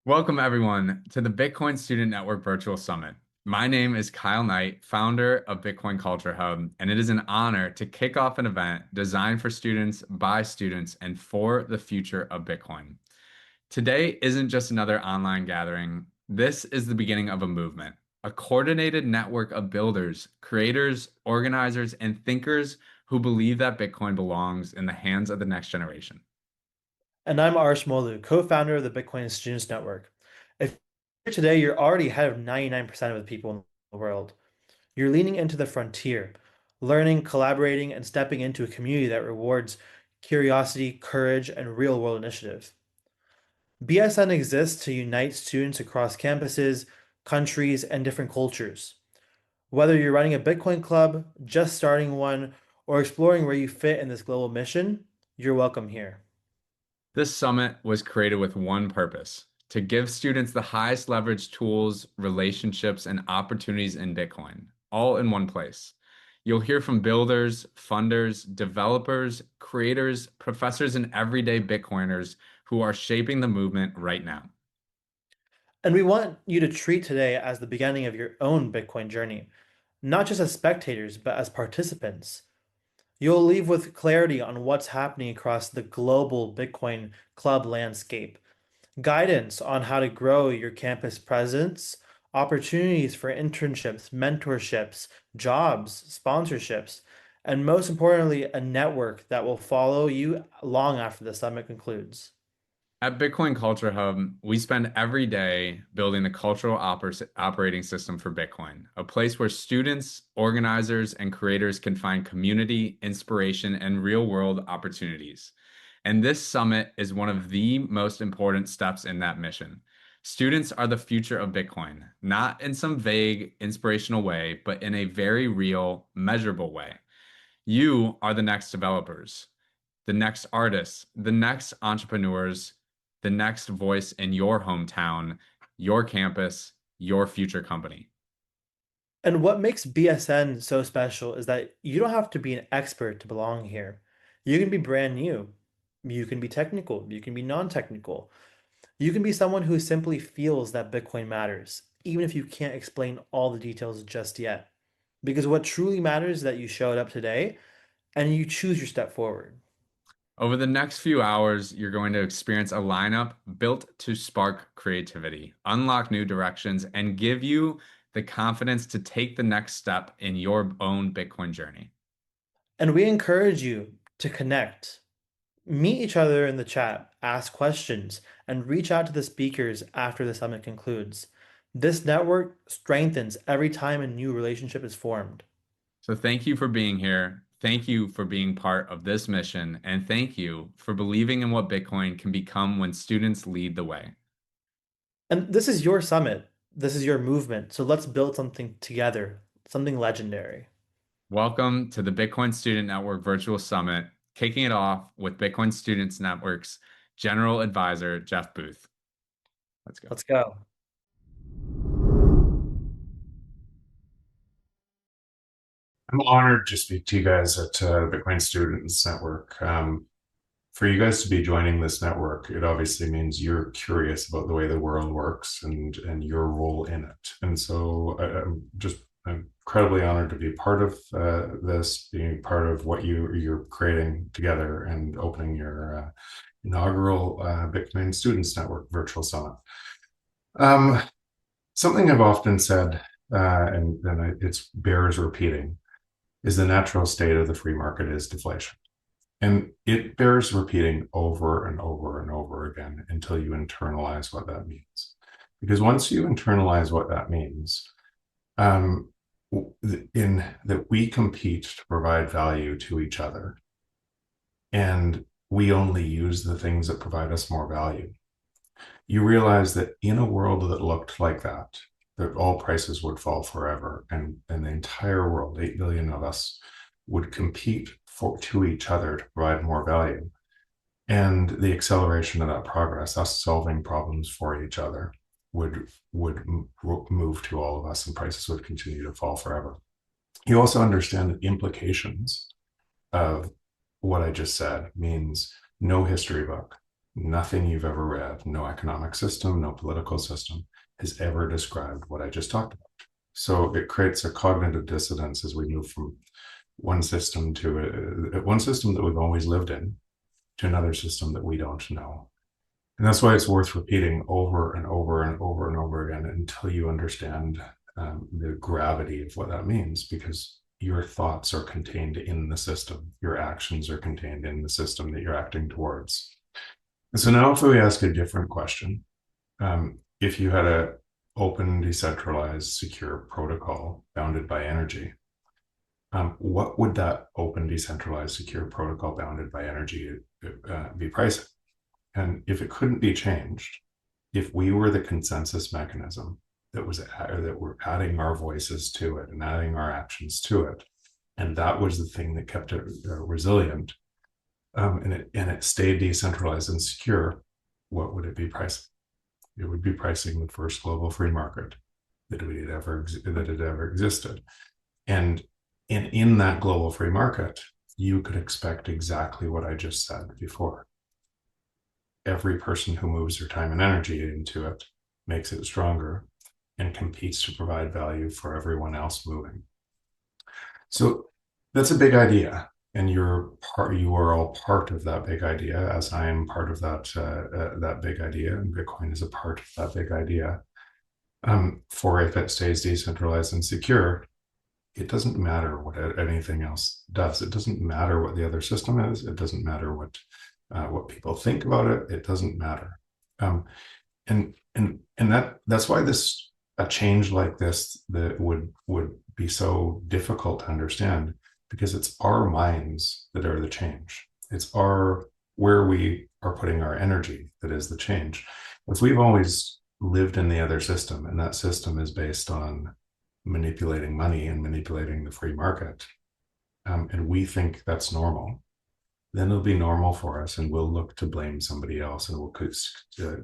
Welcome, everyone, to the Bitcoin Student Network Virtual Summit. My name is Kyle Knight, founder of Bitcoin Culture Hub, and it is an honor to kick off an event designed for students, by students, and for the future of Bitcoin. Today isn't just another online gathering. This is the beginning of a movement, a coordinated network of builders, creators, organizers, and thinkers who believe that Bitcoin belongs in the hands of the next generation. And I'm Arsh Molu, co-founder of the Bitcoin Students Network. If you're here today, you're already ahead of 99% of the people in the world. You're leaning into the frontier, learning, collaborating, and stepping into a community that rewards curiosity, courage, and real-world initiative. BSN exists to unite students across campuses, countries, and different cultures. Whether you're running a Bitcoin club, just starting one, or exploring where you fit in this global mission, you're welcome here. This summit was created with one purpose, to give students the highest leverage tools, relationships, and opportunities in Bitcoin, all in one place. You'll hear from builders, funders, developers, creators, professors, and everyday Bitcoiners who are shaping the movement right now. And we want you to treat today as the beginning of your own Bitcoin journey, not just as spectators, but as participants. You'll leave with clarity on what's happening across the global Bitcoin club landscape, guidance on how to grow your campus presence, opportunities for internships, mentorships, jobs, sponsorships, and most importantly, a network that will follow you long after the summit concludes. At Bitcoin Culture Hub, we spend every day building the cultural operating system for Bitcoin, a place where students, organizers, and creators can find community, inspiration, and real-world opportunities. And this summit is one of the most important steps in that mission. Students are the future of Bitcoin, not in some vague, inspirational way, but in a very real, measurable way. You are the next developers, the next artists, the next entrepreneurs, the next voice in your hometown, your campus, your future company. And what makes BSN so special is that you don't have to be an expert to belong here. You can be brand new. You can be technical. You can be non-technical. You can be someone who simply feels that Bitcoin matters, even if you can't explain all the details just yet. Because what truly matters is that you showed up today and you choose your step forward. Over the next few hours, you're going to experience a lineup built to spark creativity, unlock new directions, and give you the confidence to take the next step in your own Bitcoin journey. And we encourage you to connect. Meet each other in the chat, ask questions, and reach out to the speakers after the summit concludes. This network strengthens every time a new relationship is formed. So thank you for being here. Thank you for being part of this mission. And thank you for believing in what Bitcoin can become when students lead the way. And this is your summit. This is your movement. So let's build something together, something legendary. Welcome to the Bitcoin Student Network Virtual Summit, kicking it off with Bitcoin Students Network's General Advisor, Jeff Booth. Let's go. Let's go. I'm honored to speak to you guys at Bitcoin Students Network. For you guys to be joining this network, it obviously means you're curious about the way the world works and your role in it. And so I'm just incredibly honored to be part of this, being part of what you're creating together and opening your inaugural Bitcoin Students Network Virtual Summit. Something I've often said, and it bears repeating, is the natural state of the free market is deflation. And it bears repeating over and over and over again until you internalize what that means. Because once you internalize what that means, in that we compete to provide value to each other, and we only use the things that provide us more value, you realize that in a world that looked like that all prices would fall forever, and the entire world, 8 billion of us, would compete to each other to provide more value. And the acceleration of that progress, us solving problems for each other, would move to all of us, and prices would continue to fall forever. You also understand the implications of what I just said means no history book, Nothing you've ever read, no economic system, no political system has ever described what I just talked about. So it creates a cognitive dissonance as we move from one system to one system that we've always lived in to another system that we don't know. And that's why it's worth repeating over and over and over and over again until you understand the gravity of what that means, because your thoughts are contained in the system. Your actions are contained in the system that you're acting towards. And so now if we ask a different question, if you had an open, decentralized, secure protocol bounded by energy, what would that open, decentralized, secure protocol bounded by energy be pricing? And if it couldn't be changed, if we were the consensus mechanism that we're adding our voices to it and adding our actions to it, and that was the thing that kept it resilient, and it stayed decentralized and secure, what would it be pricing? It would be pricing the first global free market that had ever existed. And in that global free market, you could expect exactly what I just said before. Every person who moves their time and energy into it makes it stronger and competes to provide value for everyone else moving. So that's a big idea, and you are all part of that big idea, as I am part of that big idea, and Bitcoin is a part of that big idea. For if it stays decentralized and secure, it doesn't matter what anything else does. It doesn't matter what the other system is. It doesn't matter what people think about it. It doesn't matter. And that's why a change like this that would be so difficult to understand, because it's our minds that are the change. It's where we are putting our energy that is the change. If we've always lived in the other system, and that system is based on manipulating money and manipulating the free market, and we think that's normal, then it'll be normal for us, and we'll look to blame somebody else, and we'll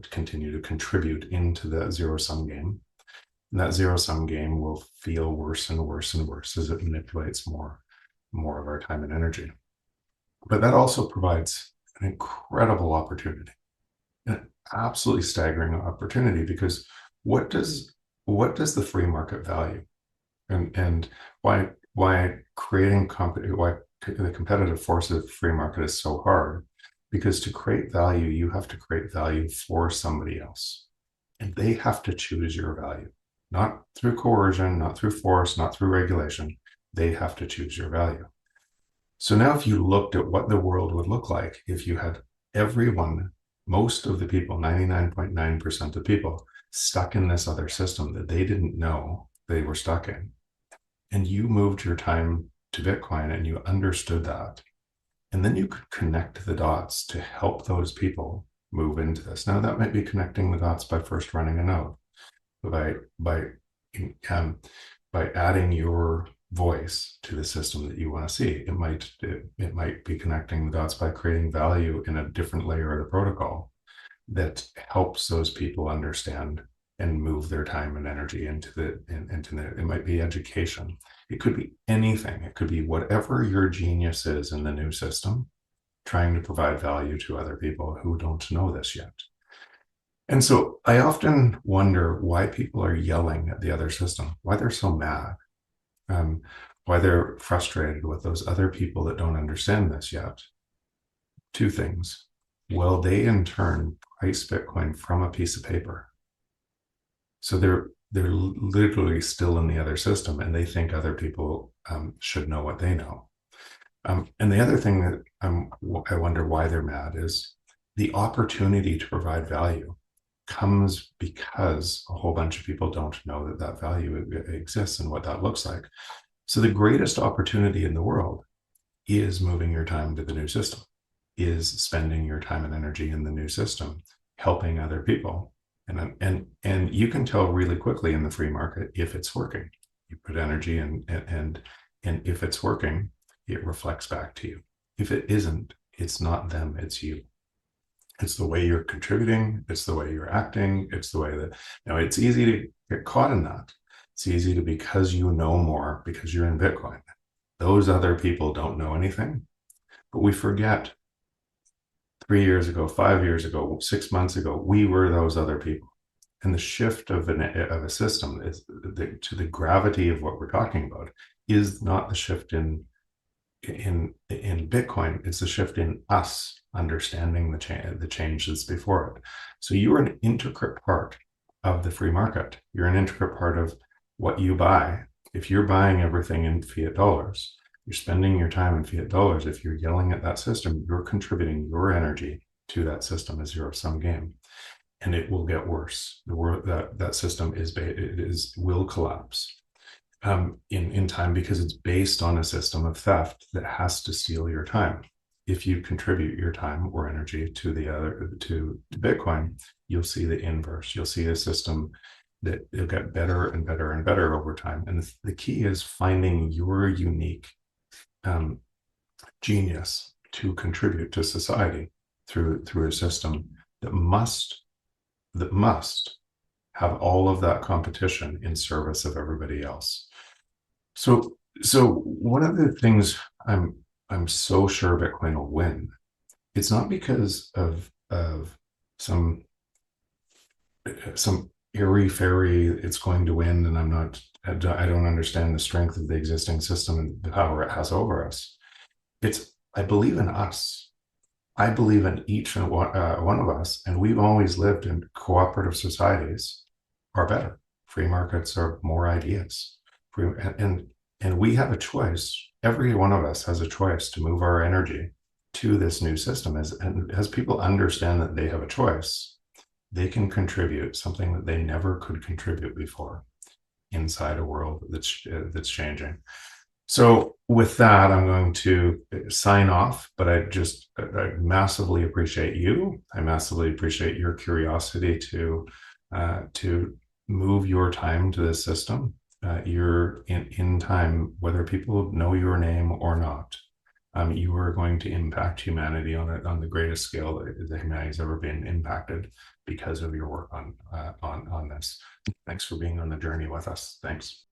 continue to contribute into that zero-sum game. And that zero-sum game will feel worse and worse and worse as it manipulates more of our time and energy. But that also provides an incredible opportunity, an absolutely staggering opportunity, because what does the free market value, and why creating why the competitive forces of the free market is so hard? Because to create value, you have to create value for somebody else, and they have to choose your value, not through coercion, not through force, not through regulation. They have to choose your value. So now if you looked at what the world would look like if you had everyone, most of the people, 99.9% of people, stuck in this other system that they didn't know they were stuck in, and you moved your time to Bitcoin and you understood that, and then you could connect the dots to help those people move into this. Now that might be connecting the dots by first running a node, by adding your voice to the system that you want to see. It might be connecting the dots by creating value in a different layer of the protocol that helps those people understand and move their time and energy into it might be education. It could be anything. It could be whatever your genius is in the new system, trying to provide value to other people who don't know this yet. And so I often wonder why people are yelling at the other system, why they're so mad, why they're frustrated with those other people that don't understand this yet. Two things. Well, they in turn price Bitcoin from a piece of paper. So they're literally still in the other system, and they think other people should know what they know. And the other thing that I wonder why they're mad is the opportunity to provide value comes because a whole bunch of people don't know that value exists and what that looks like. So the greatest opportunity in the world is moving your time to the new system, is spending your time and energy in the new system, helping other people. And you can tell really quickly in the free market if it's working. You put energy and if it's working, it reflects back to you. If it isn't, it's not them, it's you. It's the way you're contributing, it's the way you're acting, it's the way that, now it's easy to get caught in that. It's easy to, because you know more, because you're in Bitcoin. Those other people don't know anything, but we forget 3 years ago, 5 years ago, 6 months ago, we were those other people. And the shift of a system is to the gravity of what we're talking about is not the shift in Bitcoin. It's the shift in us understanding the change that's before it. So you're an intricate part of the free market. You're an intricate part of what you buy. If you're buying everything in fiat dollars, you're spending your time in fiat dollars. If you're yelling at that system, you're contributing your energy to that system as zero-sum game, and it will get worse. The world that system will collapse in time, because it's based on a system of theft that has to steal your time. If you contribute your time or energy to Bitcoin, you'll see the inverse. You'll see a system that it'll get better and better and better over time. And the key is finding your unique genius to contribute to society through a system that must have all of that competition in service of everybody else. So one of the things I'm so sure Bitcoin will win, it's not because of some airy fairy it's going to win, and I don't understand the strength of the existing system and the power it has over us. I believe in us. I believe in each and one of us, and we've always lived in cooperative societies are better. Free markets are more ideas. And we have a choice. Every one of us has a choice to move our energy to this new system. As people understand that they have a choice, they can contribute something that they never could contribute before inside a world that's changing. So with that, I'm going to sign off, but I massively appreciate you. I massively appreciate your curiosity to move your time to this system. You're in time, whether people know your name or not. You are going to impact humanity on the greatest scale that humanity has ever been impacted because of your work on this. Thanks for being on the journey with us. Thanks.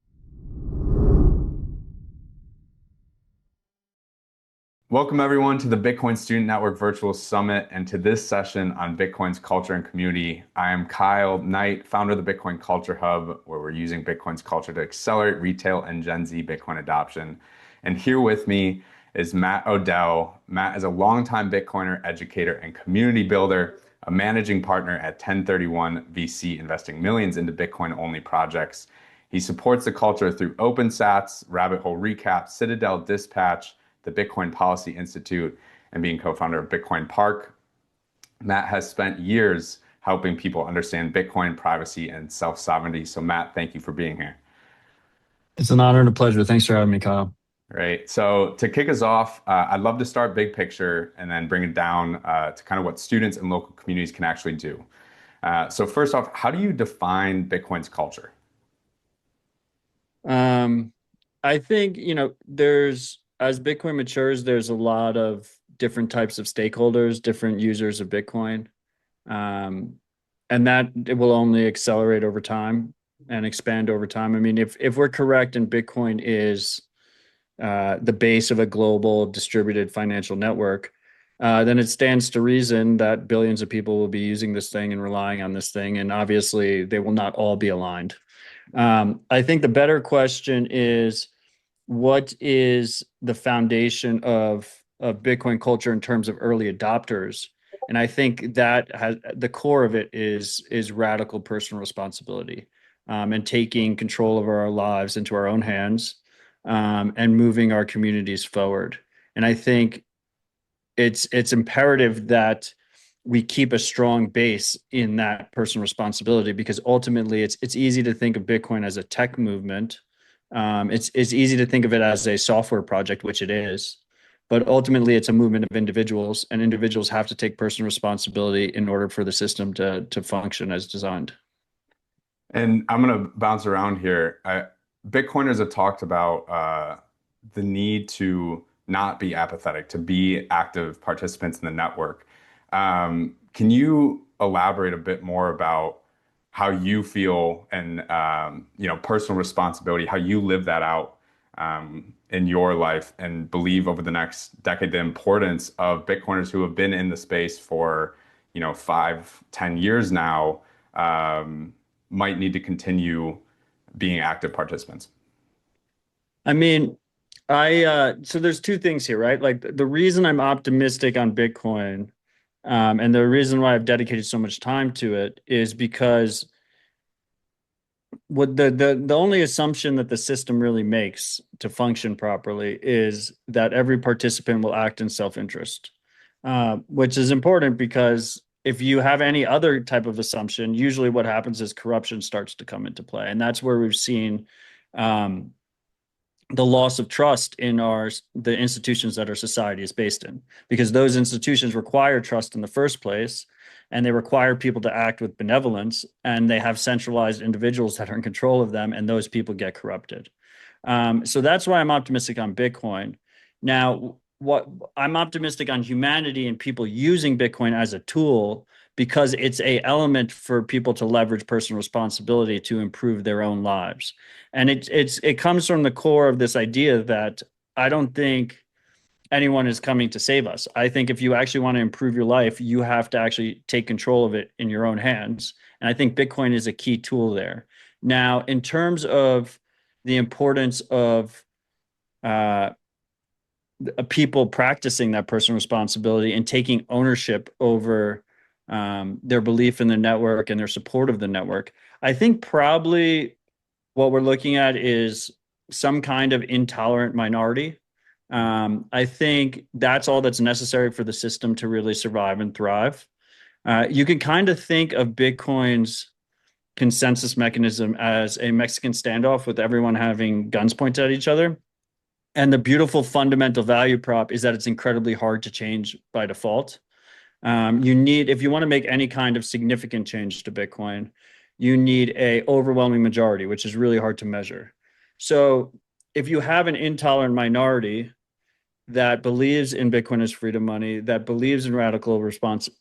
Welcome everyone to the Bitcoin Student Network Virtual Summit and to this session on Bitcoin's culture and community. I am Kyle Knight, founder of the Bitcoin Culture Hub, where we're using Bitcoin's culture to accelerate retail and Gen Z Bitcoin adoption. And here with me is Matt Odell. Matt is a longtime Bitcoiner, educator, and community builder, a managing partner at 1031 VC, investing millions into Bitcoin-only projects. He supports the culture through OpenSats, Rabbit Hole Recap, Citadel Dispatch, the Bitcoin Policy Institute, and being co-founder of Bitcoin Park. Matt has spent years helping people understand Bitcoin, privacy, and self-sovereignty. So Matt, thank you for being here. It's an honor and a pleasure. Thanks for having me, Kyle. Great. So to kick us off, I'd love to start big picture and then bring it down to kind of what students and local communities can actually do. So first off, how do you define Bitcoin's culture? I think, as Bitcoin matures, there's a lot of different types of stakeholders, different users of Bitcoin. And that it will only accelerate over time and expand over time. I mean, if we're correct and Bitcoin is the base of a global distributed financial network, then it stands to reason that billions of people will be using this thing and relying on this thing. And obviously, they will not all be aligned. I think the better question is, what is the foundation of Bitcoin culture in terms of early adopters? And I think that has the core of it is radical personal responsibility, and taking control of our lives into our own hands, and moving our communities forward. And I think it's imperative that we keep a strong base in that personal responsibility, because ultimately it's easy to think of Bitcoin as a tech movement. It's easy to think of it as a software project, which it is, but ultimately it's a movement of individuals, and individuals have to take personal responsibility in order for the system to function as designed. And I'm going to bounce around here. Bitcoiners have talked about the need to not be apathetic, to be active participants in the network. Can you elaborate a bit more about how you feel and personal responsibility, how you live that out in your life and believe over the next decade the importance of Bitcoiners who have been in the space for, 5, 10 years now, might need to continue being active participants? I mean, so there's two things here, right? Like the reason I'm optimistic on Bitcoin, and the reason why I've dedicated so much time to it is because what the only assumption that the system really makes to function properly is that every participant will act in self-interest, which is important because if you have any other type of assumption, usually what happens is corruption starts to come into play, and that's where we've seen the loss of trust in the institutions that our society is based in, because those institutions require trust in the first place, and they require people to act with benevolence, and they have centralized individuals that are in control of them, and those people get corrupted. So that's why I'm optimistic on Bitcoin. Now, what I'm optimistic on humanity and people using Bitcoin as a tool, because it's a element for people to leverage personal responsibility to improve their own lives. And it comes from the core of this idea that I don't think anyone is coming to save us. I think if you actually want to improve your life, you have to actually take control of it in your own hands. And I think Bitcoin is a key tool there. Now, in terms of the importance of people practicing that personal responsibility and taking ownership over their belief in the network and their support of the network, I think probably what we're looking at is some kind of intolerant minority. I think that's all that's necessary for the system to really survive and thrive. You can kind of think of Bitcoin's consensus mechanism as a Mexican standoff with everyone having guns pointed at each other. And the beautiful fundamental value prop is that it's incredibly hard to change by default. If you want to make any kind of significant change to Bitcoin, you need a overwhelming majority, which is really hard to measure. So if you have an intolerant minority that believes in Bitcoin as freedom money, that believes in radical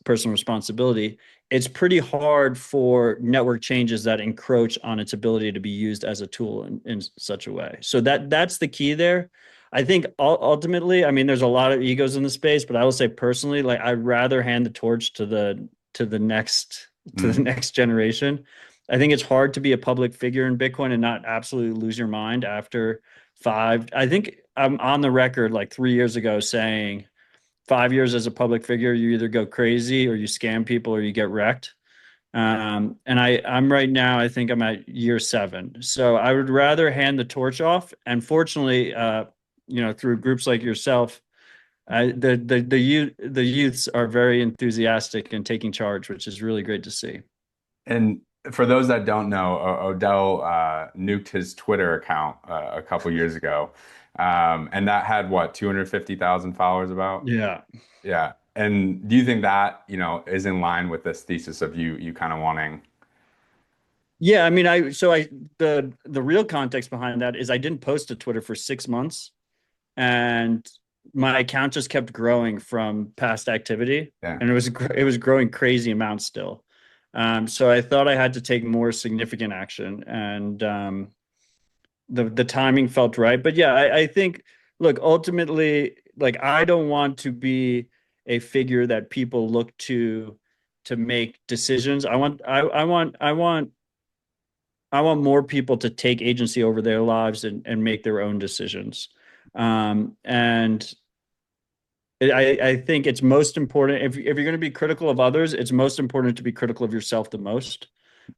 personal responsibility, it's pretty hard for network changes that encroach on its ability to be used as a tool in such a way. So that's the key there. I think ultimately, I mean, there's a lot of egos in the space, but I will say personally, like I'd rather hand the torch to the next generation. I think it's hard to be a public figure in Bitcoin and not absolutely lose your mind after I think I'm on the record like 3 years ago saying 5 years as a public figure, you either go crazy or you scam people or you get wrecked. And I'm right now, I think I'm at year 7. So I would rather hand the torch off. And fortunately, through groups like yourself, the youths are very enthusiastic and taking charge, which is really great to see. And for those that don't know, Odell nuked his Twitter account a couple years ago. And that had what, 250,000 followers about? Yeah. Yeah. And do you think that, is in line with this thesis of you kind of wanting? Yeah, I mean, the real context behind that is I didn't post to Twitter for 6 months, and my account just kept growing from past activity, Yeah. and it was growing crazy amounts still. So I thought I had to take more significant action, and the timing felt right. But yeah, I think, look, ultimately, like I don't want to be a figure that people look to make decisions. I want more people to take agency over their lives and make their own decisions. And I think it's most important if you're going to be critical of others, it's most important to be critical of yourself the most.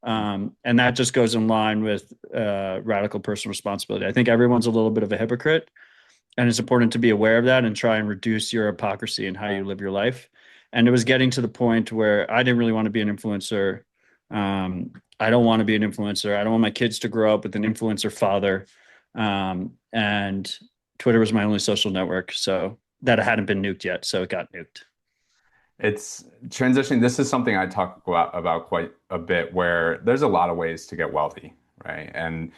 And that just goes in line with radical personal responsibility. I think everyone's a little bit of a hypocrite, and it's important to be aware of that and try and reduce your hypocrisy in how you live your life. And it was getting to the point where I didn't really want to be an influencer. I don't want to be an influencer. I don't want my kids to grow up with an influencer father. And Twitter was my only social network, so that hadn't been nuked yet, so it got nuked. It's transitioning. This is something I talk about quite a bit, where there's a lot of ways to get wealthy, right? And,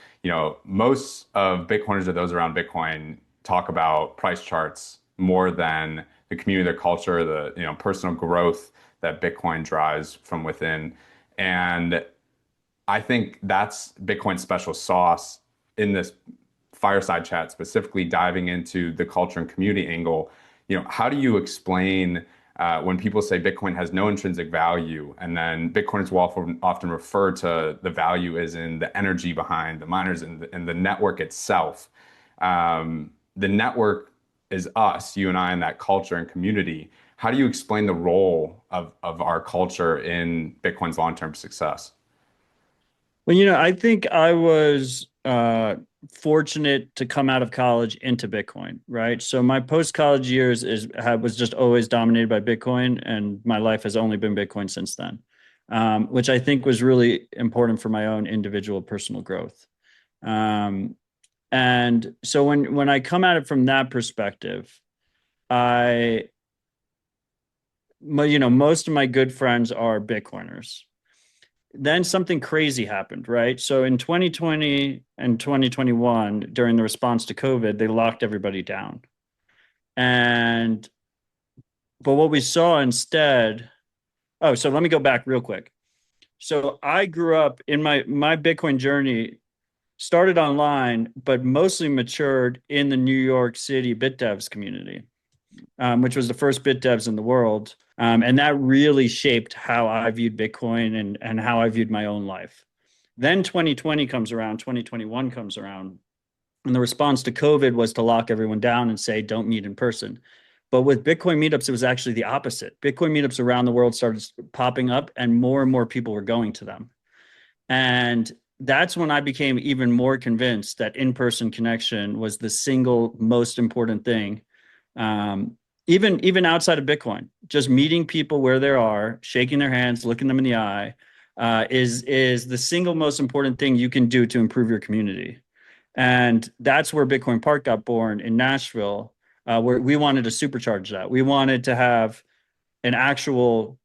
most of Bitcoiners or those around Bitcoin talk about price charts more than the community, the culture, the, personal growth that Bitcoin drives from within. And I think that's Bitcoin's special sauce in this fireside chat, specifically diving into the culture and community angle, how do you explain when people say Bitcoin has no intrinsic value, and then Bitcoiners will often refer to the value is in the energy behind the miners and the network itself. The network is us, you and I, in that culture and community. How do you explain the role of our culture in Bitcoin's long-term success? Well, I think I was fortunate to come out of college into Bitcoin, right? So my post-college years was just always dominated by Bitcoin, and my life has only been Bitcoin since then, which I think was really important for my own individual personal growth. And so when I come at it from that perspective, most of my good friends are Bitcoiners. Then something crazy happened, right? So in 2020 and 2021, during the response to COVID, they locked everybody down. But what we saw instead, so let me go back real quick. So I grew up in my Bitcoin journey, started online, but mostly matured in the New York City BitDevs community, which was the first BitDevs in the world. And that really shaped how I viewed Bitcoin and how I viewed my own life. Then 2020 comes around, 2021 comes around, and the response to COVID was to lock everyone down and say, don't meet in person. But with Bitcoin meetups, it was actually the opposite. Bitcoin meetups around the world started popping up, and more people were going to them. And that's when I became even more convinced that in-person connection was the single most important thing. Even outside of Bitcoin, just meeting people where they are, shaking their hands, looking them in the eye, is the single most important thing you can do to improve your community. And that's where Bitcoin Park got born in Nashville, where we wanted to supercharge that. We wanted to have an actual,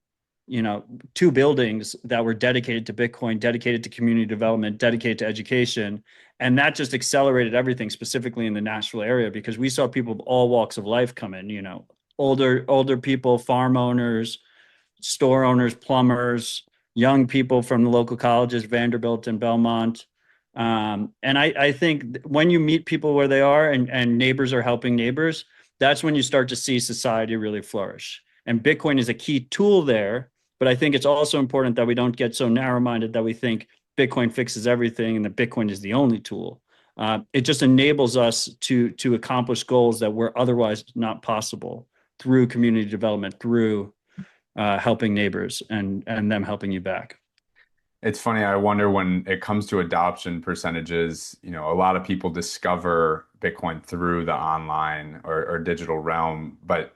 2 buildings that were dedicated to Bitcoin, dedicated to community development, dedicated to education. And that just accelerated everything, specifically in the Nashville area, because we saw people of all walks of life come in, older people, farm owners, store owners, plumbers, young people from the local colleges, Vanderbilt and Belmont. And I think when you meet people where they are and neighbors are helping neighbors, that's when you start to see society really flourish. And Bitcoin is a key tool there. But I think it's also important that we don't get so narrow-minded that we think Bitcoin fixes everything and that Bitcoin is the only tool. It just enables us to accomplish goals that were otherwise not possible through community development, through helping neighbors and them helping you back. It's funny, I wonder when it comes to adoption percentages, a lot of people discover Bitcoin through the online or digital realm, but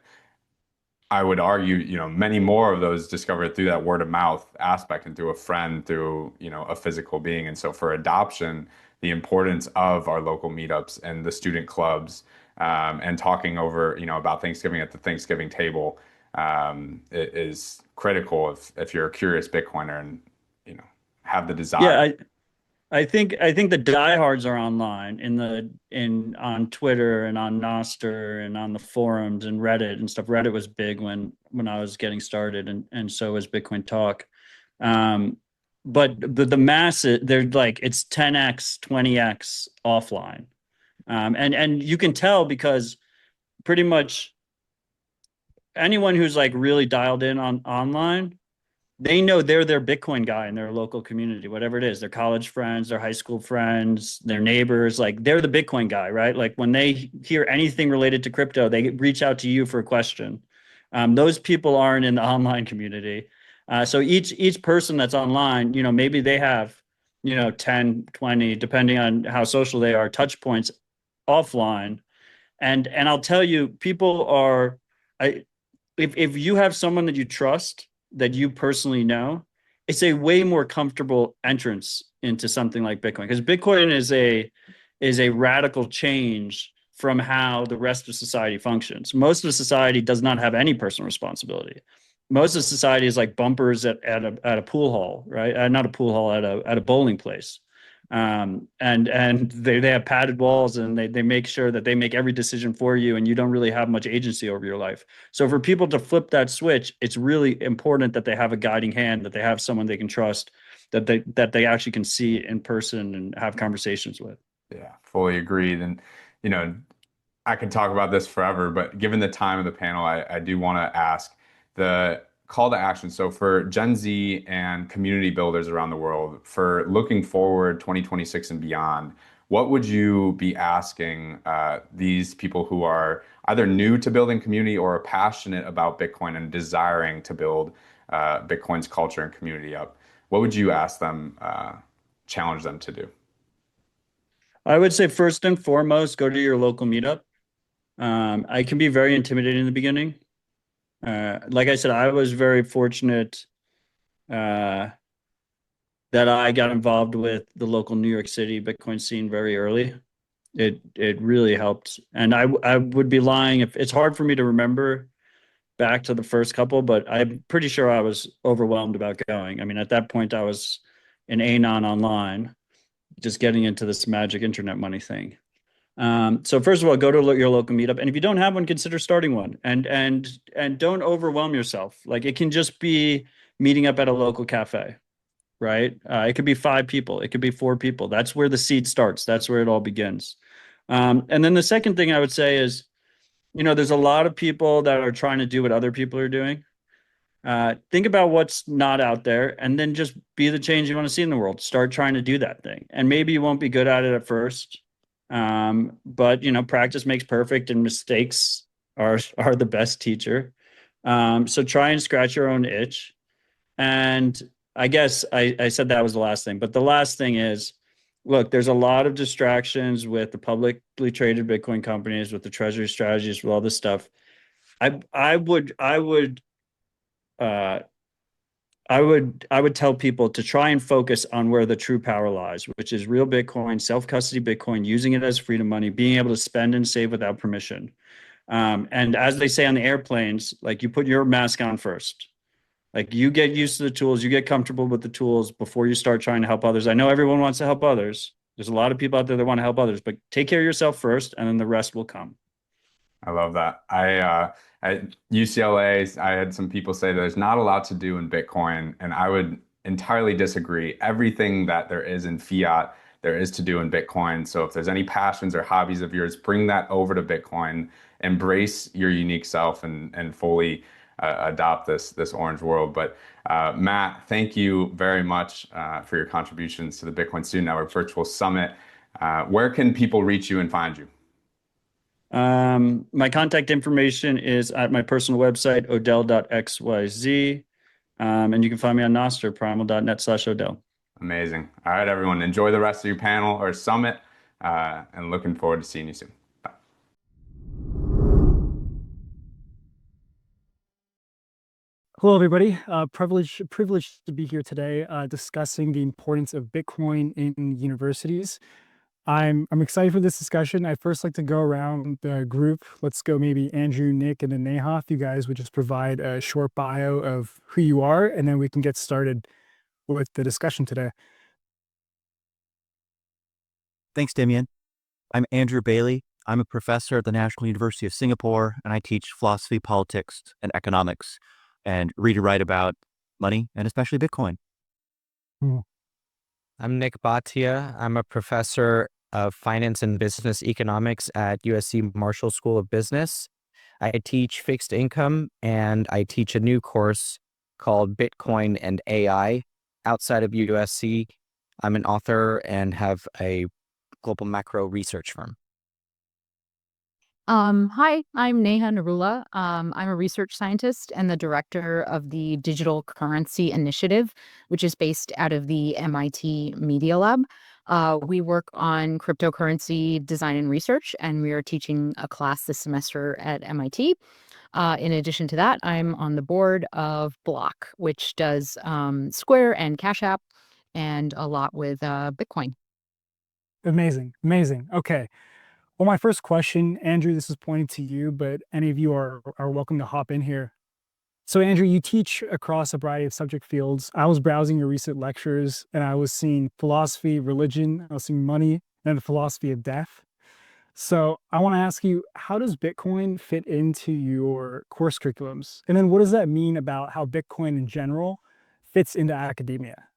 I would argue, many more of those discover it through that word of mouth aspect and through a friend, through, a physical being. And so for adoption, the importance of our local meetups and the student clubs, and talking over, about Thanksgiving at the Thanksgiving table, is critical if you're a curious Bitcoiner and, have the desire. Yeah, I think the diehards are online on Twitter and on Nostr and on the forums and Reddit and stuff. Reddit was big when I was getting started, and so was Bitcoin Talk. But the mass, they're like, it's 10x, 20x offline, and you can tell because pretty much anyone who's like really dialed in on online, they know they're their Bitcoin guy in their local community, whatever it is, their college friends, their high school friends, their neighbors, like they're the Bitcoin guy, right? Like when they hear anything related to crypto, they reach out to you for a question. Those people aren't in the online community. So each person that's online, maybe they have, 10, 20, depending on how social they are, touch points offline. And I'll tell you, people are, if you have someone that you trust, that you personally know, it's a way more comfortable entrance into something like Bitcoin, because Bitcoin is a radical change from how the rest of society functions. Most of society does not have any personal responsibility. Most of society is like bumpers at a pool hall, right? Not a pool hall, at a bowling place. And they have padded walls, and they make sure that they make every decision for you, and you don't really have much agency over your life. So for people to flip that switch, it's really important that they have a guiding hand, that they have someone they can trust, that they actually can see in person and have conversations with. Yeah, fully agreed. And, you know, I could talk about this forever, but given the time of the panel, I do want to ask the call to action. So for Gen Z and community builders around the world, for looking forward 2026 and beyond, what would you be asking these people who are either new to building community or are passionate about Bitcoin and desiring to build Bitcoin's culture and community up? What would you ask them, challenge them to do? I would say first and foremost, go to your local meetup. I can be very intimidating in the beginning. Like I said, I was very fortunate uh, that I got involved with the local New York City Bitcoin scene very early. It really helped, and I would be lying if it's hard for me to remember back to the first couple, but I'm pretty sure I was overwhelmed about going. I mean, at that point, I was an anon online, just getting into this magic internet money thing. So first of all, go to your local meetup, and if you don't have one, consider starting one. And don't overwhelm yourself. Like it can just be meeting up at a local cafe, right? It could be 5 people, it could be 4 people. That's where the seed starts. That's where it all begins. And then the second thing I would say is, there's a lot of people that are trying to do what other people are doing. Think about what's not out there, and then just be the change you want to see in the world. Start trying to do that thing, and maybe you won't be good at it at first, but practice makes perfect, and mistakes are the best teacher. So try and scratch your own itch. And I guess I said that was the last thing, but the last thing is, look, there's a lot of distractions with the publicly traded Bitcoin companies, with the treasury strategies, with all this stuff. Uh, I would tell people to try and focus on where the true power lies, which is real Bitcoin, self-custody Bitcoin, using it as freedom money, being able to spend and save without permission. And as they say on the airplanes, like, you put your mask on first. Like, you get used to the tools, you get comfortable with the tools before you start trying to help others. I know everyone wants to help others. There's a lot of people out there that want to help others, but take care of yourself first, and then the rest will come. I love that. At UCLA, I had some people say there's not a lot to do in Bitcoin, and I would entirely disagree. Everything that there is in fiat, there is to do in Bitcoin. So if there's any passions or hobbies of yours, bring that over to Bitcoin, embrace your unique self, and fully adopt this orange world. But Matt, thank you very much for your contributions to the Bitcoin Student Network Virtual Summit. Where can people reach you and find you? My contact information is at my personal website, odell.xyz. And you can find me on Nostr, primal.net/Odell. Amazing. All right, everyone. Enjoy the rest of your panel or summit, and looking forward to seeing you soon. Bye. Hello, everybody. Privileged to be here today, discussing the importance of Bitcoin in universities. I'm excited for this discussion. I'd first like to go around the group. Let's go maybe Andrew, Nick, and then Neha. If you guys would just provide a short bio of who you are, and then we can get started with the discussion today. Thanks, Damian. I'm Andrew Bailey. I'm a professor at the National University of Singapore, and I teach philosophy, politics, and economics, and read and write about money, and especially Bitcoin. I'm Nick Bhatia. I'm a professor of finance and business economics at USC Marshall School of Business. I teach fixed income, and I teach a new course called Bitcoin and AI outside of USC. I'm an author and have a global macro research firm. Hi, I'm Neha Narula. I'm a research scientist and the director of the Digital Currency Initiative, which is based out of the MIT Media Lab. We work on cryptocurrency design and research, and we are teaching a class this semester at MIT. In addition to that, I'm on the board of Block, which does Square and Cash App, and a lot with Bitcoin. Amazing. Okay. Well, my first question, Andrew, this is pointed to you, but any of you are welcome to hop in here. So, Andrew, you teach across a variety of subject fields. I was browsing your recent lectures, and I was seeing philosophy, religion, I was seeing money, and the philosophy of death. So I want to ask you, how does Bitcoin fit into your course curriculums? And then what does that mean about how Bitcoin in general fits into academia?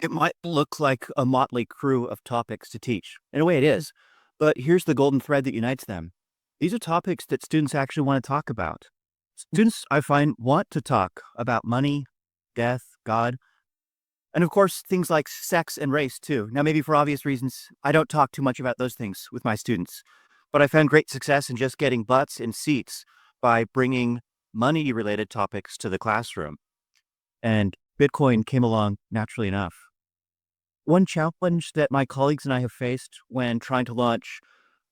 It might look like a motley crew of topics to teach. In a way, it is. But here's the golden thread that unites them. These are topics that students actually want to talk about. Students, I find, want to talk about money, death, God, and of course, things like sex and race, too. Now, maybe for obvious reasons, I don't talk too much about those things with my students. But I found great success in just getting butts in seats by bringing money-related topics to the classroom. And Bitcoin came along naturally enough. One challenge that my colleagues and I have faced when trying to launch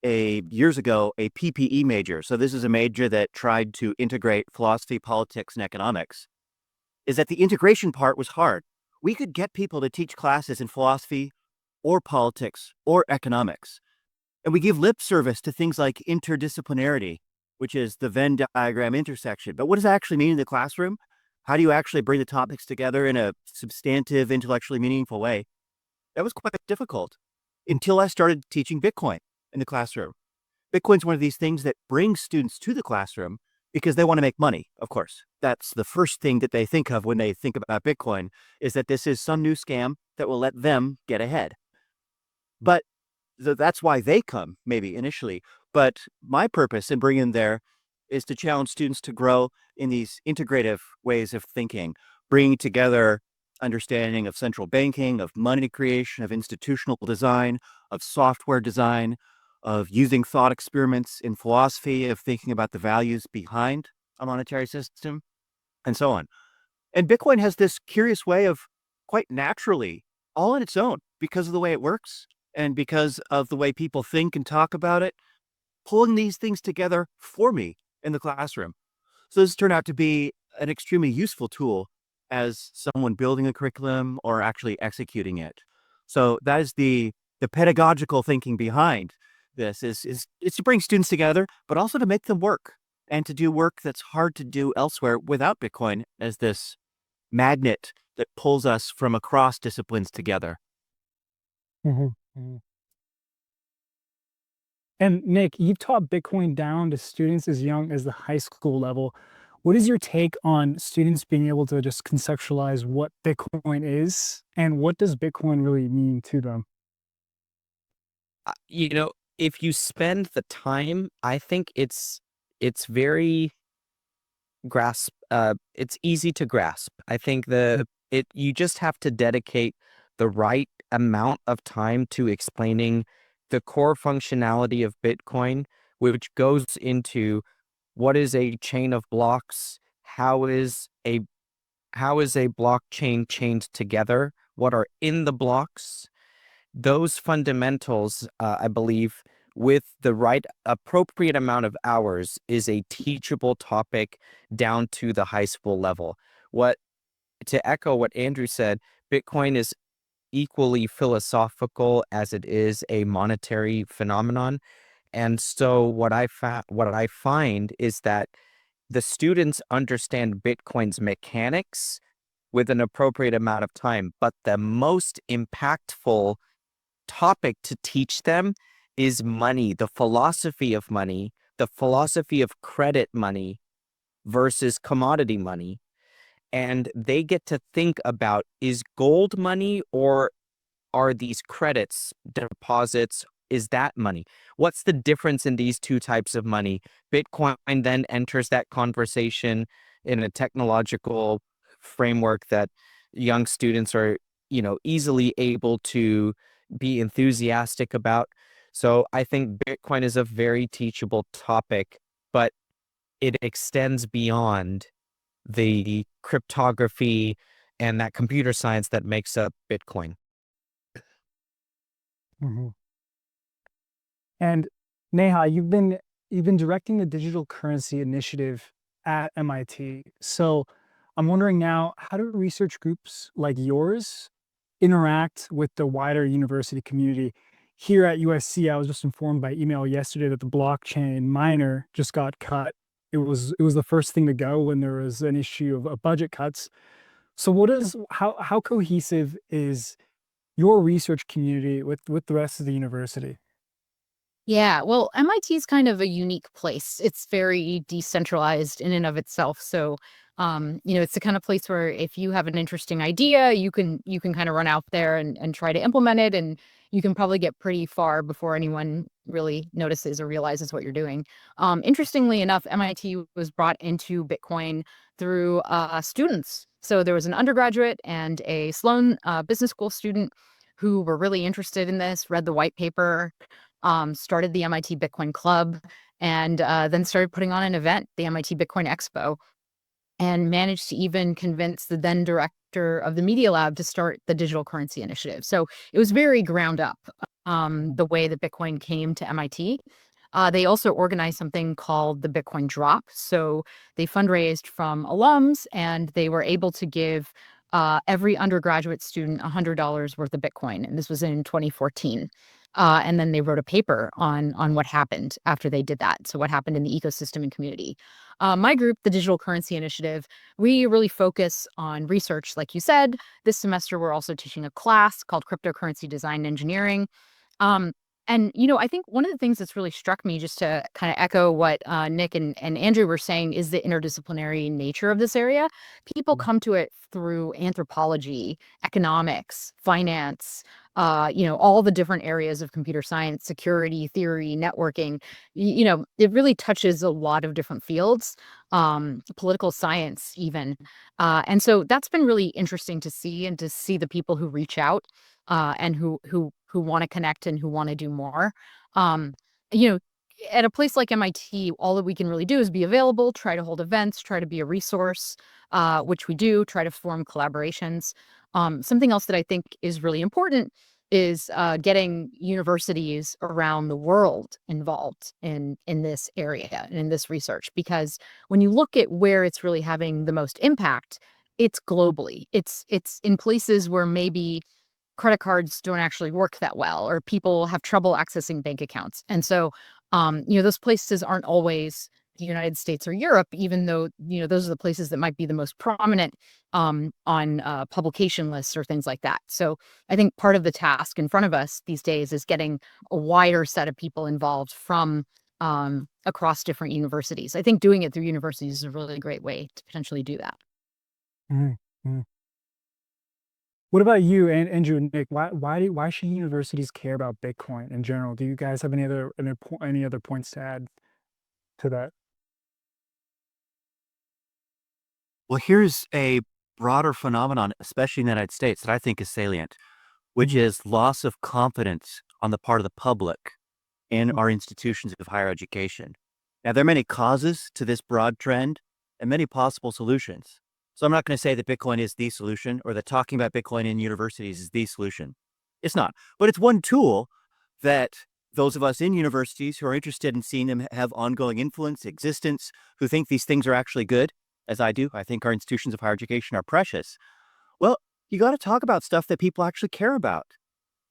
years ago, a PPE major. So this is a major that tried to integrate philosophy, politics, and economics, is that the integration part was hard. We could get people to teach classes in philosophy or politics or economics. And we give lip service to things like interdisciplinarity, which is the Venn diagram intersection. But what does that actually mean in the classroom? How do you actually bring the topics together in a substantive, intellectually meaningful way? That was quite difficult until I started teaching Bitcoin in the classroom. Bitcoin's one of these things that brings students to the classroom because they want to make money, of course. That's the first thing that they think of when they think about Bitcoin, is that this is some new scam that will let them get ahead. But that's why they come, maybe initially. But my purpose in bringing them there is to challenge students to grow in these integrative ways of thinking, bringing together understanding of central banking, of money creation, of institutional design, of software design, of using thought experiments in philosophy, of thinking about the values behind a monetary system, and so on. And Bitcoin has this curious way of quite naturally, all on its own, because of the way it works and because of the way people think and talk about it, pulling these things together for me in the classroom. So this turned out to be an extremely useful tool as someone building a curriculum or actually executing it. So that is the pedagogical thinking behind this is to bring students together, but also to make them work and to do work that's hard to do elsewhere without Bitcoin as this magnet that pulls us from across disciplines together. Mhm, mhm. And Nick, you've taught Bitcoin down to students as young as the high school level. What is your take on students being able to just conceptualize what Bitcoin is and what does Bitcoin really mean to them? You know, if you spend the time, I think it's very it's easy to grasp. I think you just have to dedicate the right amount of time to explaining the core functionality of Bitcoin, which goes into what is a chain of blocks, how is a blockchain chained together, what are in the blocks. Those fundamentals, I believe, with the right appropriate amount of hours, is a teachable topic down to the high school level. To echo what Andrew said, Bitcoin is equally philosophical as it is a monetary phenomenon. And so what I find is that the students understand Bitcoin's mechanics with an appropriate amount of time, but the most impactful topic to teach them is money, the philosophy of money, the philosophy of credit money versus commodity money. And they get to think about, is gold money or are these credits, deposits, is that money? What's the difference in these two types of money? Bitcoin then enters that conversation in a technological framework that young students are, easily able to be enthusiastic about. So I think Bitcoin is a very teachable topic, but it extends beyond the cryptography and that computer science that makes up Bitcoin. Mhm. And Neha, you've been directing the digital currency initiative at MIT. So I'm wondering now, how do research groups like yours interact with the wider university community? Here at USC, I was just informed by email yesterday that the blockchain miner just got cut. It was the first thing to go when there was an issue of budget cuts. So how cohesive is your research community with the rest of the university? Yeah, well, MIT is kind of a unique place. It's very decentralized in and of itself. So It's the kind of place where if you have an interesting idea, you can kind of run out there and try to implement it, and you can probably get pretty far before anyone really notices or realizes what you're doing. Interestingly enough, MIT was brought into Bitcoin through students. So there was an undergraduate and a Sloan Business School student who were really interested in this, read the white paper, started the MIT Bitcoin Club, and then started putting on an event, the MIT Bitcoin Expo, and managed to even convince the then director of the Media Lab to start the Digital Currency Initiative. So it was very ground up, the way that Bitcoin came to MIT. They also organized something called the Bitcoin Drop. So they fundraised from alums, and they were able to give every undergraduate student $100 worth of Bitcoin. And this was in 2014. And then they wrote a paper on what happened after they did that. So what happened in the ecosystem and community. My group, the Digital Currency Initiative, we really focus on research, like you said. This semester, we're also teaching a class called Cryptocurrency Design and Engineering. And I think one of the things that's really struck me, just to kind of echo what Nick and Andrew were saying, is the interdisciplinary nature of this area. People come to it through anthropology, economics, finance, all the different areas of computer science, security, theory, networking. It really touches a lot of different fields, political science even. And so that's been really interesting to see, and to see the people who reach out and who want to connect and who want to do more. You know, at a place like MIT, all that we can really do is be available, try to hold events, try to be a resource, which we do, try to form collaborations. Something else that I think is really important is getting universities around the world involved in this area and in this research, because when you look at where it's really having the most impact, it's globally. It's in places where maybe credit cards don't actually work that well, or people have trouble accessing bank accounts. And so, those places aren't always the United States or Europe, even though, those are the places that might be the most prominent on publication lists or things like that. So I think part of the task in front of us these days is getting a wider set of people involved from across different universities. I think doing it through universities is a really great way to potentially do that. Mm-hmm. What about you, and Andrew and Nick? Why should universities care about Bitcoin in general? Do you guys have any other points to add to that? Well, here's a broader phenomenon, especially in the United States, that I think is salient, which is loss of confidence on the part of the public in our institutions of higher education. Now, there are many causes to this broad trend and many possible solutions. So I'm not going to say that Bitcoin is the solution, or that talking about Bitcoin in universities is the solution. It's not. But it's one tool that those of us in universities who are interested in seeing them have ongoing influence, existence, who think these things are actually good, as I do, I think our institutions of higher education are precious. Well, you got to talk about stuff that people actually care about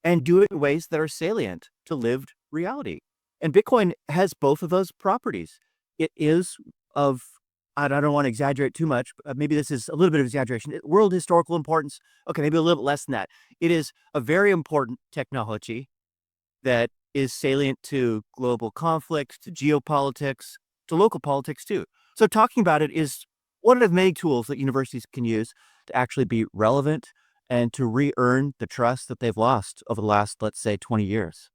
and do it in ways that are salient to lived reality. And Bitcoin has both of those properties. It is of, I don't want to exaggerate too much, but maybe this is a little bit of exaggeration, world historical importance. Okay, maybe a little bit less than that. It is a very important technology that is salient to global conflict, to geopolitics, to local politics too. So talking about it is one of many tools that universities can use to actually be relevant and to re-earn the trust that they've lost over the last, let's say, 20 years.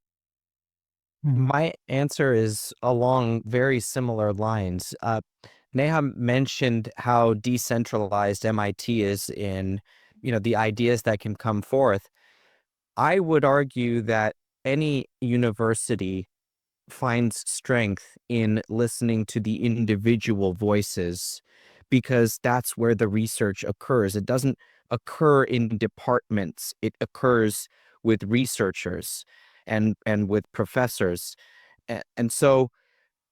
My answer is along very similar lines. Neha mentioned how decentralized MIT is in, the ideas that can come forth. I would argue that any university finds strength in listening to the individual voices, because that's where the research occurs. It doesn't occur in departments. It occurs with researchers and with professors. And so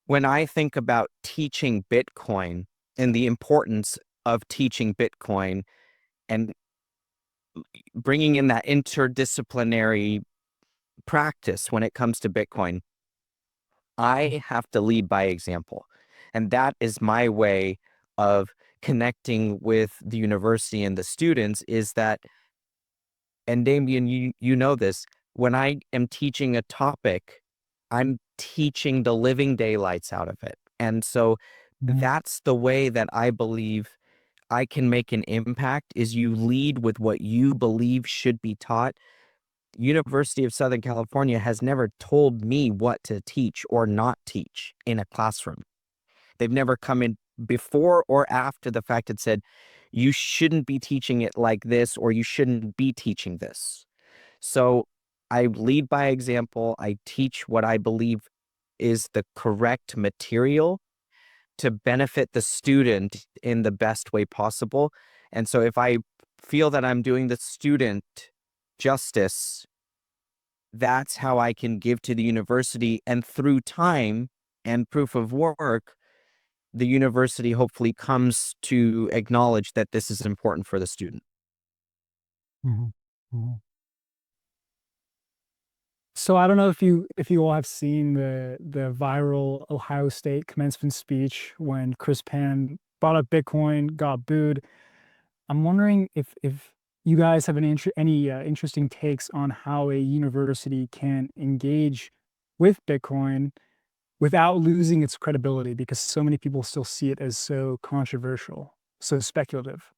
when I think about teaching Bitcoin and the importance of teaching Bitcoin and bringing in that interdisciplinary practice when it comes to Bitcoin, I have to lead by example. And that is my way of connecting with the university and the students, is that, and Damien, you know this, when I am teaching a topic, I'm teaching the living daylights out of it. And so that's the way that I believe I can make an impact is you lead with what you believe should be taught. University of Southern California has never told me what to teach or not teach in a classroom. They've never come in before or after the fact and said, you shouldn't be teaching it like this, or you shouldn't be teaching this. So I lead by example. I teach what I believe is the correct material to benefit the student in the best way possible. And so if I feel that I'm doing the student justice, that's how I can give to the university. And through time and proof of work, the university hopefully comes to acknowledge that this is important for the student. Mhm. Mhm. So I don't know if you all have seen the viral Ohio State commencement speech when Chris Pan brought up Bitcoin, got booed. I'm wondering if you guys have any interesting takes on how a university can engage with Bitcoin without losing its credibility, because so many people still see it as so controversial, so speculative.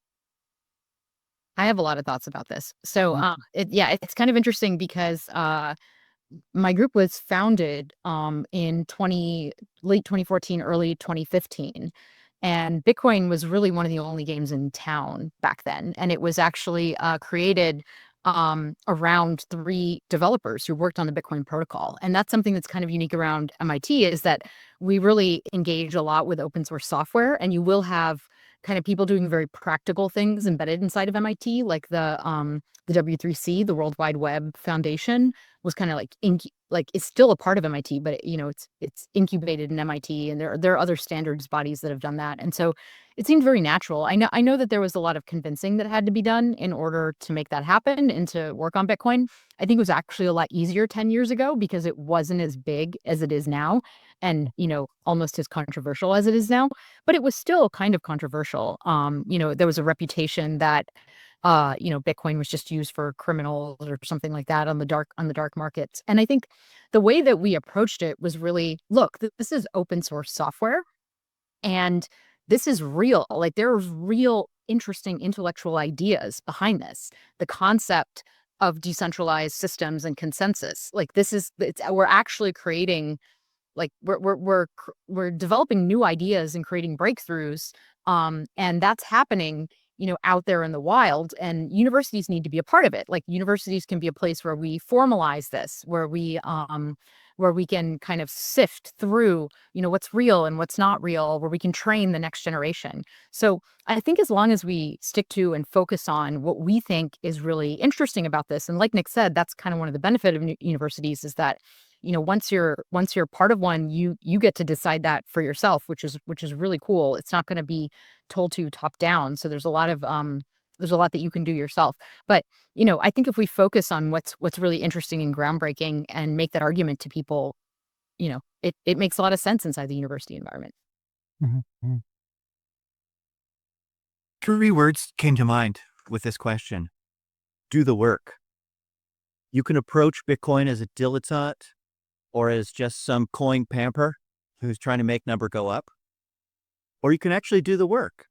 I have a lot of thoughts about this. So, Mhm. it's kind of interesting because my group was founded in late 2014, early 2015. And Bitcoin was really one of the only games in town back then. And it was actually created around 3 developers who worked on the Bitcoin protocol. And that's something that's kind of unique around MIT, is that we really engage a lot with open source software. And you will have kind of people doing very practical things embedded inside of MIT, like the W3C, the World Wide Web Foundation, was kind of like it's still a part of MIT, but it's incubated in MIT, and there are other standards bodies that have done that. And so it seemed very natural. I know that there was a lot of convincing that had to be done in order to make that happen and to work on Bitcoin. I think it was actually a lot easier 10 years ago because it wasn't as big as it is now, and almost as controversial as it is now, but it was still kind of controversial. There was a reputation that Bitcoin was just used for criminals or something like that on the dark markets. And I think the way that we approached it was really, look, this is open source software, and this is real. Like, there's real interesting intellectual ideas behind this. The concept of decentralized systems and consensus. Like, we're actually creating, like, we're developing new ideas and creating breakthroughs, and that's happening out there in the wild, and universities need to be a part of it. Like, universities can be a place where we formalize this, where we can kind of sift through what's real and what's not real, where we can train the next generation. So I think as long as we stick to and focus on what we think is really interesting about this, and like Nick said, that's kind of one of the benefit of universities, is that once you're part of one, you get to decide that for yourself, which is really cool. It's not going to be told to you top down. So there's a lot that you can do yourself. But I think if we focus on what's really interesting and groundbreaking and make that argument to people, it makes a lot of sense inside the university environment. Mhm. Mhm. 3 words came to mind with this question. Do the work. You can approach Bitcoin as a dilettante or as just some coin pamper who's trying to make number go up. Or you can actually do the work.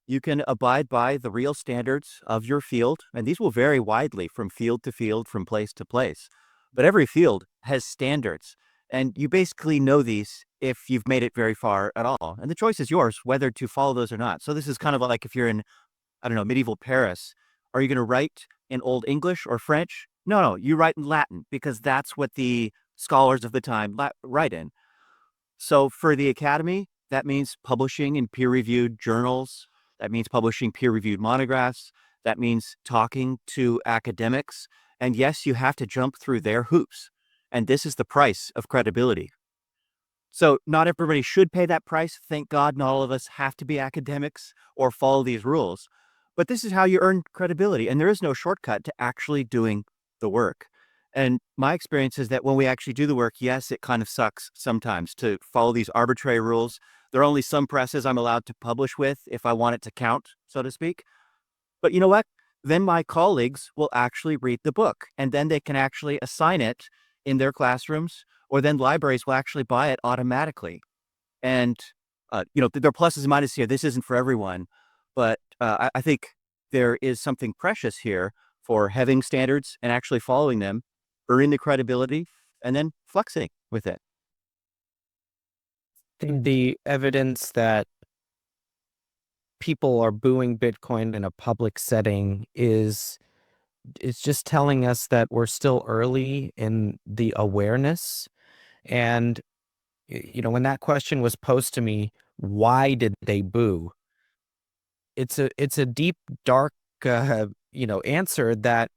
You can abide by the real standards of your field, and these will vary widely from field to field, from place to place. But every field has standards, and you basically know these if you've made it very far at all. And the choice is yours, whether to follow those or not. So this is kind of like if you're in, I don't know, medieval Paris. Are you going to write in Old English or French? No, you write in Latin, because that's what the scholars of the time write in. So for the academy, that means publishing in peer-reviewed journals. That means publishing peer-reviewed monographs. That means talking to academics. And yes, you have to jump through their hoops. And this is the price of credibility. So not everybody should pay that price. Thank God not all of us have to be academics or follow these rules. But this is how you earn credibility. And there is no shortcut to actually doing the work. And my experience is that when we actually do the work, yes, it kind of sucks sometimes to follow these arbitrary rules. There are only some presses I'm allowed to publish with if I want it to count, so to speak. But you know what? Then my colleagues will actually read the book, and then they can actually assign it in their classrooms, or then libraries will actually buy it automatically. And, there are pluses and minuses here. This isn't for everyone, but I think there is something precious here for having standards and actually following them, earning the credibility, and then flexing with it. The evidence that people are booing Bitcoin in a public setting is just telling us that we're still early in the awareness. And when that question was posed to me, why did they boo? It's a deep, dark, answer that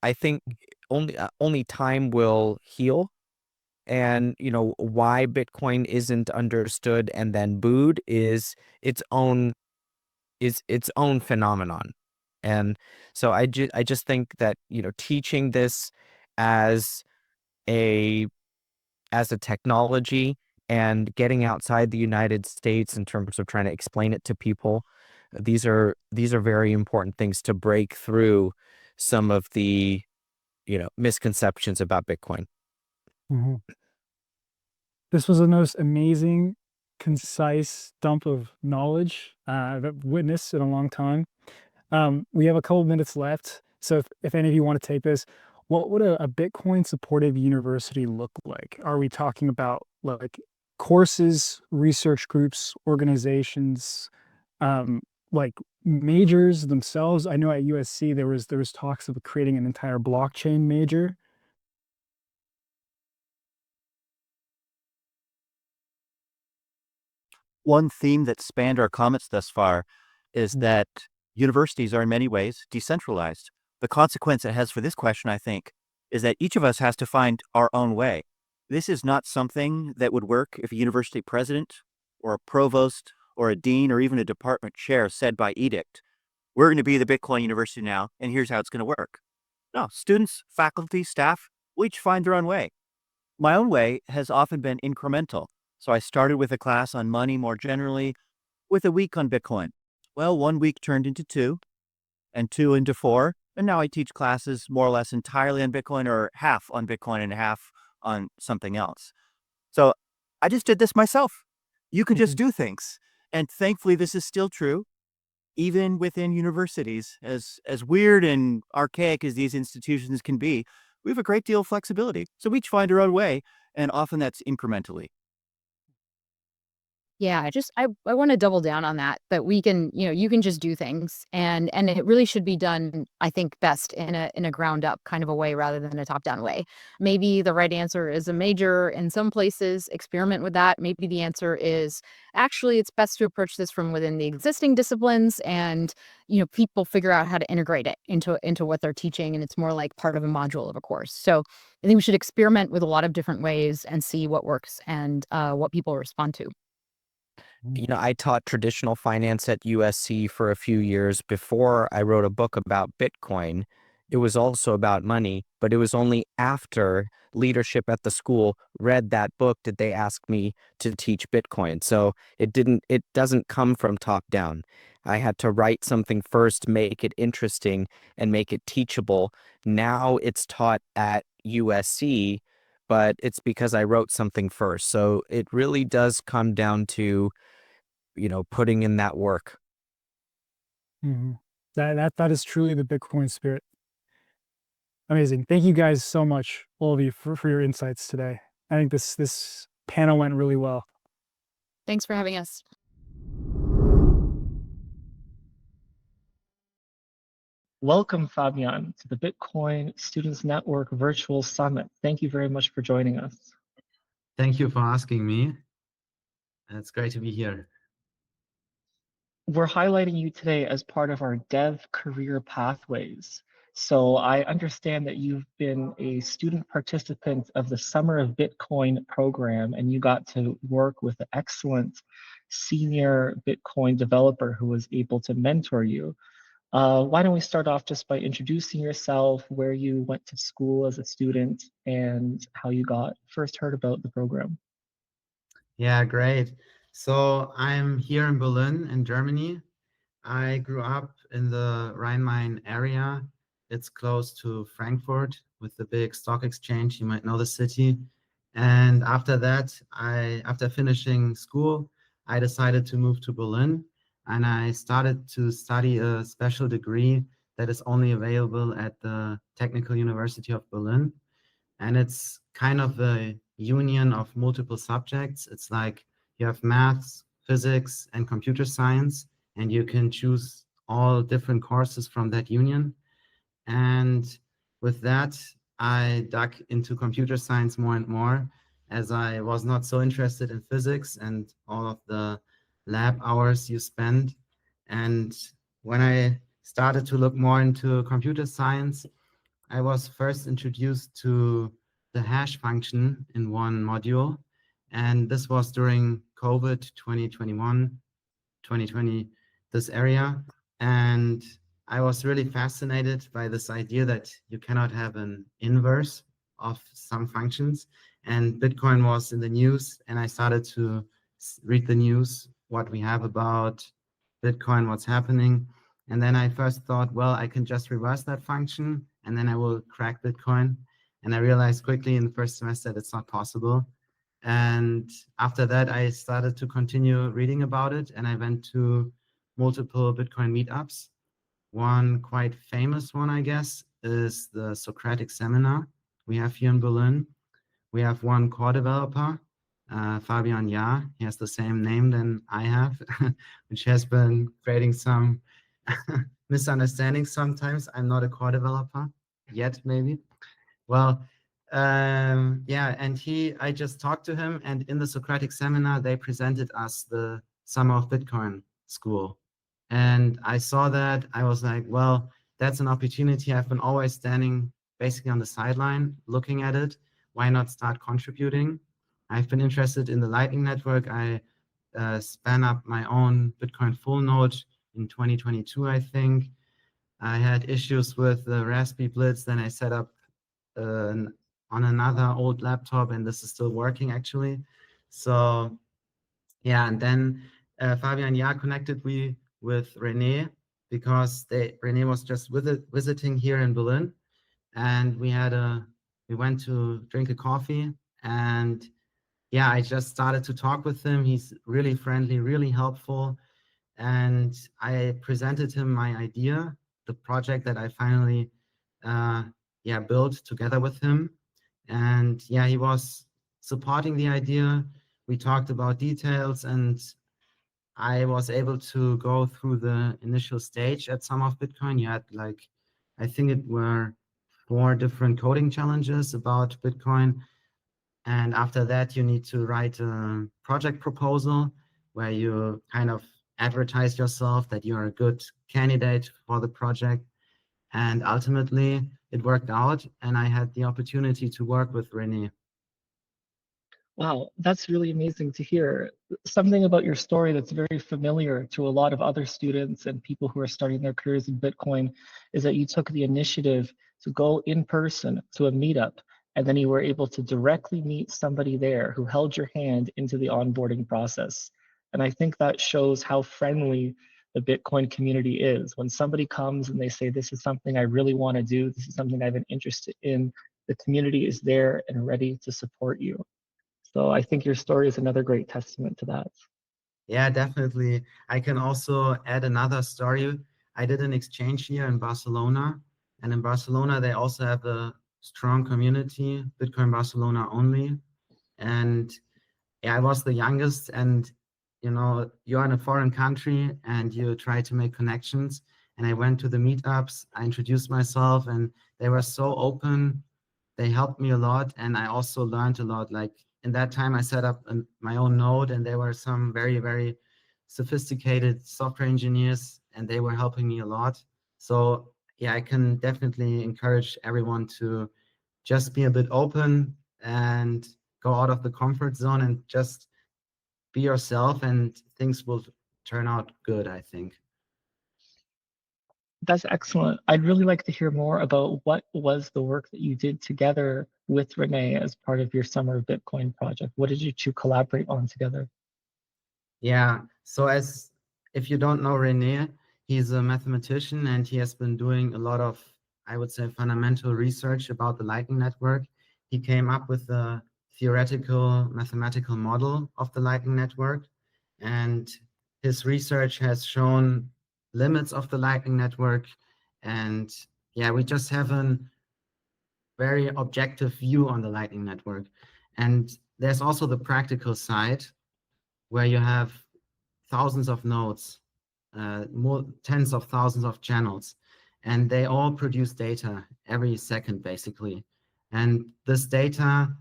I think only time will heal. And why Bitcoin isn't understood and then booed is its own phenomenon. And so I just think that teaching this as a technology and getting outside the United States in terms of trying to explain it to people, these are very important things to break through some of the misconceptions about Bitcoin. Mhm. This was the most amazing, concise dump of knowledge I've witnessed in a long time. We have a couple minutes left, so if any of you want to take this, what would a Bitcoin supportive university look like? Are we talking about like courses, research groups, organizations, like majors themselves? I know at USC there was talks of creating an entire blockchain major. One theme that spanned our comments thus far is that universities are in many ways decentralized. The consequence it has for this question, I think, is that each of us has to find our own way. This is not something that would work if a university president or a provost or a dean or even a department chair said by edict, we're going to be the Bitcoin University now, and here's how it's going to work. No, students, faculty, staff will each find their own way. My own way has often been incremental. So I started with a class on money more generally, with a week on Bitcoin. Well, 1 week turned into 2, and 2 into 4, and now I teach classes more or less entirely on Bitcoin, or half on Bitcoin and half on something else. So I just did this myself. You can just do things. And thankfully, this is still true, even within universities. As weird and archaic as these institutions can be, we have a great deal of flexibility. So we each find our own way, and often that's incrementally. Yeah, I want to double down on that we can, you can just do things and it really should be done, I think, best in a ground up kind of a way rather than a top down way. Maybe the right answer is a major in some places, experiment with that. Maybe the answer is actually it's best to approach this from within the existing disciplines and, people figure out how to integrate it into what they're teaching and it's more like part of a module of a course. So I think we should experiment with a lot of different ways and see what works and what people respond to. I taught traditional finance at USC for a few years before I wrote a book about Bitcoin. It was also about money, but it was only after leadership at the school read that book did they ask me to teach Bitcoin. So it doesn't come from top down. I had to write something first, make it interesting and make it teachable. Now it's taught at USC, but it's because I wrote something first. So it really does come down to putting in that work. Mhm. That is truly the Bitcoin spirit. Amazing. Thank you guys so much, all of you, for your insights today. I think this panel went really well. Thanks for having us. Welcome, Fabian, to the Bitcoin Students Network Virtual Summit. Thank you very much for joining us. Thank you for asking me. It's great to be here. We're highlighting you today as part of our Dev Career Pathways. So I understand that you've been a student participant of the Summer of Bitcoin program, and you got to work with an excellent senior Bitcoin developer who was able to mentor you. Why don't we start off just by introducing yourself, where you went to school as a student, and how you first heard about the program? Yeah, great. So I'm here in Berlin, in Germany. I grew up in the Rhine-Main area. It's close to Frankfurt with the big stock exchange. You might know the city. And after that, after finishing school, I decided to move to Berlin. and I started to study a special degree that is only available at the Technical University of Berlin. And it's kind of a union of multiple subjects. It's like you have maths, physics, and computer science, and you can choose all different courses from that union. And with that, I dug into computer science more and more, as I was not so interested in physics and all of the lab hours you spend. And when I started to look more into computer science, I was first introduced to the hash function in one module. And this was during COVID 2021, 2020, this area. And I was really fascinated by this idea that you cannot have an inverse of some functions. And Bitcoin was in the news, and I started to read the news, what we have about Bitcoin, what's happening. And then I first thought, well, I can just reverse that function, and then I will crack Bitcoin. And I realized quickly in the first semester that it's not possible. And after that, I started to continue reading about it, and I went to multiple Bitcoin meetups. One quite famous one, I guess, is the Socratic Seminar we have here in Berlin. We have one core developer, Fabian Jahr. He has the same name than I have, which has been creating some misunderstandings sometimes. I'm not a core developer yet, maybe. Well, yeah, and I just talked to him, and in the Socratic Seminar, they presented us the Summer of Bitcoin school. And I saw that, I was like, well, that's an opportunity. I've been always standing basically on the sideline, looking at it. Why not start contributing? I've been interested in the Lightning Network. I span up my own Bitcoin full node in 2022, I think. I had issues with the Raspberry Blitz, then I set up on another old laptop, and this is still working actually. So yeah, and then Fabian Jahr connected me with René, because René was just visiting here in Berlin, and we went to drink a coffee, and yeah, I just started to talk with him. He's really friendly, really helpful, and I presented him my idea, the project that I finally built together with him. And yeah, he was supporting the idea. We talked about details, and I was able to go through the initial stage at Sum of Bitcoin. You had I think it were 4 different coding challenges about Bitcoin. And after that, you need to write a project proposal where you kind of advertise yourself that you're a good candidate for the project. And ultimately, it worked out, and I had the opportunity to work with René. Wow, that's really amazing to hear. Something about your story that's very familiar to a lot of other students and people who are starting their careers in Bitcoin is that you took the initiative to go in person to a meetup, and then you were able to directly meet somebody there who held your hand into the onboarding process. And I think that shows how friendly the Bitcoin community is. When somebody comes and they say, this is something I really want to do, this is something I've been interested in, the community is there and ready to support you. So I think your story is another great testament to that. Yeah, definitely. I can also add another story. I did an exchange here in Barcelona, and in Barcelona, they also have a strong community, Bitcoin Barcelona only. And yeah, I was the youngest, and you're in a foreign country and you try to make connections. And I went to the meetups, I introduced myself, and they were so open. They helped me a lot, and I also learned a lot. Like in that time, I set up my own node, and there were some very, very sophisticated software engineers, and they were helping me a lot. So yeah, I can definitely encourage everyone to just be a bit open and go out of the comfort zone and just be yourself, and things will turn out good, I think. That's excellent. I'd really like to hear more about what was the work that you did together with René as part of your Summer of Bitcoin project. What did you two collaborate on together? Yeah, so if you don't know René, he's a mathematician, and he has been doing a lot of, I would say, fundamental research about the Lightning Network. He came up with a theoretical mathematical model of the Lightning Network, and his research has shown limits of the Lightning Network. And yeah, we just have a very objective view on the Lightning Network. And there's also the practical side where you have thousands of nodes, tens of thousands of channels, and they all produce data every second, basically. And this data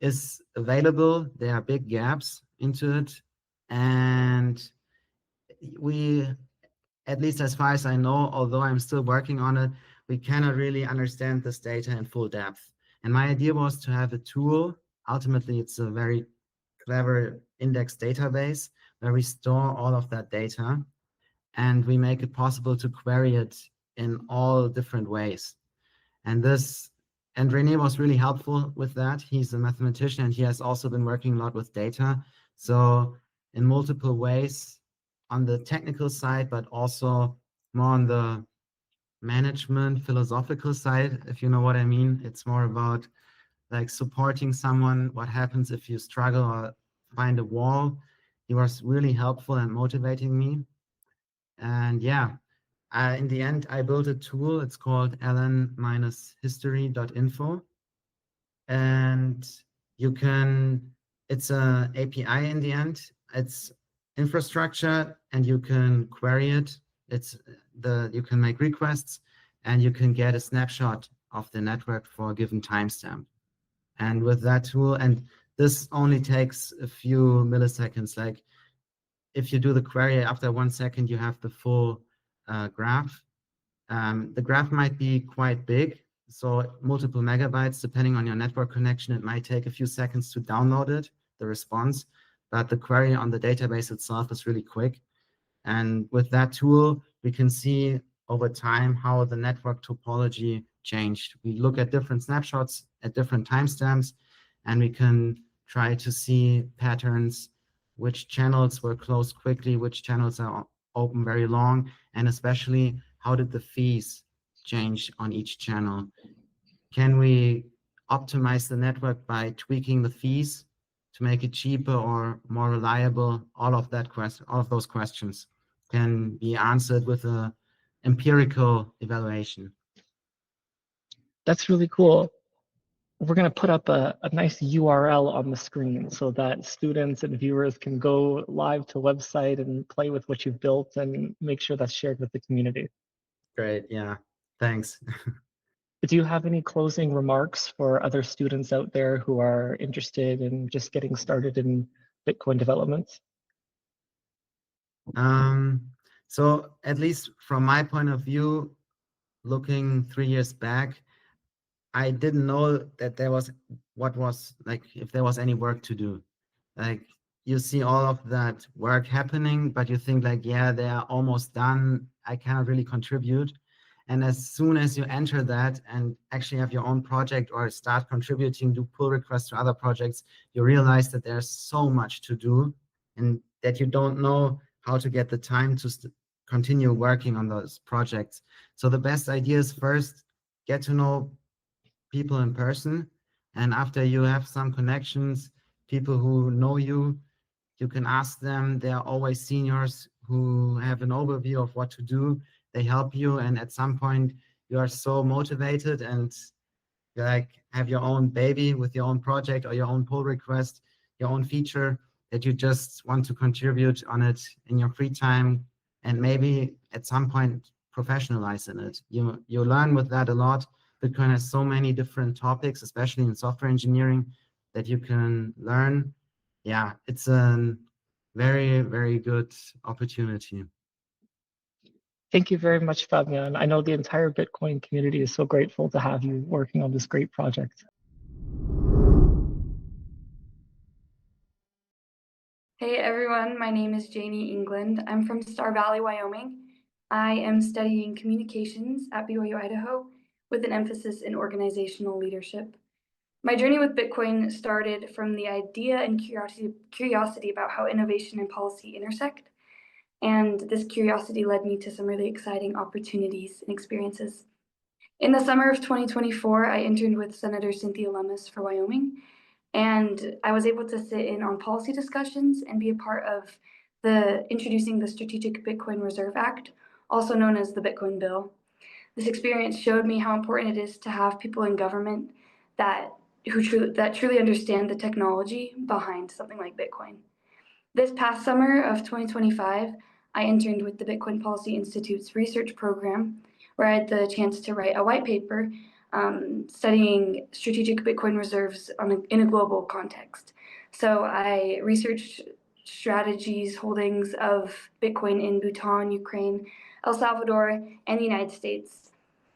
is available. There are big gaps into it. And we, at least as far as I know, although I'm still working on it, we cannot really understand this data in full depth. And my idea was to have a tool. Ultimately, it's a very clever index database where we store all of that data and we make it possible to query it in all different ways. And René was really helpful with that. He's a mathematician and he has also been working a lot with data. So in multiple ways on the technical side, but also more on the management, philosophical side, if you know what I mean. It's more about like supporting someone, what happens if you struggle or find a wall. He was really helpful and motivating me. And yeah, in the end, I built a tool. It's called ln-history.info. And it's an API in the end. It's infrastructure and you can query it. You can make requests and you can get a snapshot of the network for a given timestamp. And with that tool, and this only takes a few milliseconds. Like if you do the query after 1 second, you have the full graph. The graph might be quite big, so multiple megabytes, depending on your network connection. It might take a few seconds to download it, the response, but the query on the database itself is really quick. And with that tool, we can see over time how the network topology changed. We look at different snapshots at different timestamps, and we can try to see patterns, which channels were closed quickly, which channels are open very long, and especially how did the fees change on each channel? Can we optimize the network by tweaking the fees to make it cheaper or more reliable? All of those questions can be answered with an empirical evaluation. That's really cool. We're going to put up a nice URL on the screen so that students and viewers can go live to the website and play with what you've built and make sure that's shared with the community. Great, yeah, thanks. Do you have any closing remarks for other students out there who are interested in just getting started in Bitcoin development? So at least from my point of view, looking 3 years back, I didn't know that if there was any work to do. Like you see all of that work happening, but you think like, yeah, they are almost done. I cannot really contribute. And as soon as you enter that and actually have your own project or start contributing, do pull requests to other projects, you realize that there's so much to do and that you don't know how to get the time to continue working on those projects. So the best idea is first get to know people in person. And after you have some connections, people who know you, you can ask them. There are always seniors who have an overview of what to do. They help you. And at some point you are so motivated and you like have your own baby with your own project or your own pull request, your own feature that you just want to contribute on it in your free time. And maybe at some point professionalize in it. You learn with that a lot. Bitcoin has so many different topics, especially in software engineering, that you can learn. Yeah, it's a very, very good opportunity. Thank you very much, Fabian. I know the entire Bitcoin community is so grateful to have you working on this great project. Hey everyone, my name is Janie England. I'm from Star Valley, Wyoming. I am studying communications at BYU, Idaho, with an emphasis in organizational leadership. My journey with Bitcoin started from the idea and curiosity about how innovation and policy intersect. And this curiosity led me to some really exciting opportunities and experiences. In the summer of 2024, I interned with Senator Cynthia Lummis for Wyoming, and I was able to sit in on policy discussions and be a part of introducing the Strategic Bitcoin Reserve Act, also known as the Bitcoin Bill. This experience showed me how important it is to have people in government that truly understand the technology behind something like Bitcoin. This past summer of 2025, I interned with the Bitcoin Policy Institute's research program, where I had the chance to write a white paper studying strategic Bitcoin reserves in a global context. So I researched strategies, holdings of Bitcoin in Bhutan, Ukraine, El Salvador, and the United States.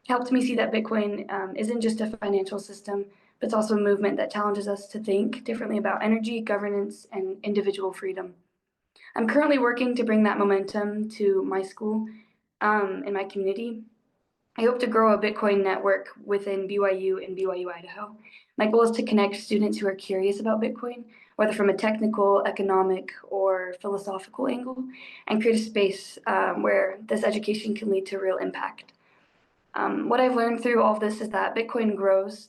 It helped me see that Bitcoin isn't just a financial system, but it's also a movement that challenges us to think differently about energy, governance, and individual freedom. I'm currently working to bring that momentum to my school in my community. I hope to grow a Bitcoin network within BYU and BYU Idaho. My goal is to connect students who are curious about Bitcoin, whether from a technical, economic, or philosophical angle, and create a space where this education can lead to real impact. What I've learned through all of this is that Bitcoin grows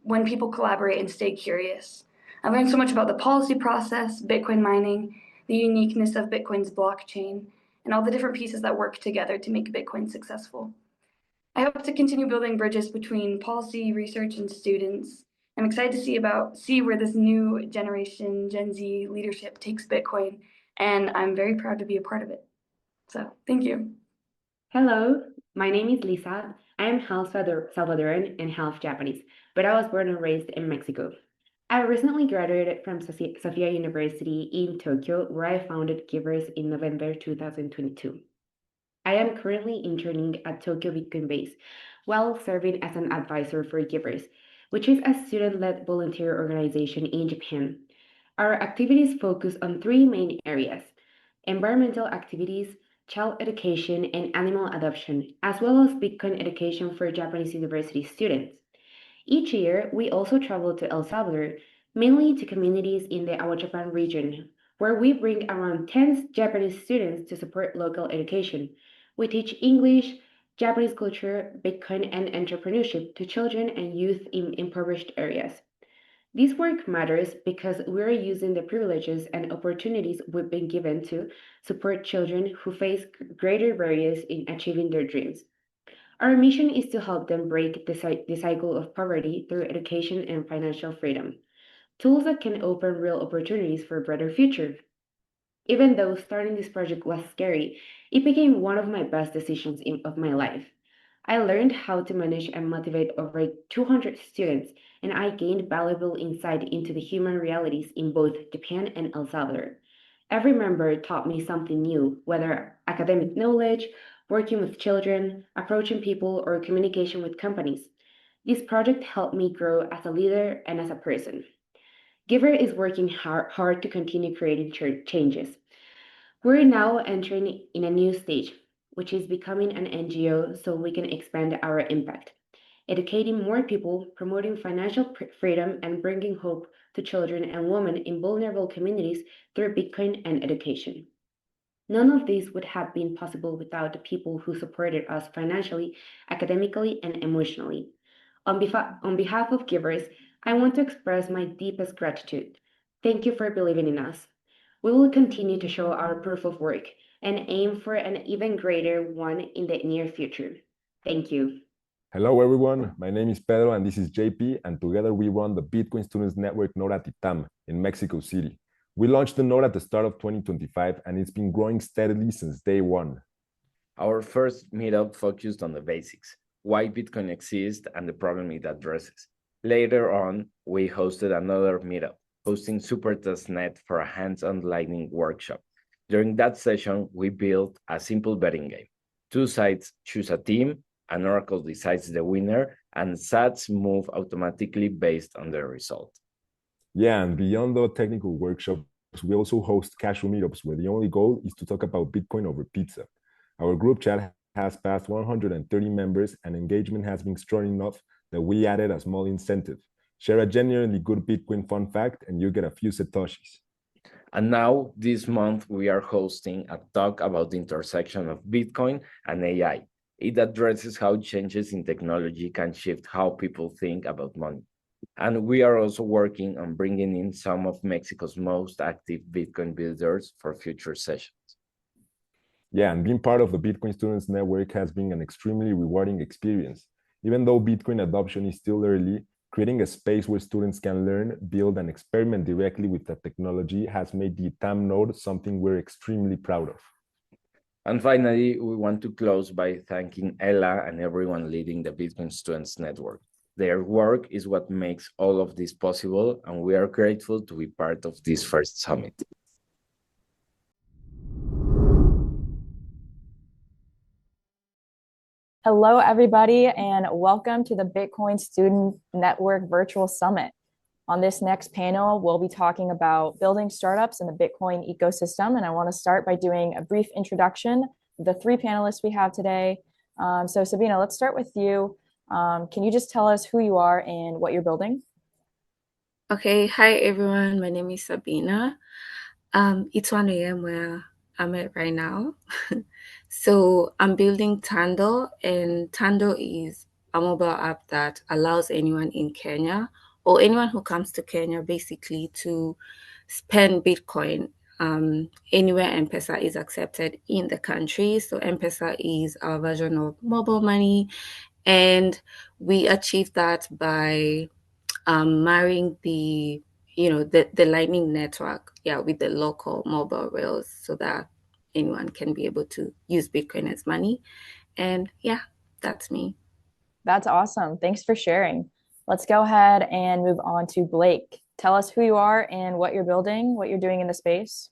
when people collaborate and stay curious. I learned so much about the policy process, Bitcoin mining, the uniqueness of Bitcoin's blockchain, and all the different pieces that work together to make Bitcoin successful. I hope to continue building bridges between policy, research, and students. I'm excited to see where this new generation, Gen Z leadership takes Bitcoin, and I'm very proud to be a part of it. So, thank you. Hello, my name is Lisa. I am half Salvadoran and half Japanese, but I was born and raised in Mexico. I recently graduated from Sophia University in Tokyo, where I founded Givers in November 2022. I am currently interning at Tokyo Bitcoin Base while serving as an advisor for Givers, which is a student-led volunteer organization in Japan. Our activities focus on three main areas: environmental activities, child education, and animal adoption, as well as Bitcoin education for Japanese university students. Each year, we also travel to El Salvador, mainly to communities in the Ahuachapan region, where we bring around 10 Japanese students to support local education. We teach English, Japanese culture, Bitcoin, and entrepreneurship to children and youth in impoverished areas. This work matters because we're using the privileges and opportunities we've been given to support children who face greater barriers in achieving their dreams. Our mission is to help them break the cycle of poverty through education and financial freedom, tools that can open real opportunities for a better future. Even though starting this project was scary, it became one of my best decisions of my life. I learned how to manage and motivate over 200 students, and I gained valuable insight into the human realities in both Japan and El Salvador. Every member taught me something new, whether academic knowledge, working with children, approaching people, or communication with companies. This project helped me grow as a leader and as a person. Giver is working hard to continue creating changes. We're now entering in a new stage, which is becoming an NGO so we can expand our impact, educating more people, promoting financial freedom, and bringing hope to children and women in vulnerable communities through Bitcoin and education. None of this would have been possible without the people who supported us financially, academically, and emotionally. On behalf of Givers, I want to express my deepest gratitude. Thank you for believing in us. We will continue to show our proof of work and aim for an even greater one in the near future. Thank you. Hello, everyone. My name is Pedro, and this is JP, and together we run the Bitcoin Students Network Node at Titam in Mexico City. We launched the node at the start of 2025, and it's been growing steadily since day one. Our first meetup focused on the basics, why Bitcoin exists and the problem it addresses. Later on, we hosted another meetup, hosting SuperTestNet for a hands-on Lightning workshop. During that session, we built a simple betting game. Two sides choose a team, an oracle decides the winner, and sats move automatically based on the result. Yeah, and beyond the technical workshops, we also host casual meetups where the only goal is to talk about Bitcoin over pizza. Our group chat has passed 130 members, and engagement has been strong enough that we added a small incentive. Share a genuinely good Bitcoin fun fact, and you get a few Satoshis. And now, this month, we are hosting a talk about the intersection of Bitcoin and AI. It addresses how changes in technology can shift how people think about money. And we are also working on bringing in some of Mexico's most active Bitcoin builders for future sessions. Yeah, and being part of the Bitcoin Students Network has been an extremely rewarding experience. Even though Bitcoin adoption is still early, creating a space where students can learn, build, and experiment directly with the technology has made the TAM node something we're extremely proud of. And finally, we want to close by thanking Ella and everyone leading the Bitcoin Students Network. Their work is what makes all of this possible, and we are grateful to be part of this first summit. Hello, everybody, and welcome to the Bitcoin Student Network Virtual Summit. On this next panel, we'll be talking about building startups in the Bitcoin ecosystem, and I want to start by doing a brief introduction of the three panelists we have today. So Sabina, let's start with you. Can you just tell us who you are and what you're building? Okay, hi everyone, my name is Sabina. It's 1 a.m. where I'm at right now. So I'm building Tando, and Tando is a mobile app that allows anyone in Kenya or anyone who comes to Kenya basically to spend Bitcoin anywhere M-Pesa is accepted in the country. So M-Pesa is our version of mobile money, and we achieve that by marrying the Lightning network, with the local mobile rails so that anyone can be able to use Bitcoin as money. And yeah, that's me. That's awesome. Thanks for sharing. Let's go ahead and move on to Blake. Tell us who you are and what you're building, what you're doing in the space.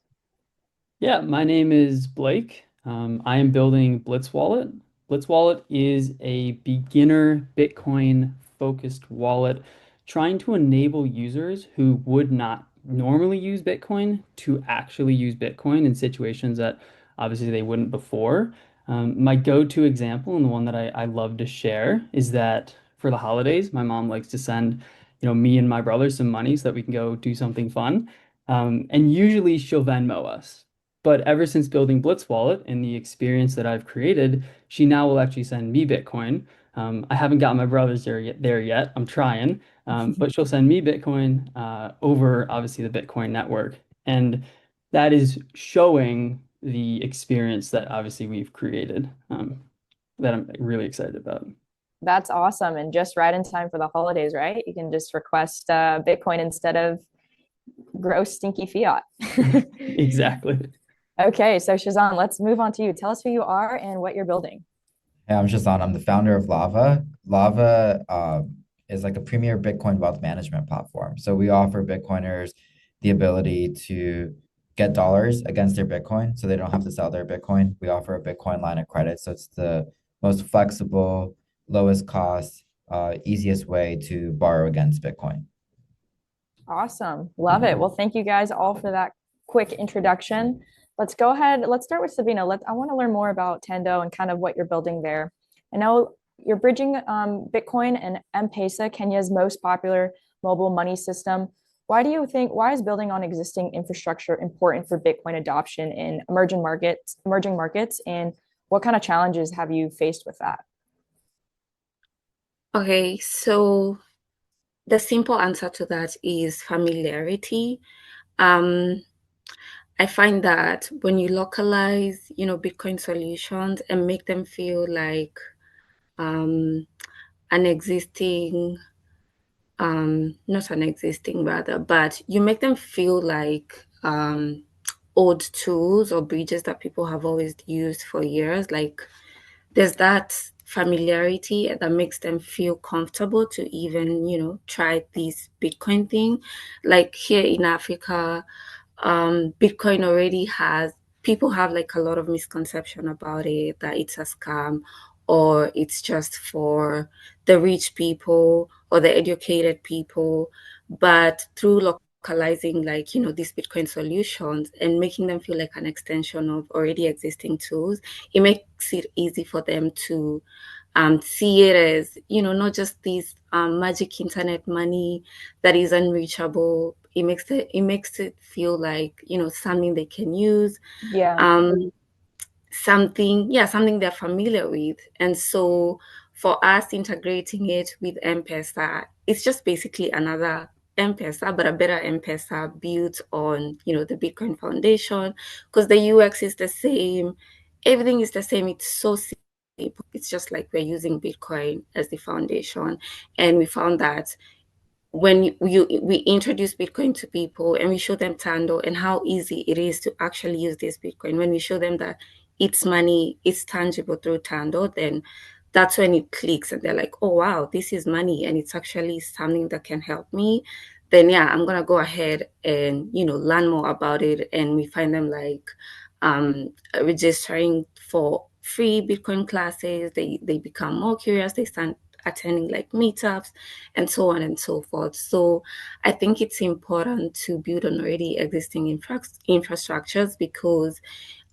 Yeah, my name is Blake. I am building Blitz Wallet. Blitz Wallet is a beginner Bitcoin focused wallet trying to enable users who would not normally use Bitcoin to actually use Bitcoin in situations that obviously they wouldn't before. My go-to example, and the one that I love to share, is that for the holidays, my mom likes to send, me and my brother some money so that we can go do something fun. And usually she'll Venmo us. But ever since building Blitz Wallet and the experience that I've created, she now will actually send me Bitcoin. I haven't got my brothers there yet. I'm trying, but she'll send me Bitcoin over obviously the Bitcoin network, and that is showing the experience that obviously we've created that I'm really excited about. That's awesome, and just right in time for the holidays, right? You can just request Bitcoin instead of gross stinky fiat. Exactly. Okay, so Shazan, let's move on to you. Tell us who you are and what you're building. Hey, I'm Shazan. I'm the founder of Lava. Lava is like a premier Bitcoin wealth management platform. So we offer Bitcoiners the ability to get dollars against their Bitcoin so they don't have to sell their Bitcoin. We offer a Bitcoin line of credit. So it's the most flexible, lowest cost, easiest way to borrow against Bitcoin. Awesome. Love it. Well, thank you guys all for that quick introduction. Let's go ahead. Let's start with Sabina. I want to learn more about Tando and kind of what you're building there. I know you're bridging Bitcoin and M-Pesa, Kenya's most popular mobile money system. Why is building on existing infrastructure important for Bitcoin adoption in emerging markets, and what kind of challenges have you faced with that? Okay, so the simple answer to that is familiarity. I find that when you localize, Bitcoin solutions and make them feel like an existing, not an existing rather, but you make them feel like old tools or bridges that people have always used for years. Like there's that familiarity that makes them feel comfortable to even, try this Bitcoin thing. Like here in Africa, Bitcoin already people have like a lot of misconception about it, that it's a scam or it's just for the rich people or the educated people. But through localizing these Bitcoin solutions and making them feel like an extension of already existing tools, it makes it easy for them to see it as, not just this magic internet money that is unreachable. It makes it feel like, something they can use. Yeah. Something they're familiar with. And so for us integrating it with M-Pesa, it's just basically another M-Pesa, but a better M-Pesa built on, the Bitcoin Foundation, because the UX is the same, everything is the same. It's so simple. It's just like we're using Bitcoin as the foundation, and we found that when we introduce Bitcoin to people and we show them Tando and how easy it is to actually use this Bitcoin, when we show them that it's money, it's tangible through Tando, then that's when it clicks and they're like, oh, wow, this is money and it's actually something that can help me. Then, yeah, I'm going to go ahead and, learn more about it. And we find them like registering for free Bitcoin classes. They become more curious. They start attending like meetups and so on and so forth. So I think it's important to build on already existing infrastructures, because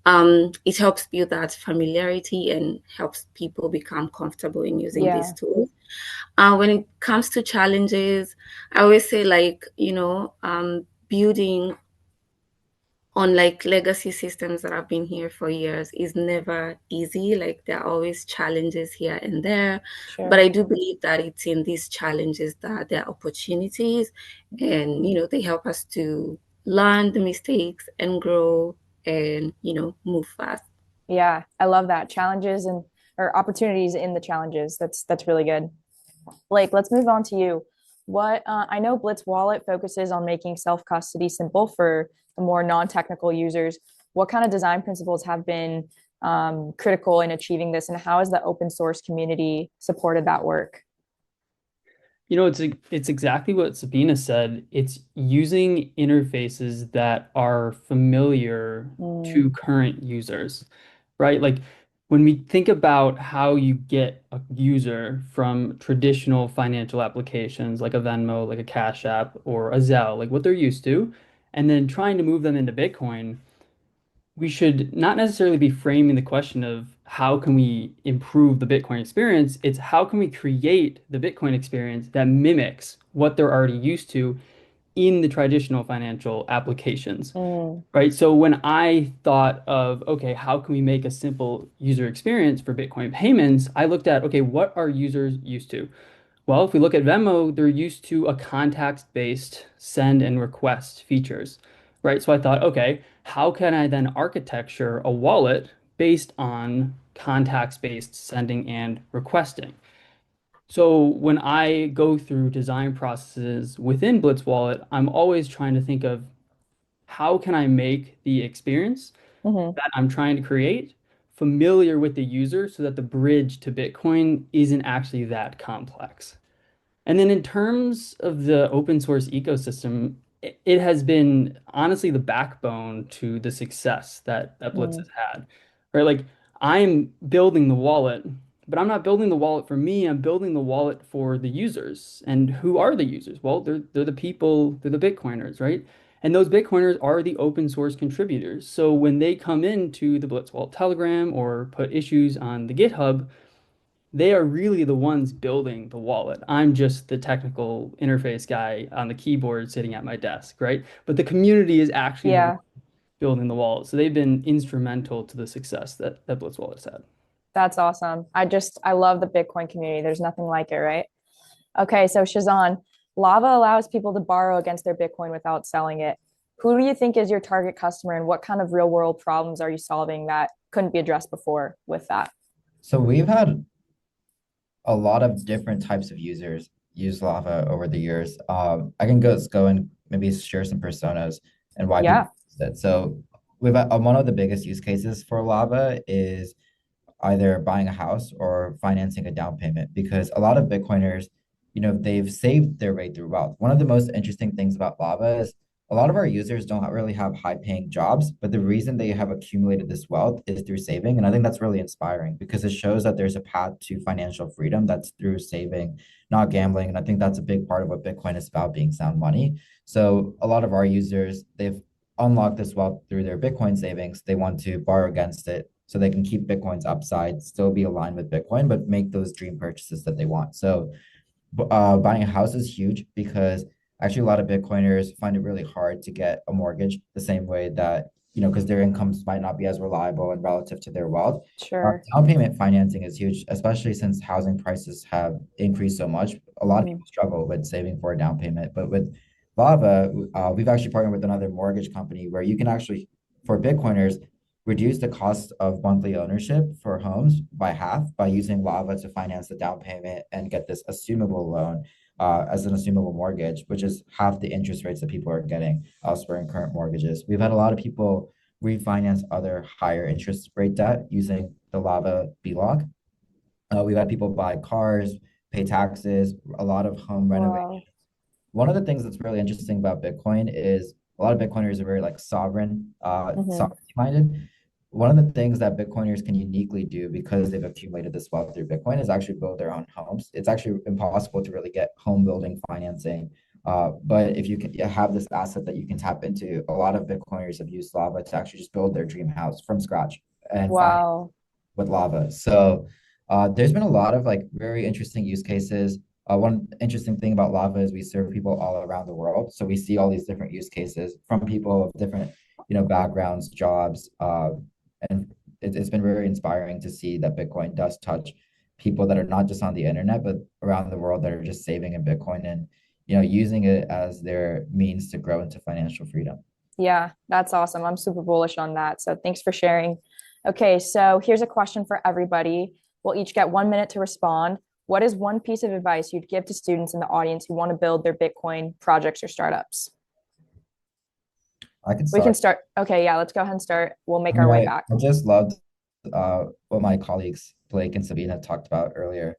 it helps build that familiarity and helps people become comfortable in using these tools. When it comes to challenges, I always say like, building on like legacy systems that have been here for years is never easy. Like there are always challenges here and there. Sure. But I do believe that it's in these challenges that there are opportunities, and they help us to learn the mistakes and grow and move fast. Yeah, I love that. Challenges or opportunities in the challenges. That's really good. Blake, let's move on to you. What I know Blitz Wallet focuses on making self-custody simple for the more non-technical users. What kind of design principles have been critical in achieving this, and how has the open source community supported that work? It's exactly what Sabina said. It's using interfaces that are familiar to current users, right? Like when we think about how you get a user from traditional financial applications like a Venmo, like a Cash App, or a Zelle, like what they're used to, and then trying to move them into Bitcoin, we should not necessarily be framing the question of how can we improve the Bitcoin experience. It's how can we create the Bitcoin experience that mimics what they're already used to in the traditional financial applications, right? So when I thought of, okay, how can we make a simple user experience for Bitcoin payments, I looked at, okay, what are users used to? Well, if we look at Venmo, they're used to a context-based send and request features, right? So I thought, okay, how can I then architecture a wallet based on context-based sending and requesting? So when I go through design processes within Blitz Wallet, I'm always trying to think of how can I make the experience that I'm trying to create familiar with the user so that the bridge to Bitcoin isn't actually that complex. And then in terms of the open source ecosystem, it has been honestly the backbone to the success that Blitz has had, right? Like I'm building the wallet, but I'm not building the wallet for me. I'm building the wallet for the users. And who are the users? Well, they're the people, they're the Bitcoiners, right? And those Bitcoiners are the open source contributors. So when they come into the Blitz Wallet Telegram or put issues on the GitHub, they are really the ones building the wallet. I'm just the technical interface guy on the keyboard sitting at my desk, right? But the community is actually the one building the wallet. So they've been instrumental to the success that Blitz Wallet has had. That's awesome. I love the Bitcoin community. There's nothing like it, right? Okay, so Shazan, Lava allows people to borrow against their Bitcoin without selling it. Who do you think is your target customer, and what kind of real world problems are you solving that couldn't be addressed before with that? So we've had a lot of different types of users use Lava over the years. I can go and maybe share some personas and why people use it. So we've one of the biggest use cases for Lava is either buying a house or financing a down payment, because a lot of Bitcoiners, they've saved their way through wealth. One of the most interesting things about Lava is a lot of our users don't really have high paying jobs, but the reason they have accumulated this wealth is through saving. And I think that's really inspiring because it shows that there's a path to financial freedom that's through saving, not gambling. And I think that's a big part of what Bitcoin is about, being sound money. So a lot of our users, they've unlocked this wealth through their Bitcoin savings. They want to borrow against it so they can keep Bitcoin's upside, still be aligned with Bitcoin, but make those dream purchases that they want. So buying a house is huge because actually a lot of Bitcoiners find it really hard to get a mortgage the same way that because their incomes might not be as reliable and relative to their wealth. Sure. Down payment financing is huge, especially since housing prices have increased so much. A lot of people struggle with saving for a down payment, but with Lava, we've actually partnered with another mortgage company where you can actually, for Bitcoiners, reduce the cost of monthly ownership for homes by half by using Lava to finance the down payment and get this assumable loan as an assumable mortgage, which is half the interest rates that people are getting elsewhere in current mortgages. We've had a lot of people refinance other higher interest rate debt using the Lava BLOC. We've had people buy cars, pay taxes, a lot of home renovations. One of the things that's really interesting about Bitcoin is a lot of Bitcoiners are very like sovereignty minded. One of the things that Bitcoiners can uniquely do because they've accumulated this wealth through Bitcoin is actually build their own homes. It's actually impossible to really get home building financing. But if you can have this asset that you can tap into, a lot of Bitcoiners have used Lava to actually just build their dream house from scratch and finance with Lava. So there's been a lot of like very interesting use cases. One interesting thing about Lava is we serve people all around the world. So we see all these different use cases from people of different, backgrounds, jobs, and it's been very inspiring to see that Bitcoin does touch people that are not just on the internet, but around the world that are just saving in Bitcoin and, using it as their means to grow into financial freedom. Yeah, that's awesome. I'm super bullish on that. So thanks for sharing. Okay, so here's a question for everybody. We'll each get 1 minute to respond. What is one piece of advice you'd give to students in the audience who want to build their Bitcoin projects or startups? I can We can start. start. Okay, yeah, let's go ahead and start. We'll make our way back. I just loved what my colleagues Blake and Sabina talked about earlier,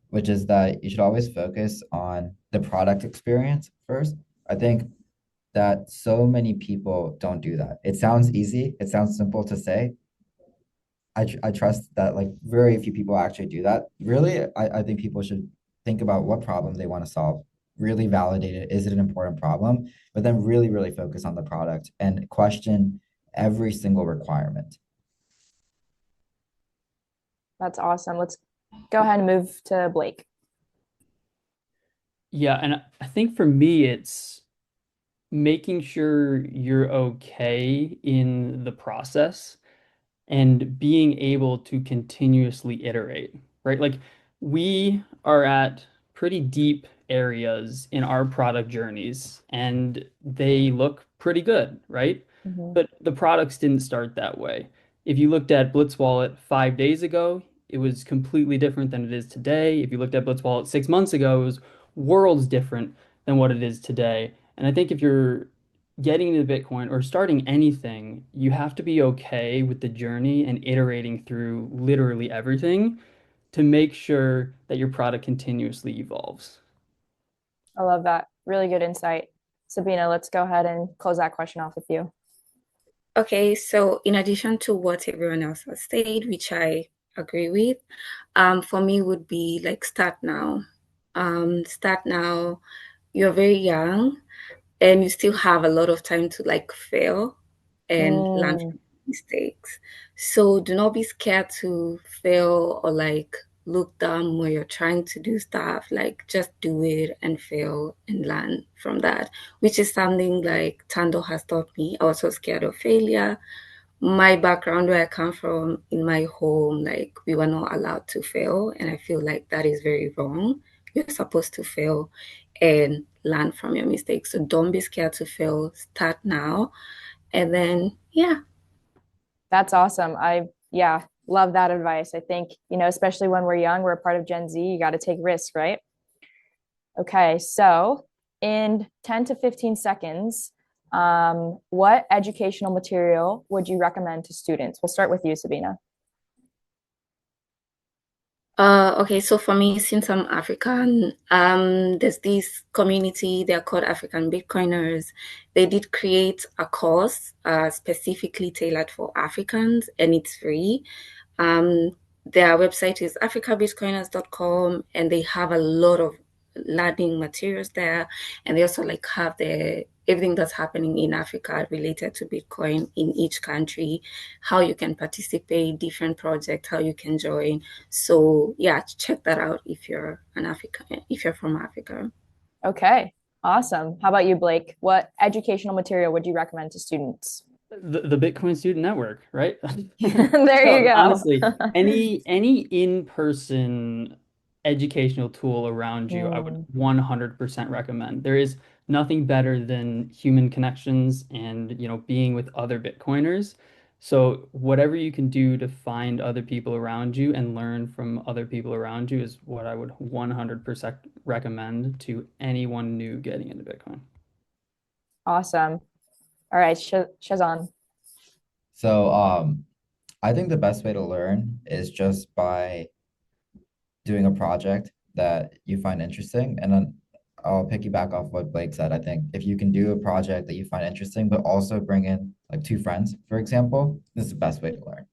which is that you should always focus on the product experience first. I think that so many people don't do that. It sounds easy, it sounds simple to say. I trust that like very few people actually do that. Really, I think people should think about what problem they want to solve, really validate it. Is it an important problem? But then really, really focus on the product and question every single requirement. That's awesome. Let's go ahead and move to Blake. Yeah, and I think for me, it's making sure you're okay in the process and being able to continuously iterate, right? Like we are at pretty deep areas in our product journeys and they look pretty good, right? But the products didn't start that way. If you looked at Blitz Wallet 5 days ago, it was completely different than it is today. If you looked at Blitz Wallet 6 months ago, it was worlds different than what it is today. And I think if you're getting into Bitcoin or starting anything, you have to be okay with the journey and iterating through literally everything to make sure that your product continuously evolves. I love that. Really good insight. Sabina, let's go ahead and close that question off with you. Okay, so in addition to what everyone else has said, which I agree with, for me would be like start now. Start now. You're very young and you still have a lot of time to like fail and learn from mistakes. So do not be scared to fail or like look down when you're trying to do stuff. Like just do it and fail and learn from that, which is something like Tando has taught me. I was so scared of failure. My background, where I come from, in my home, like we were not allowed to fail, and I feel like that is very wrong. You're supposed to fail and learn from your mistakes. So don't be scared to fail. Start now. And then, yeah. That's awesome. Yeah, love that advice. I think, especially when we're young, we're a part of Gen Z, you got to take risks, right? Okay, so in 10 to 15 seconds, what educational material would you recommend to students? We'll start with you, Sabina. Okay, so for me, since I'm African, there's this community, they're called African Bitcoiners. They did create a course specifically tailored for Africans, and it's free. Their website is africabitcoiners.com, and they have a lot of learning materials there. And they also like have everything that's happening in Africa related to Bitcoin in each country, how you can participate, different projects, how you can join. So yeah, check that out if you're from Africa. Okay, awesome. How about you, Blake? What educational material would you recommend to students? The Bitcoin Student Network, right? There you So go. honestly, any in-person educational tool around you, I would 100% recommend. There is nothing better than human connections and, being with other Bitcoiners. So whatever you can do to find other people around you and learn from other people around you is what I would 100% recommend to anyone new getting into Bitcoin. Awesome. All right, Shazan. So I think the best way to learn is just by doing a project that you find interesting. And then I'll piggyback off what Blake said. I think if you can do a project that you find interesting, but also bring in like two friends, for example, this is the best way to learn.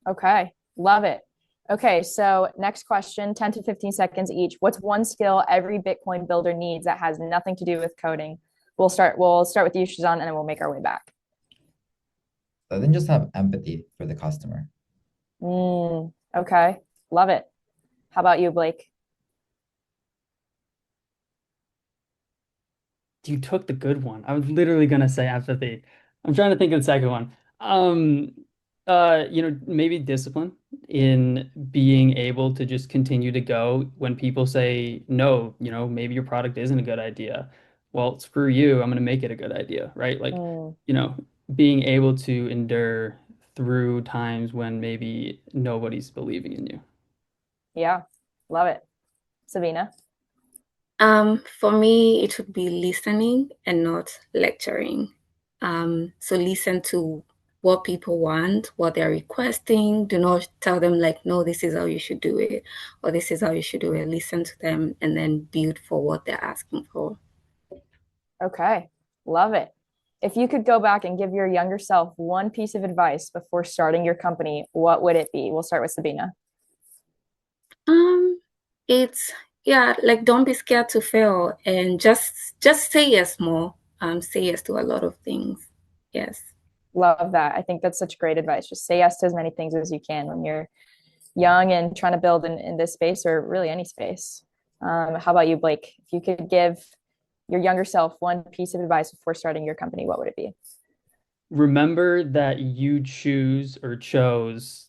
Okay, love it. Okay, so next question, 10 to 15 seconds each. What's one skill every Bitcoin builder needs that has nothing to do with coding? We'll start with you, Shazan, and then we'll make our way back. So then just have empathy for the customer. Okay, love it. How about you, Blake? You took the good one. I was literally gonna say empathy. I'm trying to think of the second one. Maybe discipline in being able to just continue to go when people say no, maybe your product isn't a good idea. Well, screw you, I'm gonna make it a good idea, right? Like, being able to endure through times when maybe nobody's believing in you. Yeah, love it. Sabina? For me, it would be listening and not lecturing. So listen to what people want, what they're requesting. Do not tell them like, no, this is how you should do it, or this is how you should do it. Listen to them and then build for what they're asking for. Okay, love it. If you could go back and give your younger self one piece of advice before starting your company, what would it be? We'll start with Sabina. It's like don't be scared to fail and just say yes more. Say yes to a lot of things. Yes. Love that. I think that's such great advice. Just say yes to as many things as you can when you're young and trying to build in this space or really any space. How about you, Blake? If you could give your younger self one piece of advice before starting your company, what would it be? Remember that you chose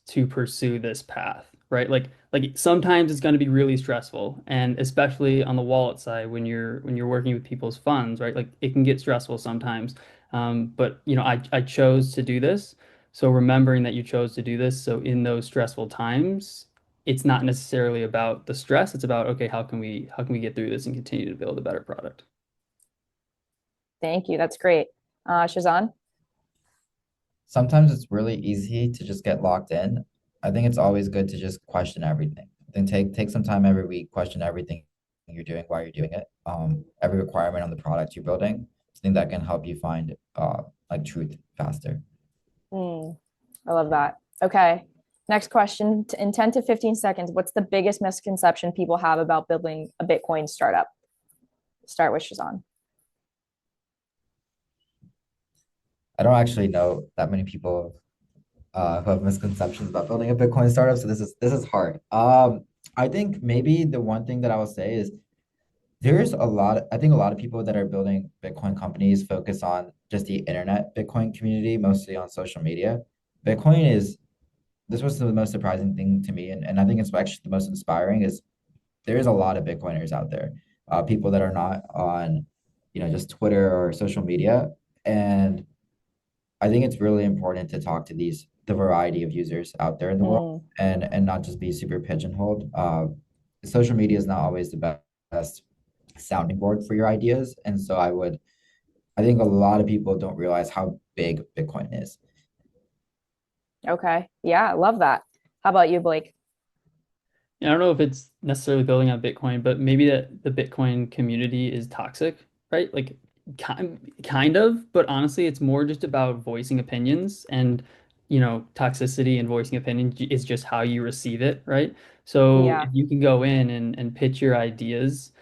to pursue this path, right? Like sometimes it's going to be really stressful, and especially on the wallet side when you're working with people's funds, right? Like it can get stressful sometimes. But I chose to do this. So remembering that you chose to do this, so in those stressful times, it's not necessarily about the stress. It's about, okay, how can we get through this and continue to build a better product? Thank you. That's great. Shazan? Sometimes it's really easy to just get locked in. I think it's always good to just question everything. Then take some time every week, question everything you're doing, why you're doing it, every requirement on the product you're building. I think that can help you find like truth faster. I love that. Okay. Next question. In 10 to 15 seconds, what's the biggest misconception people have about building a Bitcoin startup? Start with Shazan. I don't actually know that many people who have misconceptions about building a Bitcoin startup, so this is hard. I think maybe the one thing that I will say is I think a lot of people that are building Bitcoin companies focus on just the internet Bitcoin community, mostly on social media. This was the most surprising thing to me, and I think it's actually the most inspiring is there is a lot of Bitcoiners out there, people that are not on, just Twitter or social media. And I think it's really important to talk to the variety of users out there in the world and not just be super pigeonholed. Social media is not always the best sounding board for your ideas. And so I think a lot of people don't realize how big Bitcoin is. Okay. Yeah, I love that. How about you, Blake? I don't know if it's necessarily building on Bitcoin, but maybe that the Bitcoin community is toxic, right? Like kind of, but honestly, it's more just about voicing opinions and, toxicity and voicing opinions is just how you receive it, right? So Yeah. if you can go in and pitch your ideas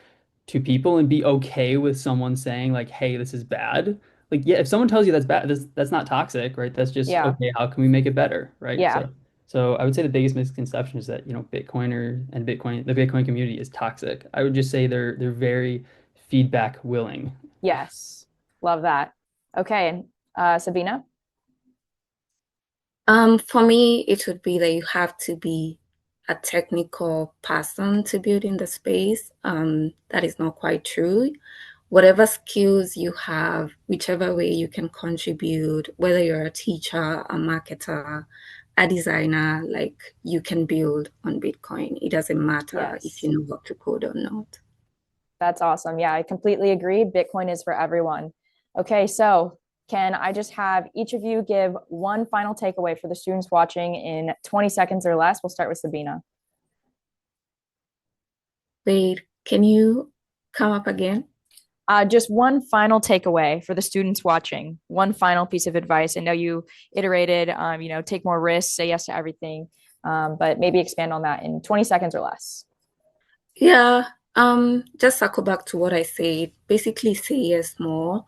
to people and be okay with someone saying like, hey, this is bad. Like, yeah, if someone tells you that's bad, that's not toxic, right? That's just, Yeah. okay, how can we make it better, right? Yeah. So I would say the biggest misconception is that, the Bitcoin community is toxic. I would just say they're very feedback willing. Yes. Love that. Okay. And Sabina? For me, it would be that you have to be a technical person to build in the space. That is not quite true. Whatever skills you have, whichever way you can contribute, whether you're a teacher, a marketer, a designer, like you can build on Bitcoin. It doesn't matter if you know how to code or not. That's awesome. Yeah, I completely agree. Bitcoin is for everyone. Okay, so can I just have each of you give one final takeaway for the students watching in 20 seconds or less? We'll start with Sabina. Wait, can you come up again? Just one final takeaway for the students watching. One final piece of advice. I know you iterated, take more risks, say yes to everything, but maybe expand on that in 20 seconds or less. Yeah, just circle back to what I said. Basically, say yes more.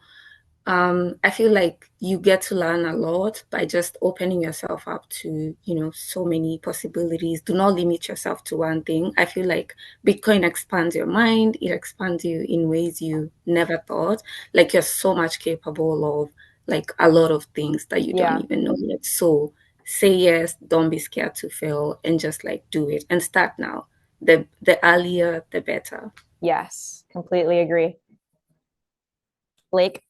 I feel like you get to learn a lot by just opening yourself up to, so many possibilities. Do not limit yourself to one thing. I feel like Bitcoin expands your mind. It expands you in ways you never thought. Like you're so much capable of like a lot of things that you don't even know yet. So say yes, don't be scared to fail and just like do it and start now. The earlier, the better. Yes, completely agree. Blake?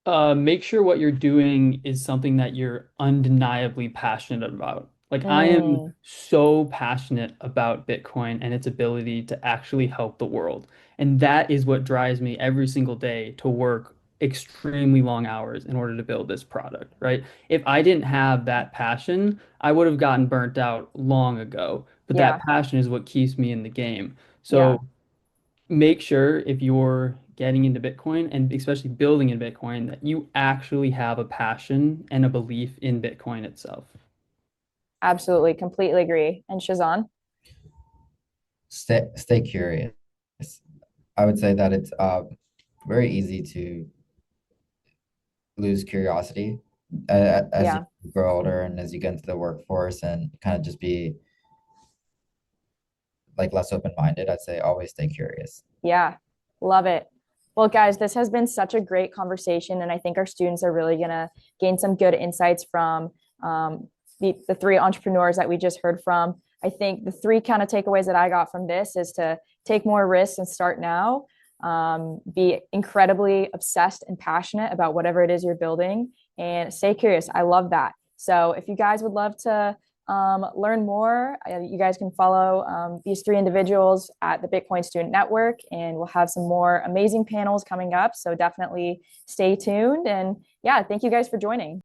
Make sure what you're doing is something that you're undeniably passionate about. Like I am so passionate about Bitcoin and its ability to actually help the world. And that is what drives me every single day to work extremely long hours in order to build this product, right? If I didn't have that passion, I would have gotten burnt out long ago. But that passion is what keeps me in the game. So make sure if you're getting into Bitcoin and especially building in Bitcoin that you actually have a passion and a belief in Bitcoin itself. Absolutely, completely agree. And Shazan? Stay curious. I would say that it's very easy to lose curiosity as you grow older and as you get into the workforce and kind of just be like less open-minded. I'd say always stay curious. Yeah, love it. Well, guys, this has been such a great conversation, and I think our students are really going to gain some good insights from the three entrepreneurs that we just heard from. I think the three kind of takeaways that I got from this is to take more risks and start now, be incredibly obsessed and passionate about whatever it is you're building, and stay curious. I love that. So if you guys would love to learn more, you guys can follow these three individuals at the Bitcoin Student Network, and we'll have some more amazing panels coming up. So definitely stay tuned. And yeah, thank you guys for joining.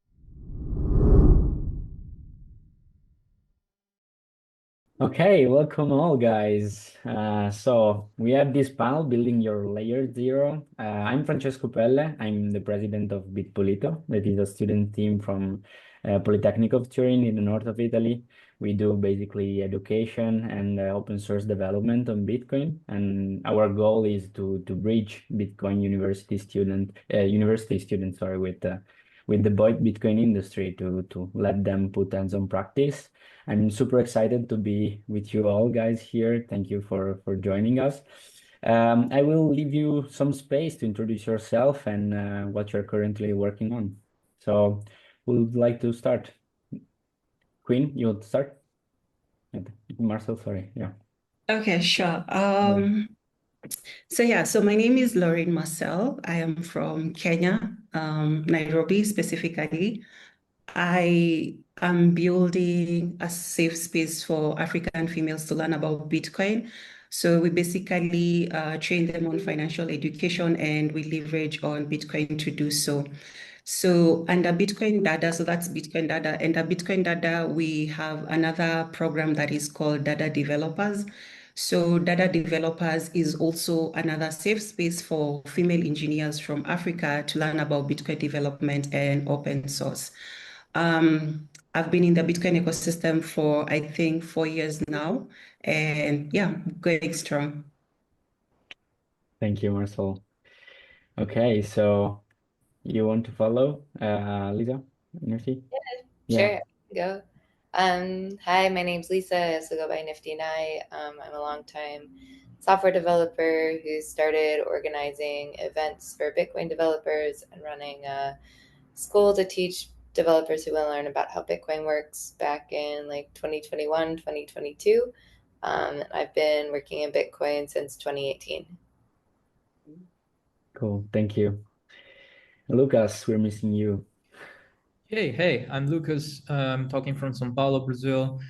Okay, welcome all guys. So we have this panel, Building Your Layer Zero. I'm Francesco Pelle. I'm the president of Bitpolito. That is a student team from Polytechnic of Turin in the north of Italy. We do basically education and open source development on Bitcoin. And our goal is to bridge Bitcoin university students, with the Bitcoin industry to let them put hands on practice. I'm super excited to be with you all guys here. Thank you for joining us. I will leave you some space to introduce yourself and what you're currently working on. So who would like to start? Queen, you want to start? Marcel, sorry. Yeah. Okay, sure. So my name is Lauren Marcel. I am from Kenya, Nairobi specifically. I am building a safe space for African females to learn about Bitcoin. So we basically train them on financial education and we leverage on Bitcoin to do so. So under Bitcoin Dada, so that's Bitcoin Dada. Under Bitcoin Dada, we have another program that is called Dada Developers. So Dada Developers is also another safe space for female engineers from Africa to learn about Bitcoin development and open source. I've been in the Bitcoin ecosystem for, I think, 4 years now. And yeah, going strong. Thank you, Marcel. Okay, so you want to follow Lisa? Nifty? Sure, go. Hi, my name's Lisa. I also go by Nifty Nye. I'm a longtime software developer who started organizing events for Bitcoin developers and running a school to teach developers who want to learn about how Bitcoin works back in like 2021, 2022. I've been working in Bitcoin since 2018. Cool. Thank you. Lucas, we're missing you. Hey, I'm Lucas. I'm talking from São Paulo, Brazil.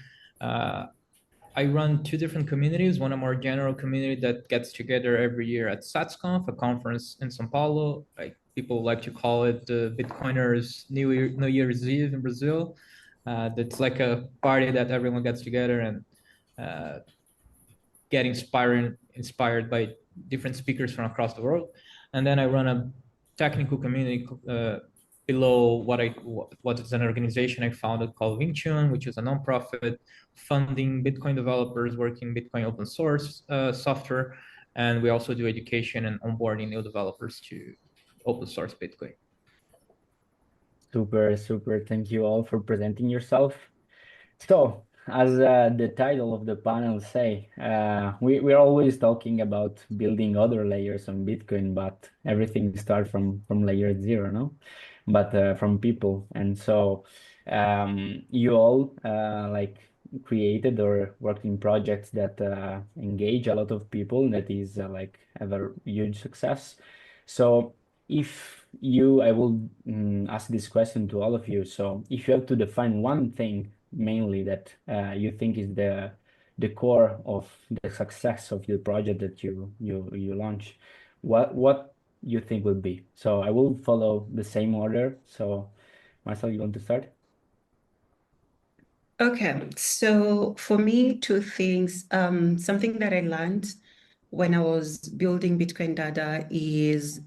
I run two different communities, one a more general community that gets together every year at SatsConf, a conference in São Paulo. People like to call it the Bitcoiners New Year's Eve in Brazil. That's like a party that everyone gets together and get inspired by different speakers from across the world. And then I run a technical community below what is an organization I founded called Unchained, which is a nonprofit funding Bitcoin developers working Bitcoin open source software. And we also do education and onboarding new developers to open source Bitcoin. Super. Thank you all for presenting yourself. So, as the title of the panel say, we're always talking about building other layers on Bitcoin, but everything starts from layer 0, no? But from people. And so you all like created or worked in projects that engage a lot of people. That is like a very huge success. So I will ask this question to all of you. So if you have to define one thing mainly that you think is the core of the success of the project that you launch, what you think will be? So I will follow the same order. So Marcel, you want to start? Okay, so for me, two things. Something that I learned when I was building Bitcoin Data is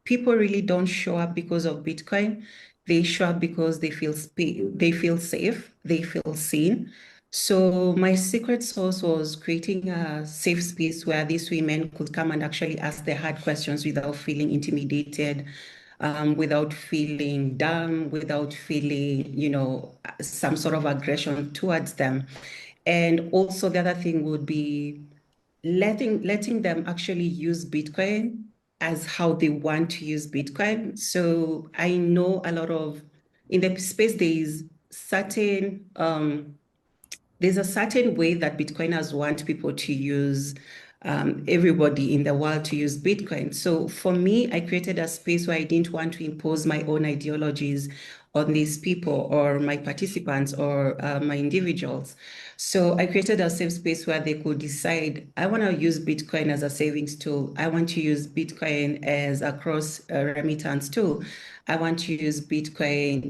people really don't show up because of Bitcoin. They show up because they feel safe, they feel seen. So my secret sauce was creating a safe space where these women could come and actually ask their hard questions without feeling intimidated, without feeling dumb, without feeling, some sort of aggression towards them. And also the other thing would be letting them actually use Bitcoin as how they want to use Bitcoin. So I know in the space there's a certain way that Bitcoiners want people to use, everybody in the world to use Bitcoin. So for me, I created a space where I didn't want to impose my own ideologies on these people or my participants or my individuals. So I created a safe space where they could decide, I want to use Bitcoin as a savings tool. I want to use Bitcoin as a cross remittance tool. I want to use Bitcoin,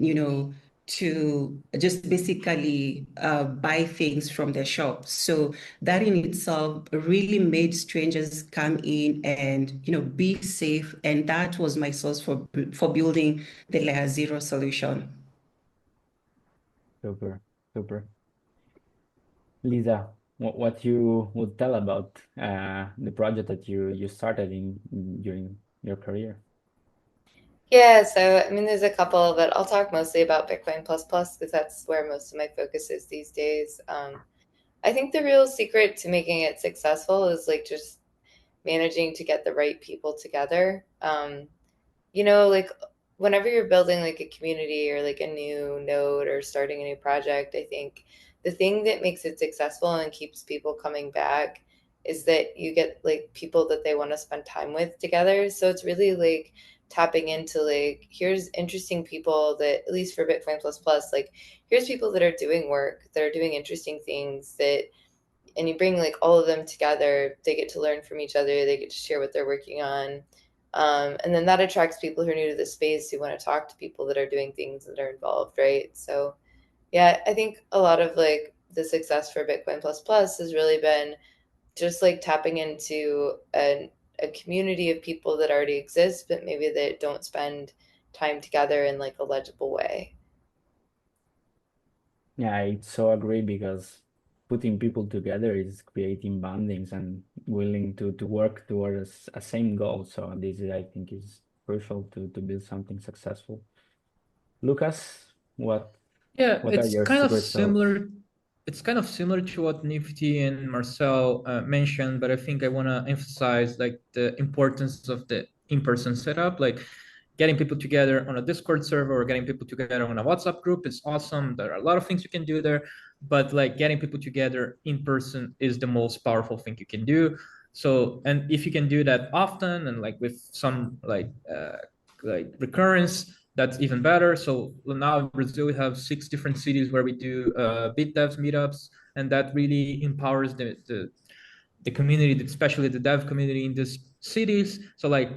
to just basically buy things from the shop. So that in itself really made strangers come in and be safe. And that was my source for building the layer 0 solution. Super. Lisa, what you would tell about the project that you started during your career? Yeah, so I mean, there's a couple, but I'll talk mostly about Bitcoin plus plus because that's where most of my focus is these days. I think the real secret to making it successful is like just managing to get the right people together. Like whenever you're building like a community or like a new node or starting a new project, I think the thing that makes it successful and keeps people coming back is that you get like people that they want to spend time with together. So it's really like tapping into like, here's interesting people that, at least for Bitcoin plus plus, like here's people that are doing work, that are doing interesting things that, and you bring like all of them together, they get to learn from each other, they get to share what they're working on. And then that attracts people who are new to the space, who want to talk to people that are doing things that are involved, right? So yeah, I think a lot of like the success for Bitcoin plus plus has really been just like tapping into a community of people that already exist, but maybe they don't spend time together in like a legible way. Yeah, I so agree because putting people together is creating bondings and willing to work towards a same goal. So this is, I think, is crucial to build something successful. Lucas, what Yeah, are it's your kind of secrets of? similar it's kind of similar to what Nifty and Marcel mentioned, but I think I want to emphasize like the importance of the in-person setup, like getting people together on a Discord server or getting people together on a WhatsApp group. It's awesome. There are a lot of things you can do there, but like getting people together in person is the most powerful thing you can do. So, and if you can do that often and like with some like recurrence, that's even better. So now in Brazil, we have 6 different cities where we do BitDevs meetups, and that really empowers the community, especially the dev community in these cities. So like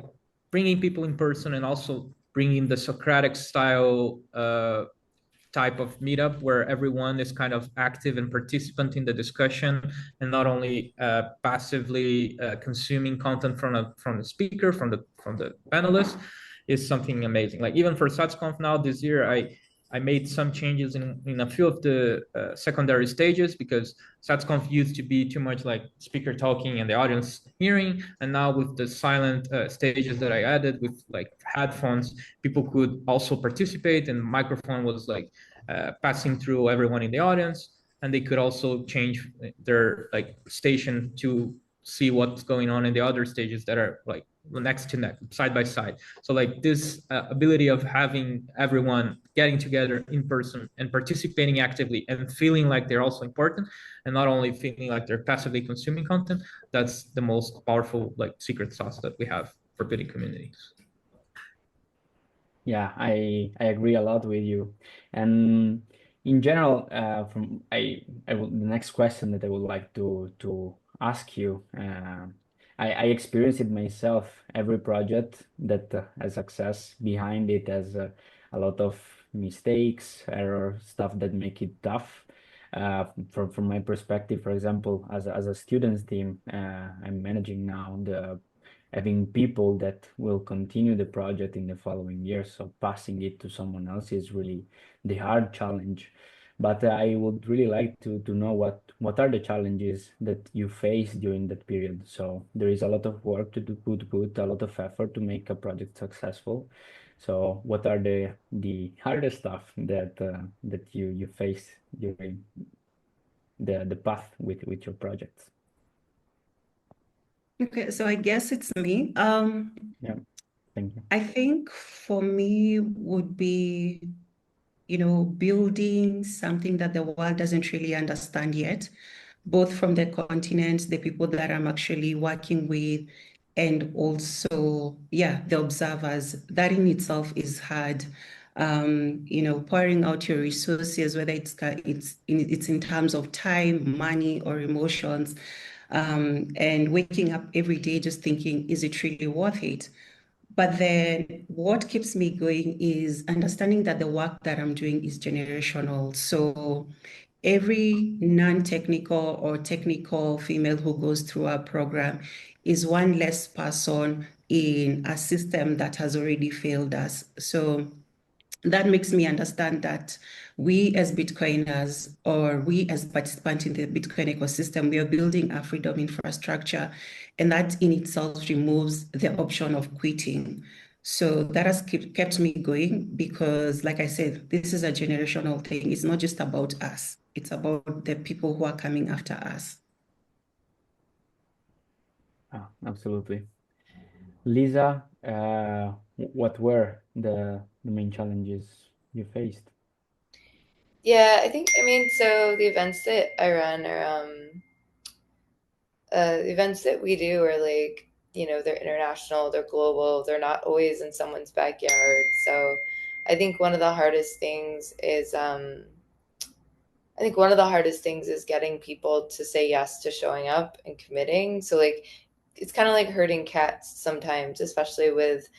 bringing people in person and also bringing the Socratic style type of meetup where everyone is kind of active and participant in the discussion and not only passively consuming content from the speaker, from the panelists, is something amazing. Like even for SatsConf now this year, I made some changes in a few of the secondary stages because SatsConf used to be too much like speaker talking and the audience hearing. And now with the silent stages that I added with like headphones, people could also participate and microphone was like passing through everyone in the audience. And they could also change their like station to see what's going on in the other stages that are like next to next, side by side. So like this ability of having everyone getting together in person and participating actively and feeling like they're also important and not only feeling like they're passively consuming content, that's the most powerful like secret sauce that we have for building communities. Yeah, I agree a lot with you. And in general, the next question that I would like to ask you, I experienced it myself. Every project that has success behind it has a lot of mistakes, error, stuff that make it tough. From my perspective, for example, as a students team, I'm managing now the having people that will continue the project in the following years. So passing it to someone else is really the hard challenge. But I would really like to know what are the challenges that you face during that period. So there is a lot of work to do, put a lot of effort to make a project successful. So what are the hardest stuff that that you face during the path with your projects? Okay, so I guess it's me. Yeah, thank you. I think for me would be, building something that the world doesn't really understand yet, both from the continent, the people that I'm actually working with, and also, the observers. That in itself is hard. Pouring out your resources, whether it's in terms of time, money, or emotions, and waking up every day just thinking, is it really worth it? But then what keeps me going is understanding that the work that I'm doing is generational. So every non-technical or technical female who goes through our program is one less person in a system that has already failed us. So that makes me understand that we as Bitcoiners or we as participants in the Bitcoin ecosystem, we are building a freedom infrastructure, and that in itself removes the option of quitting. So that has kept me going because, like I said, this is a generational thing. It's not just about us. It's about the people who are coming after us. Oh, absolutely. Lisa, what were the main challenges you faced? Yeah, I mean, so the events that I run are the events that we do are like, they're international, they're global, they're not always in someone's backyard. So I think one of the hardest things is getting people to say yes to showing up and committing. So like it's kind of like herding cats sometimes, especially with,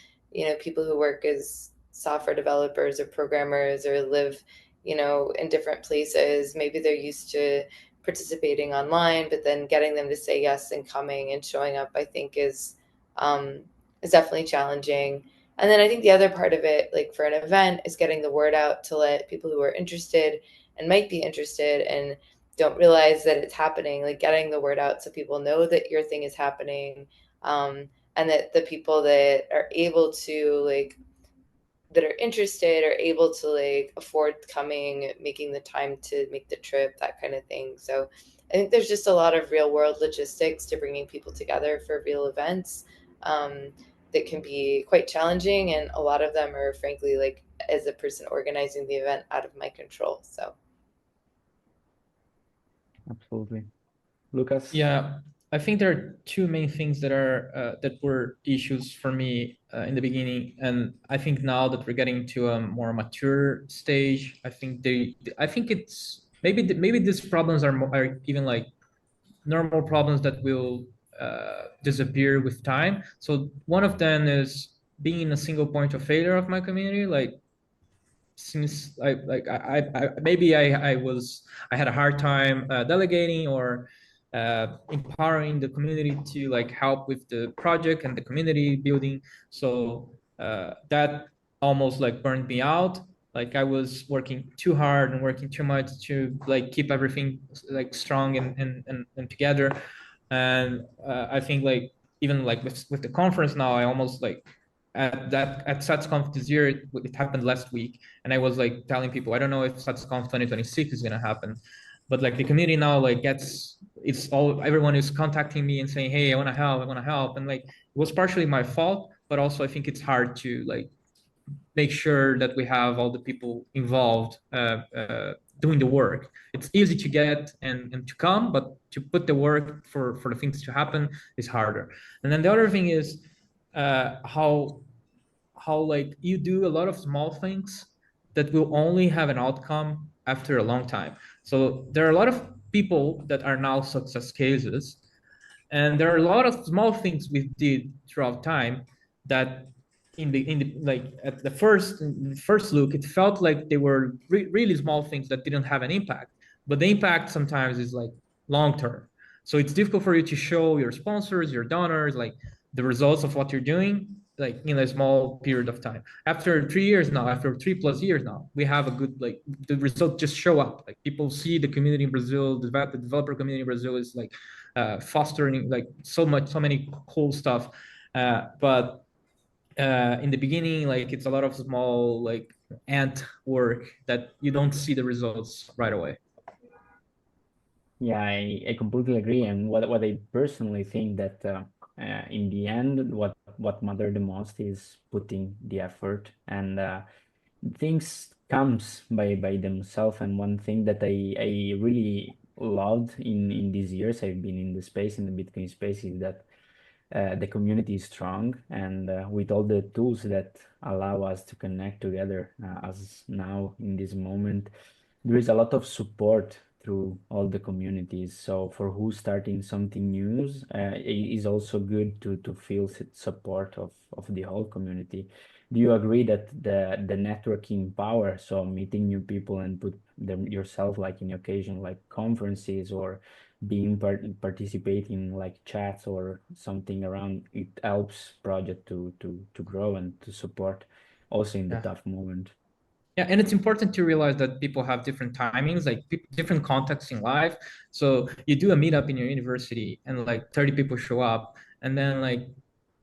people who work as software developers or programmers or live, in different places. Maybe they're used to participating online, but then getting them to say yes and coming and showing up, I think is definitely challenging. And then I think the other part of it, like for an event, is getting the word out to let people who are interested and might be interested and don't realize that it's happening, like getting the word out so people know that your thing is happening, and that the people that are able to like that are interested are able to like afford coming, making the time to make the trip, that kind of thing. So I think there's just a lot of real world logistics to bringing people together for real events that can be quite challenging, and a lot of them are frankly, like, as a person organizing the event, out of my control. So Absolutely. Lucas? Yeah, I think there are two main things that are that were issues for me in the beginning, and I think now that we're getting to a more mature stage, I think it's maybe these problems are even like normal problems that will disappear with time. So one of them is being a single point of failure of my community. Like, since maybe I had a hard time delegating or empowering the community to like help with the project and the community building. So that almost like burned me out. Like, I was working too hard and working too much to like keep everything like strong and together. And I think like even like with the conference now, I almost like at SatsConf this year, it happened last week, and I was like telling people, I don't know if SatsConf 2026 is gonna happen, but like the community now like everyone is contacting me and saying, hey, I want to help, and like it was partially my fault, but also I think it's hard to like make sure that we have all the people involved doing the work. It's easy to get and to come, but to put the work for the things to happen is harder. And then the other thing is how like you do a lot of small things that will only have an outcome after a long time. So there are a lot of people that are now success cases, and there are a lot of small things we did throughout time that in the like at the first look, it felt like they were really small things that didn't have an impact, but the impact sometimes is like long term. So it's difficult for you to show your sponsors, your donors, like the results of what you're doing, like in a small period of time. After 3 years now, after 3+ years now, we have a good, like, the results just show up. Like, people see the community in Brazil, the developer community in Brazil is like fostering like so many cool stuff. But in the beginning, like, it's a lot of small like ant work that you don't see the results right away. Yeah, I completely agree. And what I personally think that in the end, what matter the most is putting the effort, and things comes by themselves. And one thing that I really loved in these years I've been in the space, in the Bitcoin space, is that the community is strong, and with all the tools that allow us to connect together, as now in this moment, there is a lot of support through all the communities. So for who's starting something new, it is also good to feel support of the whole community. Do you agree that the networking power, so meeting new people and put them yourself like in occasion like conferences or being participating like chats or something around, it helps project to grow and to support also in the tough moment? Yeah, and it's important to realize that people have different timings, like different contexts in life. So you do a meetup in your university, and like 30 people show up, and then like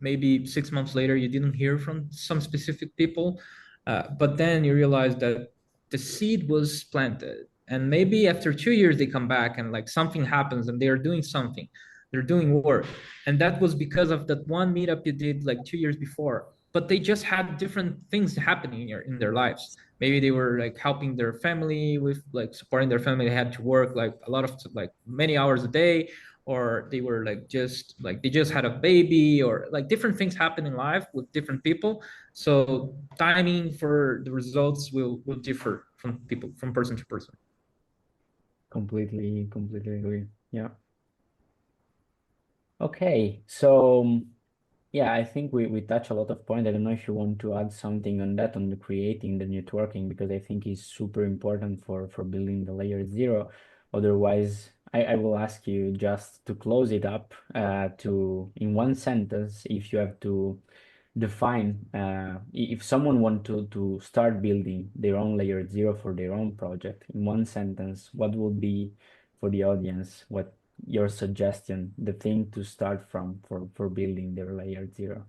maybe 6 months later, you didn't hear from some specific people, but then you realize that the seed was planted, and maybe after 2 years they come back and like something happens, and they are doing something, they're doing work, and that was because of that one meetup you did like 2 years before. But they just had different things happening in their lives. Maybe they were like helping their family with like supporting their family, they had to work like a lot of like many hours a day, or they were like just like they just had a baby, or like different things happen in life with different people. So timing for the results will differ from people, from person to person. Completely agree. Yeah. Okay, so yeah, I think we touch a lot of points. I don't know if you want to add something on that, on the creating the networking, because I think it's super important for building the layer zero. Otherwise, I will ask you just to close it up to in one sentence, if you have to define if someone want to start building their own layer zero for their own project in one sentence, what would be for the audience, what your suggestion, the thing to start from for building their layer zero?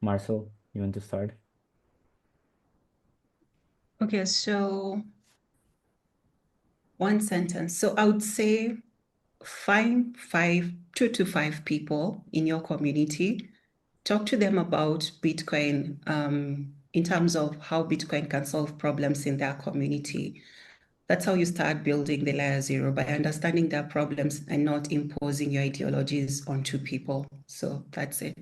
Marcel, you want to start? Okay, so one sentence. So I would say find 2 to 5 people in your community. Talk to them about Bitcoin in terms of how Bitcoin can solve problems in their community. That's how you start building the layer zero, by understanding their problems and not imposing your ideologies onto people. So that's it.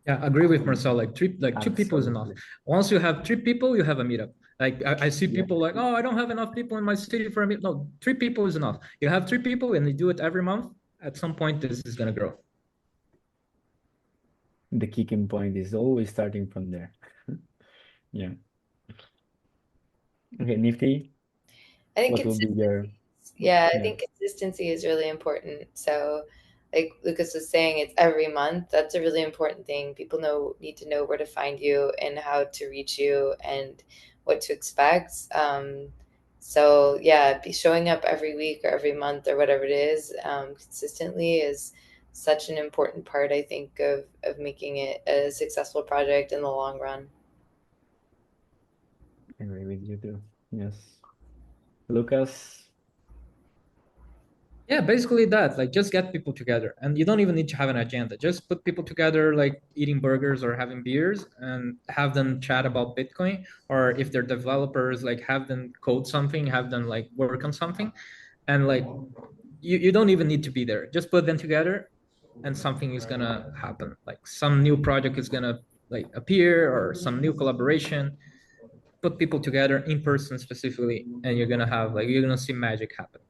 Yeah, agree with Marcel. Like two people is enough. Once you have 3 people, you have a meetup. Like I see people like, oh, I don't have enough people in my city for a meetup. No, 3 people is enough. You have 3 people and you do it every month. At some point, this is gonna grow. The kicking point is always starting from there. Yeah. Okay, Nifty. I think What will be your Yeah, I yeah. think consistency is really important. So, like Lucas was saying, it's every month. That's a really important thing. People need to know where to find you and how to reach you and what to expect. So yeah, be showing up every week or every month or whatever it is, consistently is such an important part, I think, of making it a successful project in the long run. I agree with you too. Yes. Lucas. Yeah, basically that. Like, just get people together, and you don't even need to have an agenda. Just put people together, like eating burgers or having beers, and have them chat about Bitcoin. Or if they're developers, like have them code something, have them like work on something, and like you don't even need to be there. Just put them together, and something is gonna happen. Like some new project is gonna like appear, or some new collaboration. Put people together in person specifically, and you're gonna see magic happen.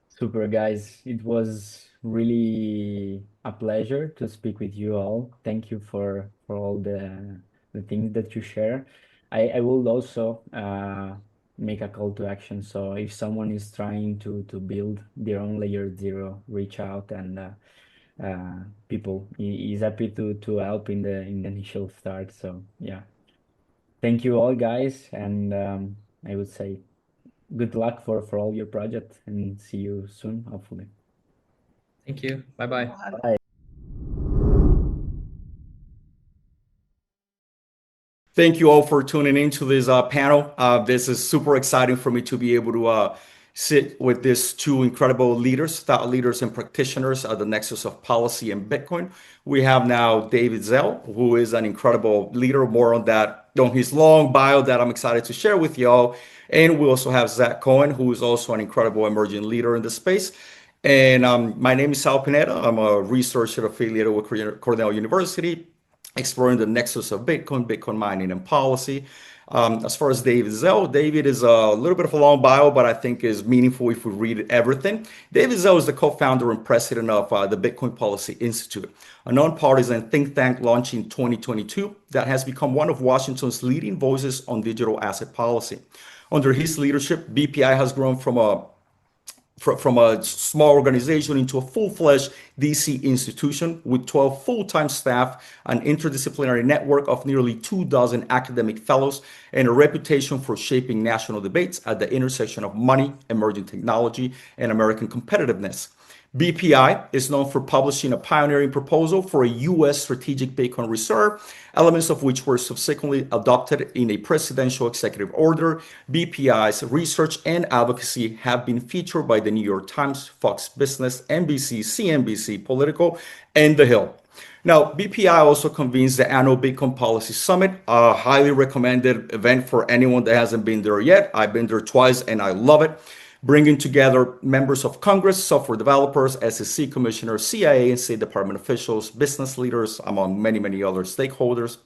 Super, guys. It was really a pleasure to speak with you all. Thank you for all the things that you share. I will also make a call to action. So if someone is trying to build their own layer zero, reach out, and people is happy to help in the initial start. So yeah, thank you all, guys, and I would say good luck for all your project, and see you soon, hopefully. Thank you. Bye-bye. Bye. Thank you all for tuning into this panel. This is super exciting for me to be able to sit with these 2 incredible leaders, thought leaders and practitioners at the nexus of policy and Bitcoin. We have now David Zell, who is an incredible leader. More on that, on his long bio that I'm excited to share with y'all. And we also have Zach Cohen, who is also an incredible emerging leader in the space. And my name is Sal Pineda. I'm a researcher affiliated with Cornell University, exploring the nexus of Bitcoin, Bitcoin mining, and policy. As far as David Zell, David is a little bit of a long bio, but I think is meaningful if we read everything. David Zell is the co-founder and president of the Bitcoin Policy Institute, a nonpartisan think tank launched in 2022 that has become one of Washington's leading voices on digital asset policy. Under his leadership, BPI has grown from a small organization into a full-fledged DC institution with 12 full-time staff, an interdisciplinary network of nearly 24 academic fellows, and a reputation for shaping national debates at the intersection of money, emerging technology, and American competitiveness. BPI is known for publishing a pioneering proposal for a U.S. strategic Bitcoin reserve, elements of which were subsequently adopted in a presidential executive order. BPI's research and advocacy have been featured by the New York Times, Fox Business, NBC, CNBC, Politico, and The Hill. Now, BPI also convenes the annual Bitcoin Policy Summit, a highly recommended event for anyone that hasn't been there yet. I've been there twice and I love it. Bringing together members of Congress, software developers, SEC commissioners, CIA and State Department officials, business leaders, among many, many other stakeholders,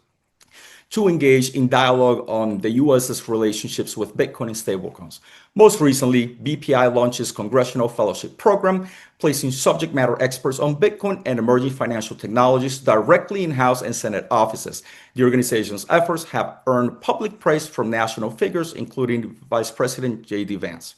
to engage in dialogue on the U.S.'s relationships with Bitcoin and stablecoins. Most recently, BPI launched its Congressional Fellowship Program, placing subject matter experts on Bitcoin and emerging financial technologies directly in House and Senate offices. The organization's efforts have earned public praise from national figures, including Vice President J.D. Vance.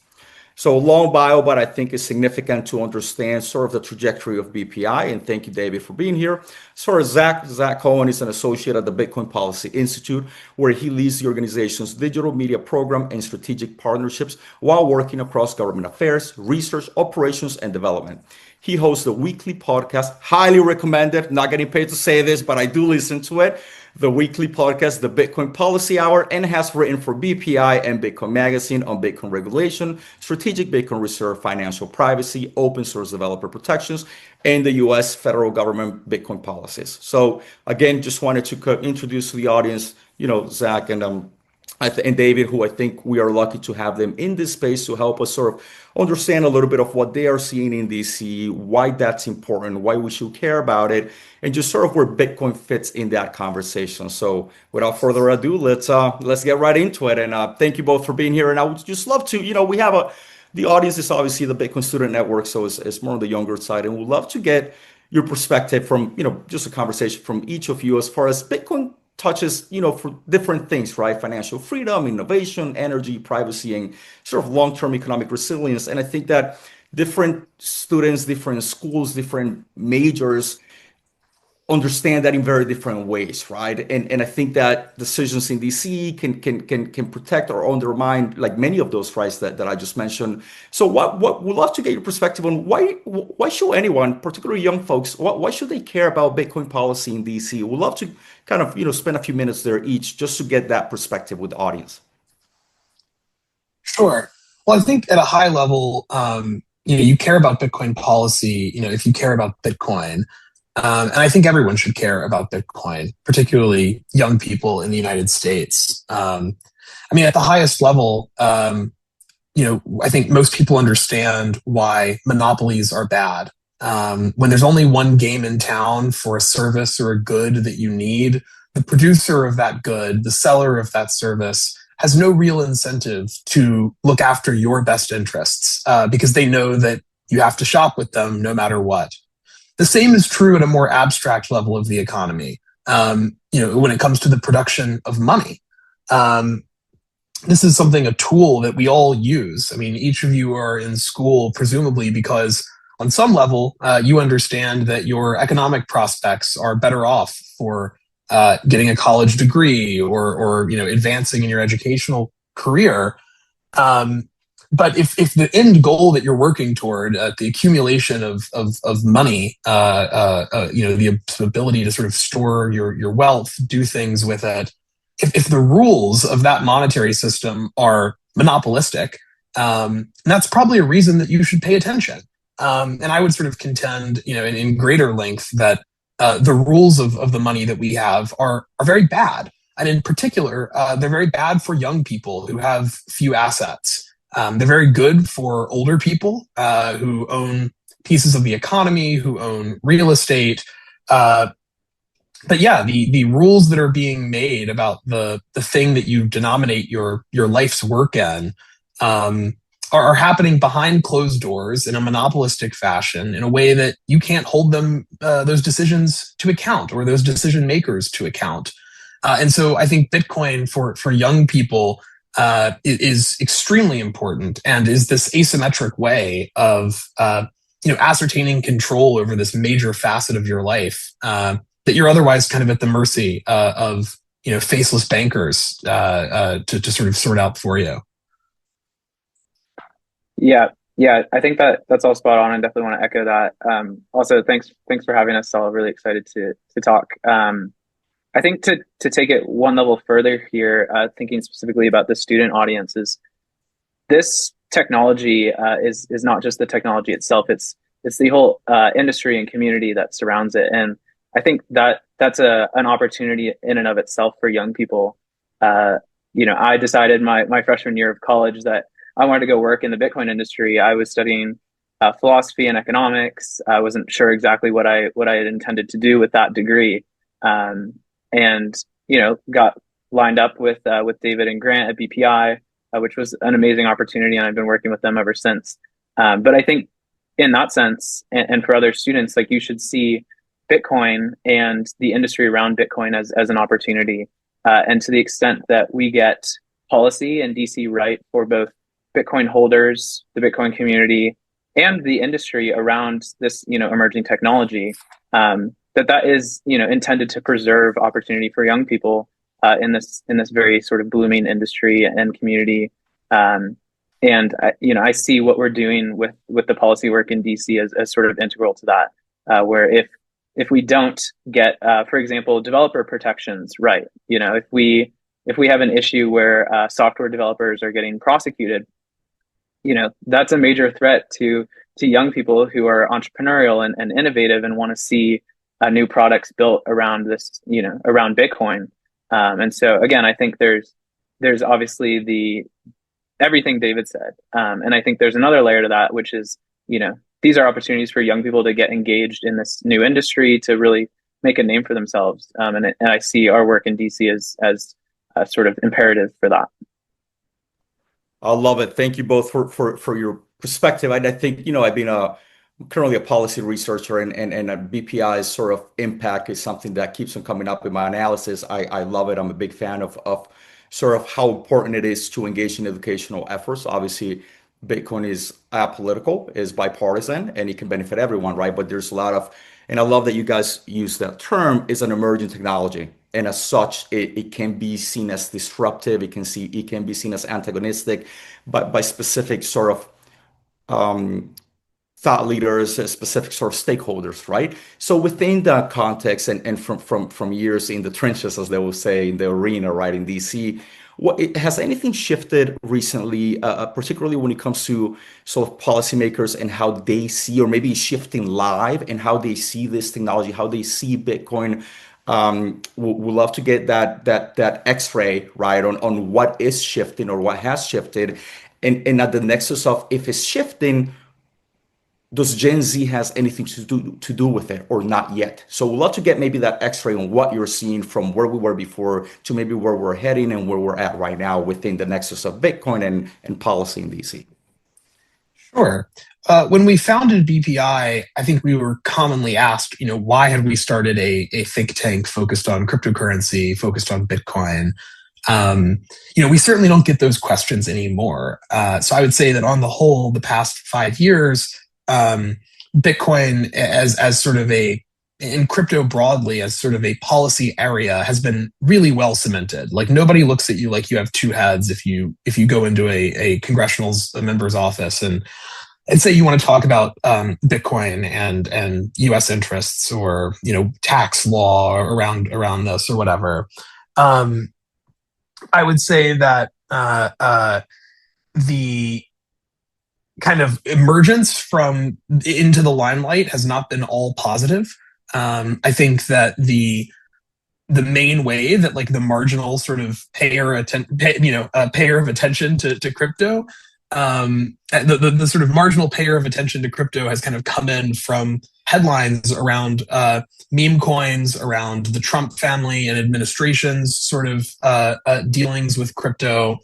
So long bio, but I think it's significant to understand sort of the trajectory of BPI. And thank you, David, for being here. As far as Zach Cohen is an associate at the Bitcoin Policy Institute, where he leads the organization's digital media program and strategic partnerships while working across government affairs, research, operations, and development. He hosts a weekly podcast, highly recommended, not getting paid to say this, but I do listen to it, the weekly podcast, the Bitcoin Policy Hour, and has written for BPI and Bitcoin Magazine on Bitcoin regulation, strategic Bitcoin reserve, financial privacy, open source developer protections, and the US federal government Bitcoin policies. So again, just wanted to introduce to the audience, Zach and David, who I think we are lucky to have them in this space to help us sort of understand a little bit of what they are seeing in DC, why that's important, why we should care about it, and just sort of where Bitcoin fits in that conversation. So without further ado, let's get right into it. And thank you both for being here. And I would just love to, we have the audience is obviously the Bitcoin Student Network, so it's more on the younger side, and we'd love to get your perspective from, just a conversation from each of you as far as Bitcoin touches, for different things, right? Financial freedom, innovation, energy, privacy, and sort of long-term economic resilience. And I think that different students, different schools, different majors understand that in very different ways, right? And I think that decisions in DC can protect or undermine like many of those rights that I just mentioned. So what we'd love to get your perspective on why should anyone, particularly young folks, why should they care about Bitcoin policy in DC? We'd love to kind of spend a few minutes there each just to get that perspective with the audience. Sure. Well, I think at a high level, you care about Bitcoin policy, if you care about Bitcoin. And I think everyone should care about Bitcoin, particularly young people in the United States. At the highest level, I think most people understand why monopolies are bad. When there's only one game in town for a service or a good that you need, the producer of that good, the seller of that service, has no real incentive to look after your best interests because they know that you have to shop with them no matter what. The same is true at a more abstract level of the economy. When it comes to the production of money, this is a tool that we all use. Each of you are in school, presumably because on some level, you understand that your economic prospects are better off for getting a college degree or advancing in your educational career. But if the end goal that you're working toward, the accumulation of money, the ability to sort of store your wealth, do things with it, if the rules of that monetary system are monopolistic, that's probably a reason that you should pay attention. And I would sort of contend, in greater length that the rules of the money that we have are very bad. And in particular, they're very bad for young people who have few assets. They're very good for older people who own pieces of the economy, who own real estate. But yeah, the rules that are being made about the thing that you denominate your life's work in are happening behind closed doors in a monopolistic fashion in a way that you can't hold them those decisions to account or those decision makers to account. And so I think Bitcoin for young people is extremely important and is this asymmetric way of ascertaining control over this major facet of your life that you're otherwise kind of at the mercy of faceless bankers to sort of sort out for you. Yeah, I think that's all spot on. I definitely want to echo that. Also, thanks for having us all. Really excited to talk. I think to take it one level further here, thinking specifically about the student audiences, this technology is not just the technology itself. It's the whole industry and community that surrounds it. And I think that's an opportunity in and of itself for young people. I decided my freshman year of college that I wanted to go work in the Bitcoin industry. I was studying philosophy and economics. I wasn't sure exactly what I had intended to do with that degree. And got lined up with David and Grant at BPI, which was an amazing opportunity, and I've been working with them ever since. But I think in that sense, and for other students, like you should see Bitcoin and the industry around Bitcoin as an opportunity. And to the extent that we get policy in DC right for both Bitcoin holders, the Bitcoin community, and the industry around this emerging technology, that is intended to preserve opportunity for young people in this very sort of blooming industry and community. And I see what we're doing with the policy work in DC as sort of integral to that, where if we don't get, for example, developer protections right, if we have an issue where software developers are getting prosecuted, that's a major threat to young people who are entrepreneurial and innovative and want to see new products built around this, around Bitcoin. And so again, I think there's obviously everything David said. And I think there's another layer to that, which is, these are opportunities for young people to get engaged in this new industry, to really make a name for themselves. And I see our work in DC as sort of imperative for that. I love it. Thank you both for your perspective. I think, I've been currently a policy researcher, and BPI's sort of impact is something that keeps on coming up in my analysis. I love it. I'm a big fan of sort of how important it is to engage in educational efforts. Obviously, Bitcoin is apolitical, is bipartisan, and it can benefit everyone, right? But there's a lot of, and I love that you guys use that term, is an emerging technology. And as such, it can be seen as disruptive. It can be seen as antagonistic by specific sort of thought leaders, specific sort of stakeholders, right? So within that context, and from years in the trenches, as they will say, in the arena, right, in DC, has anything shifted recently, particularly when it comes to sort of policymakers and how they see, or maybe shifting live, and how they see this technology, how they see Bitcoin? We'd love to get that X-ray, right, on what is shifting or what has shifted, and at the nexus of, if it's shifting, does Gen Z has anything to do with it or not yet? So we'd love to get maybe that X-ray on what you're seeing from where we were before to maybe where we're heading and where we're at right now within the nexus of Bitcoin and policy in DC. Sure. When we founded BPI, I think we were commonly asked, why had we started a think tank focused on cryptocurrency, focused on Bitcoin? We certainly don't get those questions anymore. So I would say that on the whole, the past 5 years, Bitcoin as sort of in crypto broadly as sort of a policy area has been really well cemented. Like, nobody looks at you like you have two heads if you go into a congressional member's office and say you want to talk about Bitcoin and U.S. interests, or tax law around this or whatever. I would say that the kind of emergence into the limelight has not been all positive. I think that the main way that, like, the marginal sort of payer of attention to crypto, the sort of marginal payer of attention to crypto has kind of come in from headlines around meme coins, around the Trump family and administration's sort of dealings with crypto.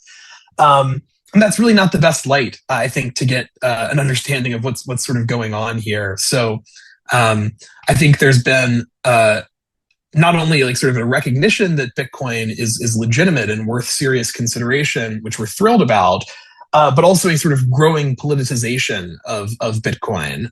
And that's really not the best light, I think, to get an understanding of what's sort of going on here. So I think there's been not only like sort of a recognition that Bitcoin is legitimate and worth serious consideration, which we're thrilled about, but also a sort of growing politicization of Bitcoin,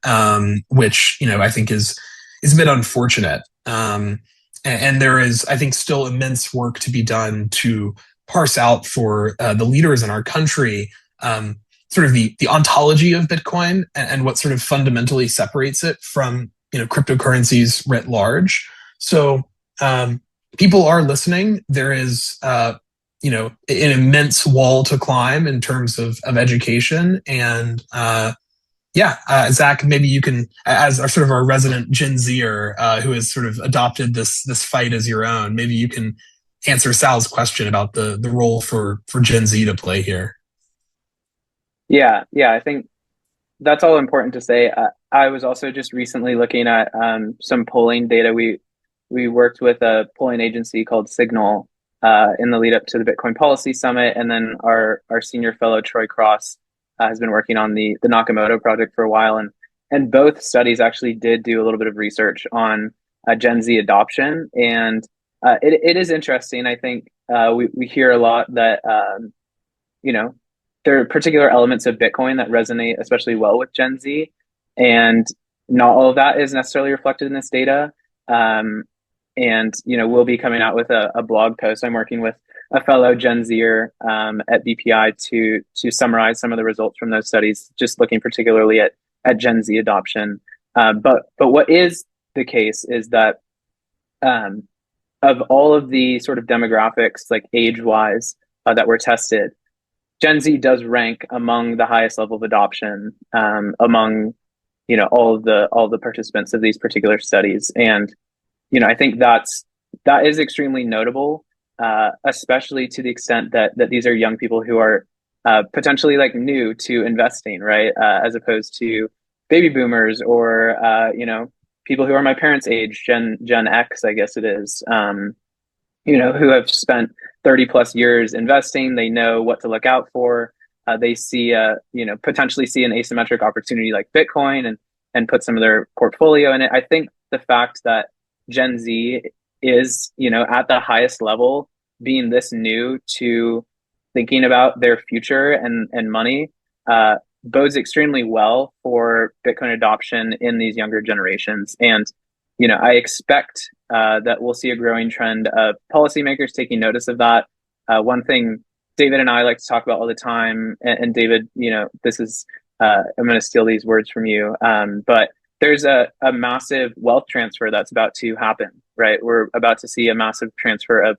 which I think is a bit unfortunate. And there is, I think, still immense work to be done to parse out for the leaders in our country sort of the ontology of Bitcoin and what sort of fundamentally separates it from cryptocurrencies writ large. So people are listening. There is an immense wall to climb in terms of education. And Zach, maybe you can, as our resident Gen Zer who has sort of adopted this fight as your own, maybe you can answer Sal's question about the role for Gen Z to play here. Yeah, I think that's all important to say. I was also just recently looking at some polling data. We worked with a polling agency called Signal in the lead up to the Bitcoin Policy Summit, and then our senior fellow Troy Cross has been working on the Nakamoto project for a while, and both studies actually did do a little bit of research on Gen Z adoption, and it is interesting. I think we hear a lot that there are particular elements of Bitcoin that resonate especially well with Gen Z, and not all of that is necessarily reflected in this data. And we'll be coming out with a blog post. I'm working with a fellow Gen Zer at BPI to summarize some of the results from those studies, just looking particularly at Gen Z adoption. But what is the case is that of all of the sort of demographics, like age-wise, that were tested, Gen Z does rank among the highest level of adoption among all the participants of these particular studies. And I think that is extremely notable, especially to the extent that these are young people who are potentially like new to investing, right? As opposed to baby boomers or people who are my parents' age, Gen X, I guess it is, who have spent 30 plus years investing. They know what to look out for. They see potentially see an asymmetric opportunity like Bitcoin and put some of their portfolio in it. I think the fact that Gen Z is at the highest level, being this new to thinking about their future and money, bodes extremely well for Bitcoin adoption in these younger generations. And I expect that we'll see a growing trend of policymakers taking notice of that. One thing David and I like to talk about all the time, and David, this is I'm going to steal these words from you, but there's a massive wealth transfer that's about to happen, right? We're about to see a massive transfer of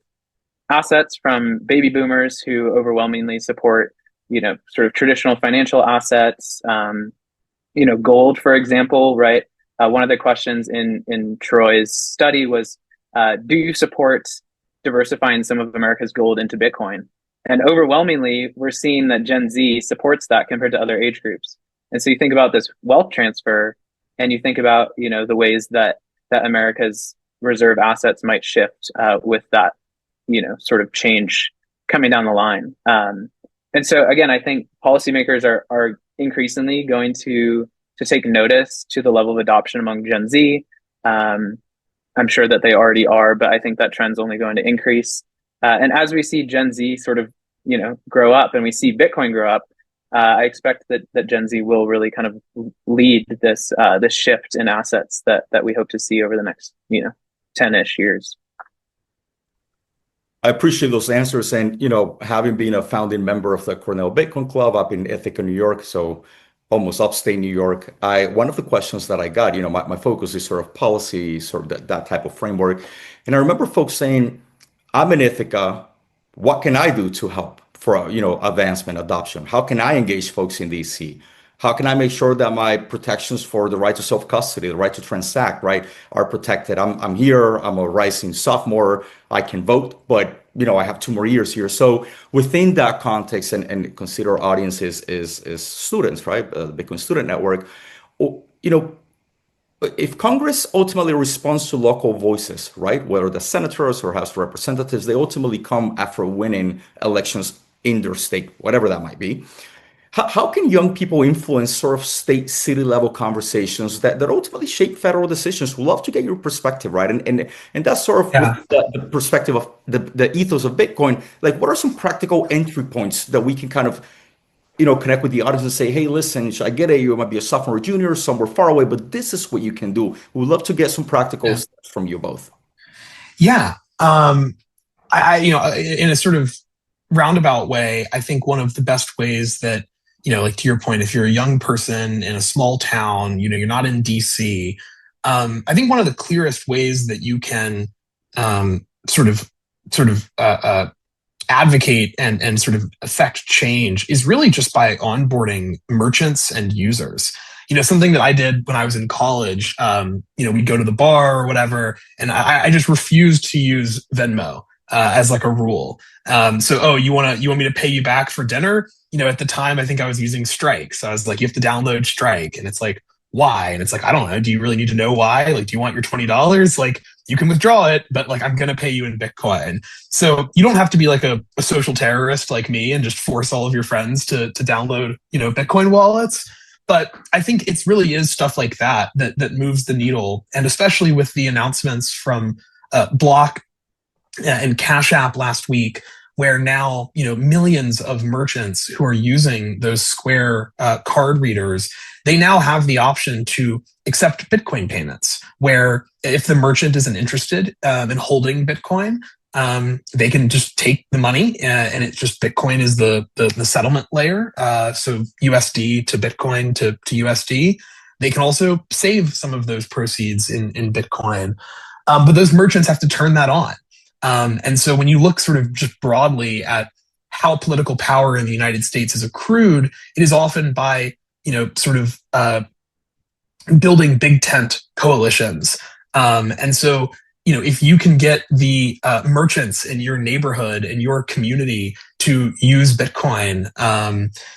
assets from baby boomers who overwhelmingly support, sort of traditional financial assets, gold, for example, right? One of the questions in Troy's study was, do you support diversifying some of America's gold into Bitcoin? And overwhelmingly, we're seeing that Gen Z supports that compared to other age groups. And so you think about this wealth transfer, and you think about, the ways that America's reserve assets might shift with that, sort of change coming down the line. And so again, I think policymakers are increasingly going to take notice to the level of adoption among Gen Z. I'm sure that they already are, but I think that trend's only going to increase. And as we see Gen Z sort of, grow up, and we see Bitcoin grow up, I expect that Gen Z will really kind of lead this shift in assets that we hope to see over the next 10-ish years. I appreciate those answers. And, having been a founding member of the Cornell Bitcoin Club up in Ithaca, New York, so almost upstate New York, one of the questions that I got, my focus is sort of policy, sort of that type of framework. And I remember folks saying, I'm in Ithaca, what can I do to help for, advancement, adoption? How can I engage folks in DC? How can I make sure that my protections for the right to self-custody, the right to transact, right, are protected? I'm here, I'm a rising sophomore, I can vote, but I have 2 more years here. So within that context, and consider our audience is students, right? The Bitcoin Student Network, if Congress ultimately responds to local voices, right, whether the senators or House of Representatives, they ultimately come after winning elections in their state, whatever that might be. How can young people influence sort of state, city level conversations that ultimately shape federal decisions? We'd love to get your perspective, right? And that's sort of the perspective of the ethos of Bitcoin. Like, what are some practical entry points that we can kind of, connect with the audience and say, hey, listen, I get it, you might be a sophomore or junior, somewhere far away, but this is what you can do. We'd love to get some practical steps from you both. Yeah. I in a sort of roundabout way, I think one of the best ways that, like to your point, if you're a young person in a small town, you're not in DC, I think one of the clearest ways that you can sort of advocate and sort of affect change is really just by onboarding merchants and users. Something that I did when I was in college, we'd go to the bar or whatever, and I just refused to use Venmo as like a rule. You want me to pay you back for dinner? At the time, I think I was using Strike. So I was like, you have to download Strike. And it's like, why? And it's like, I don't know. Do you really need to know why? Like, do you want your $20? Like, you can withdraw it, but like, I'm going to pay you in Bitcoin. So you don't have to be like a social terrorist like me and just force all of your friends to download, Bitcoin wallets. But I think it really is stuff like that moves the needle. And especially with the announcements from Block and Cash App last week, where now, millions of merchants who are using those Square card readers, they now have the option to accept Bitcoin payments, where if the merchant isn't interested in holding Bitcoin, they can just take the money and it's just Bitcoin is the settlement layer. So USD to Bitcoin to USD. they can also save some of those proceeds in Bitcoin. But those merchants have to turn that on. And so when you look sort of just broadly at how political power in the United States is accrued, it is often by, sort of building big tent coalitions. And so, if you can get the merchants in your neighborhood and your community to use Bitcoin,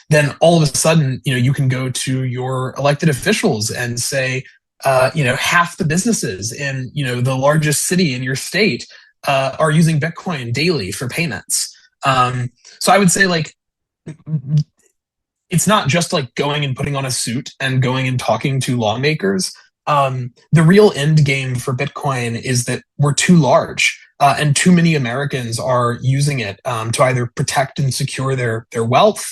then all of a sudden, you can go to your elected officials and say, half the businesses in, the largest city in your state are using Bitcoin daily for payments. So I would say, like, it's not just like going and putting on a suit and going and talking to lawmakers. The real end game for Bitcoin is that we're too large, and too many Americans are using it to either protect and secure their wealth,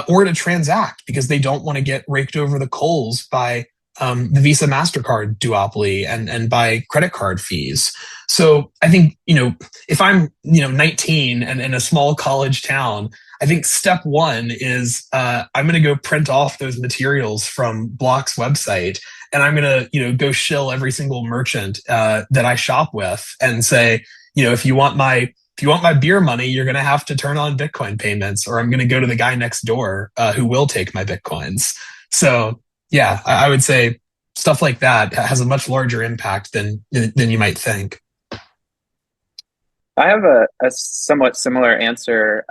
or to transact because they don't want to get raked over the coals by the Visa MasterCard duopoly and by credit card fees. So I think, if I'm 19 and in a small college town, I think step one is I'm going to go print off those materials from Block's website, and I'm going to go shill every single merchant that I shop with and say, if you want my beer money, you're going to have to turn on Bitcoin payments, or I'm going to go to the guy next door who will take my Bitcoins. So yeah, I would say stuff like that has a much larger impact than you might think. I have a somewhat similar answer.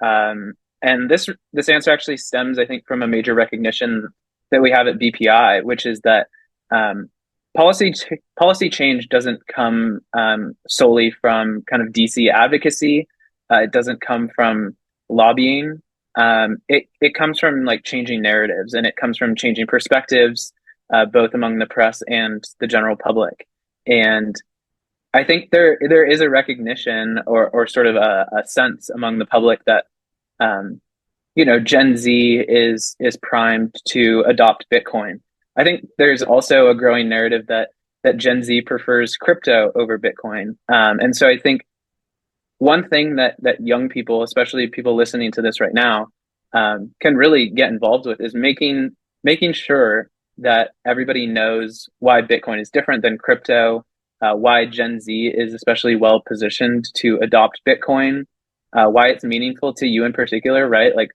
And this answer actually stems, I think, from a major recognition that we have at BPI, which is that policy change doesn't come solely from kind of DC advocacy. It doesn't come from lobbying. It comes from like changing narratives, and it comes from changing perspectives, both among the press and the general public. And I think there is a recognition or sort of a sense among the public that Gen Z is primed to adopt Bitcoin. I think there's also a growing narrative that Gen Z prefers crypto over Bitcoin. And so I think one thing that young people, especially people listening to this right now, can really get involved with is making sure that everybody knows why Bitcoin is different than crypto, why Gen Z is especially well positioned to adopt Bitcoin, why it's meaningful to you in particular, right? Like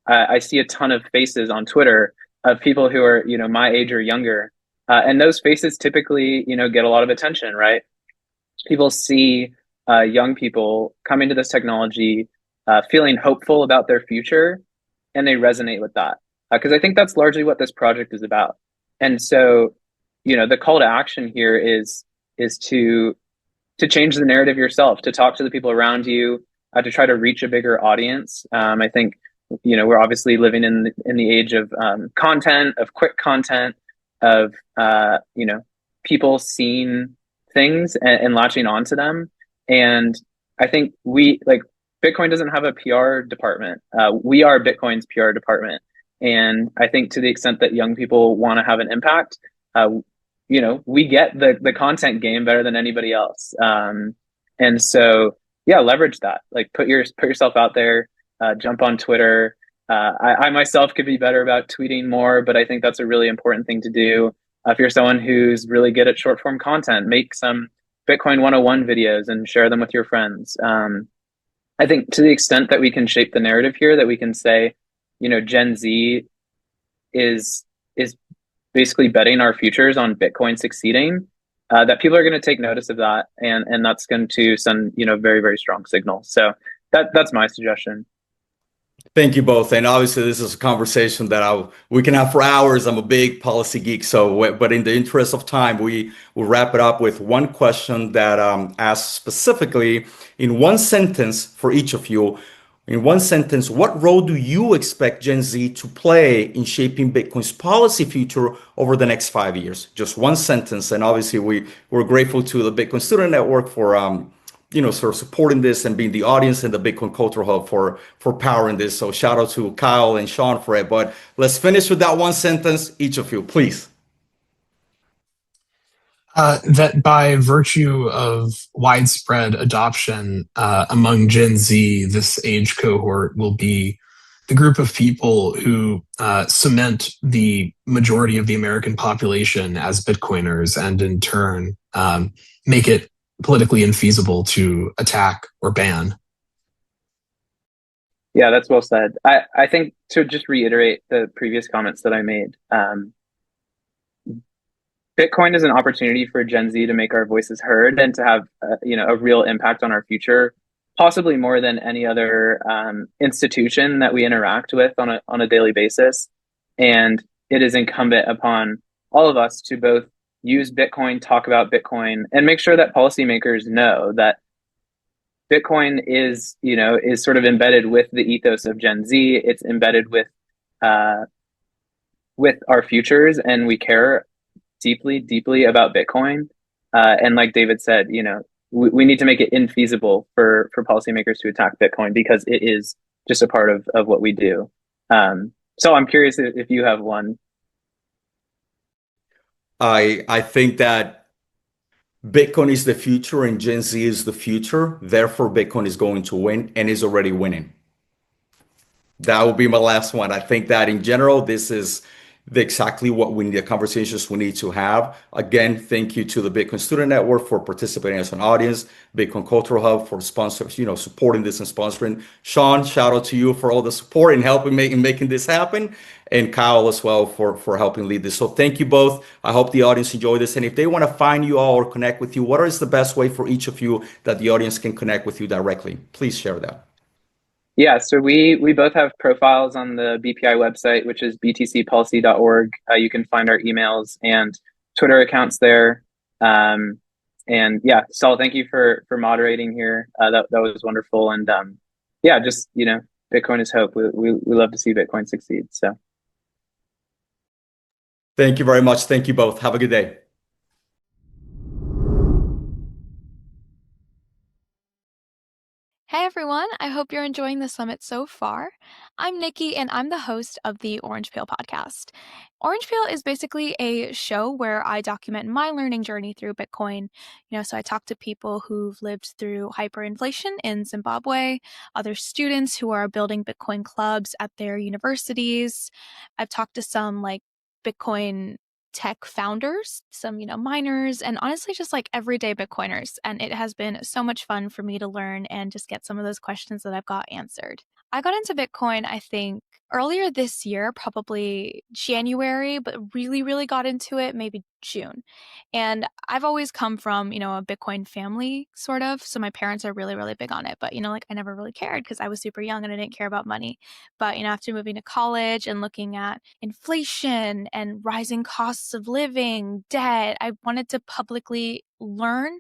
I see a ton of faces on Twitter of people who are, my age or younger. And those faces typically, get a lot of attention, right? People see young people coming to this technology, feeling hopeful about their future, and they resonate with that. Because I think that's largely what this project is about. And so, the call to action here is to change the narrative yourself, to talk to the people around you, to try to reach a bigger audience. I think, we're obviously living in the age of content, of quick content, of people seeing things and latching onto them. And I think Bitcoin doesn't have a PR department. We are Bitcoin's PR department. And I think to the extent that young people want to have an impact, we get the content game better than anybody else. And so, yeah, leverage that. Like put yourself out there, jump on Twitter. I myself could be better about tweeting more, but I think that's a really important thing to do. If you're someone who's really good at short form content, make some Bitcoin 101 videos and share them with your friends. I think to the extent that we can shape the narrative here, that we can say, Gen Z is basically betting our futures on Bitcoin succeeding, that people are going to take notice of that, and that's going to send very, very strong signals. So that's my suggestion. Thank you both. And obviously, this is a conversation that we can have for hours. I'm a big policy geek. But in the interest of time, we will wrap it up with one question that asks specifically in one sentence for each of you. In one sentence, what role do you expect Gen Z to play in shaping Bitcoin's policy future over the next 5 years? Just one sentence. And obviously, we're grateful to the Bitcoin Student Network for sort of supporting this and being the audience and the Bitcoin Cultural Hub for powering this. So shout out to Kyle and Sean for it. But let's finish with that one sentence, each of you, please. That by virtue of widespread adoption among Gen Z, this age cohort will be the group of people who cement the majority of the American population as Bitcoiners, and in turn make it politically infeasible to attack or ban. Yeah, that's well said. I think to just reiterate the previous comments that I made, Bitcoin is an opportunity for Gen Z to make our voices heard and to have a real impact on our future, possibly more than any other institution that we interact with on a daily basis. And it is incumbent upon all of us to both use Bitcoin, talk about Bitcoin, and make sure that policymakers know that Bitcoin is sort of embedded with the ethos of Gen Z. It's embedded with our futures, and we care deeply about Bitcoin. And like David said, we need to make it infeasible for policymakers to attack Bitcoin, because it is just a part of what we do. So I'm curious if you have one. I think that Bitcoin is the future and Gen Z is the future. Therefore, Bitcoin is going to win and is already winning. That will be my last one. I think that in general, this is exactly what we need, the conversations we need to have. Again, thank you to the Bitcoin Student Network for participating as an audience, Bitcoin Cultural Hub for sponsors, supporting this and sponsoring. Sean, shout out to you for all the support and helping making this happen. And Kyle as well for helping lead this. So thank you both. I hope the audience enjoyed this. And if they want to find you all or connect with you, what is the best way for each of you that the audience can connect with you directly? Please share that. Yeah, so we both have profiles on the BPI website, which is btcpolicy.org. You can find our emails and Twitter accounts there. And yeah, Saul, thank you for moderating here. That was wonderful. And yeah, just Bitcoin is hope. We love to see Bitcoin succeed. So thank you very much. Thank you both. Have a good day. Hey everyone, I hope you're enjoying the summit so far. I'm Nikki and I'm the host of the Orange Peel podcast. Orange Peel is basically a show where I document my learning journey through Bitcoin. So I talk to people who've lived through hyperinflation in Zimbabwe, other students who are building Bitcoin clubs at their universities. I've talked to some Bitcoin tech founders, some, miners, and honestly just everyday Bitcoiners. And it has been so much fun for me to learn and just get some of those questions that I've got answered. I got into Bitcoin, I think, earlier this year, probably January, but really got into it maybe June. And I've always come from, a Bitcoin family, sort of. So my parents are really big on it. But, I never really cared because I was super young and I didn't care about money. But, after moving to college and looking at inflation and rising costs of living, debt, I wanted to publicly learn,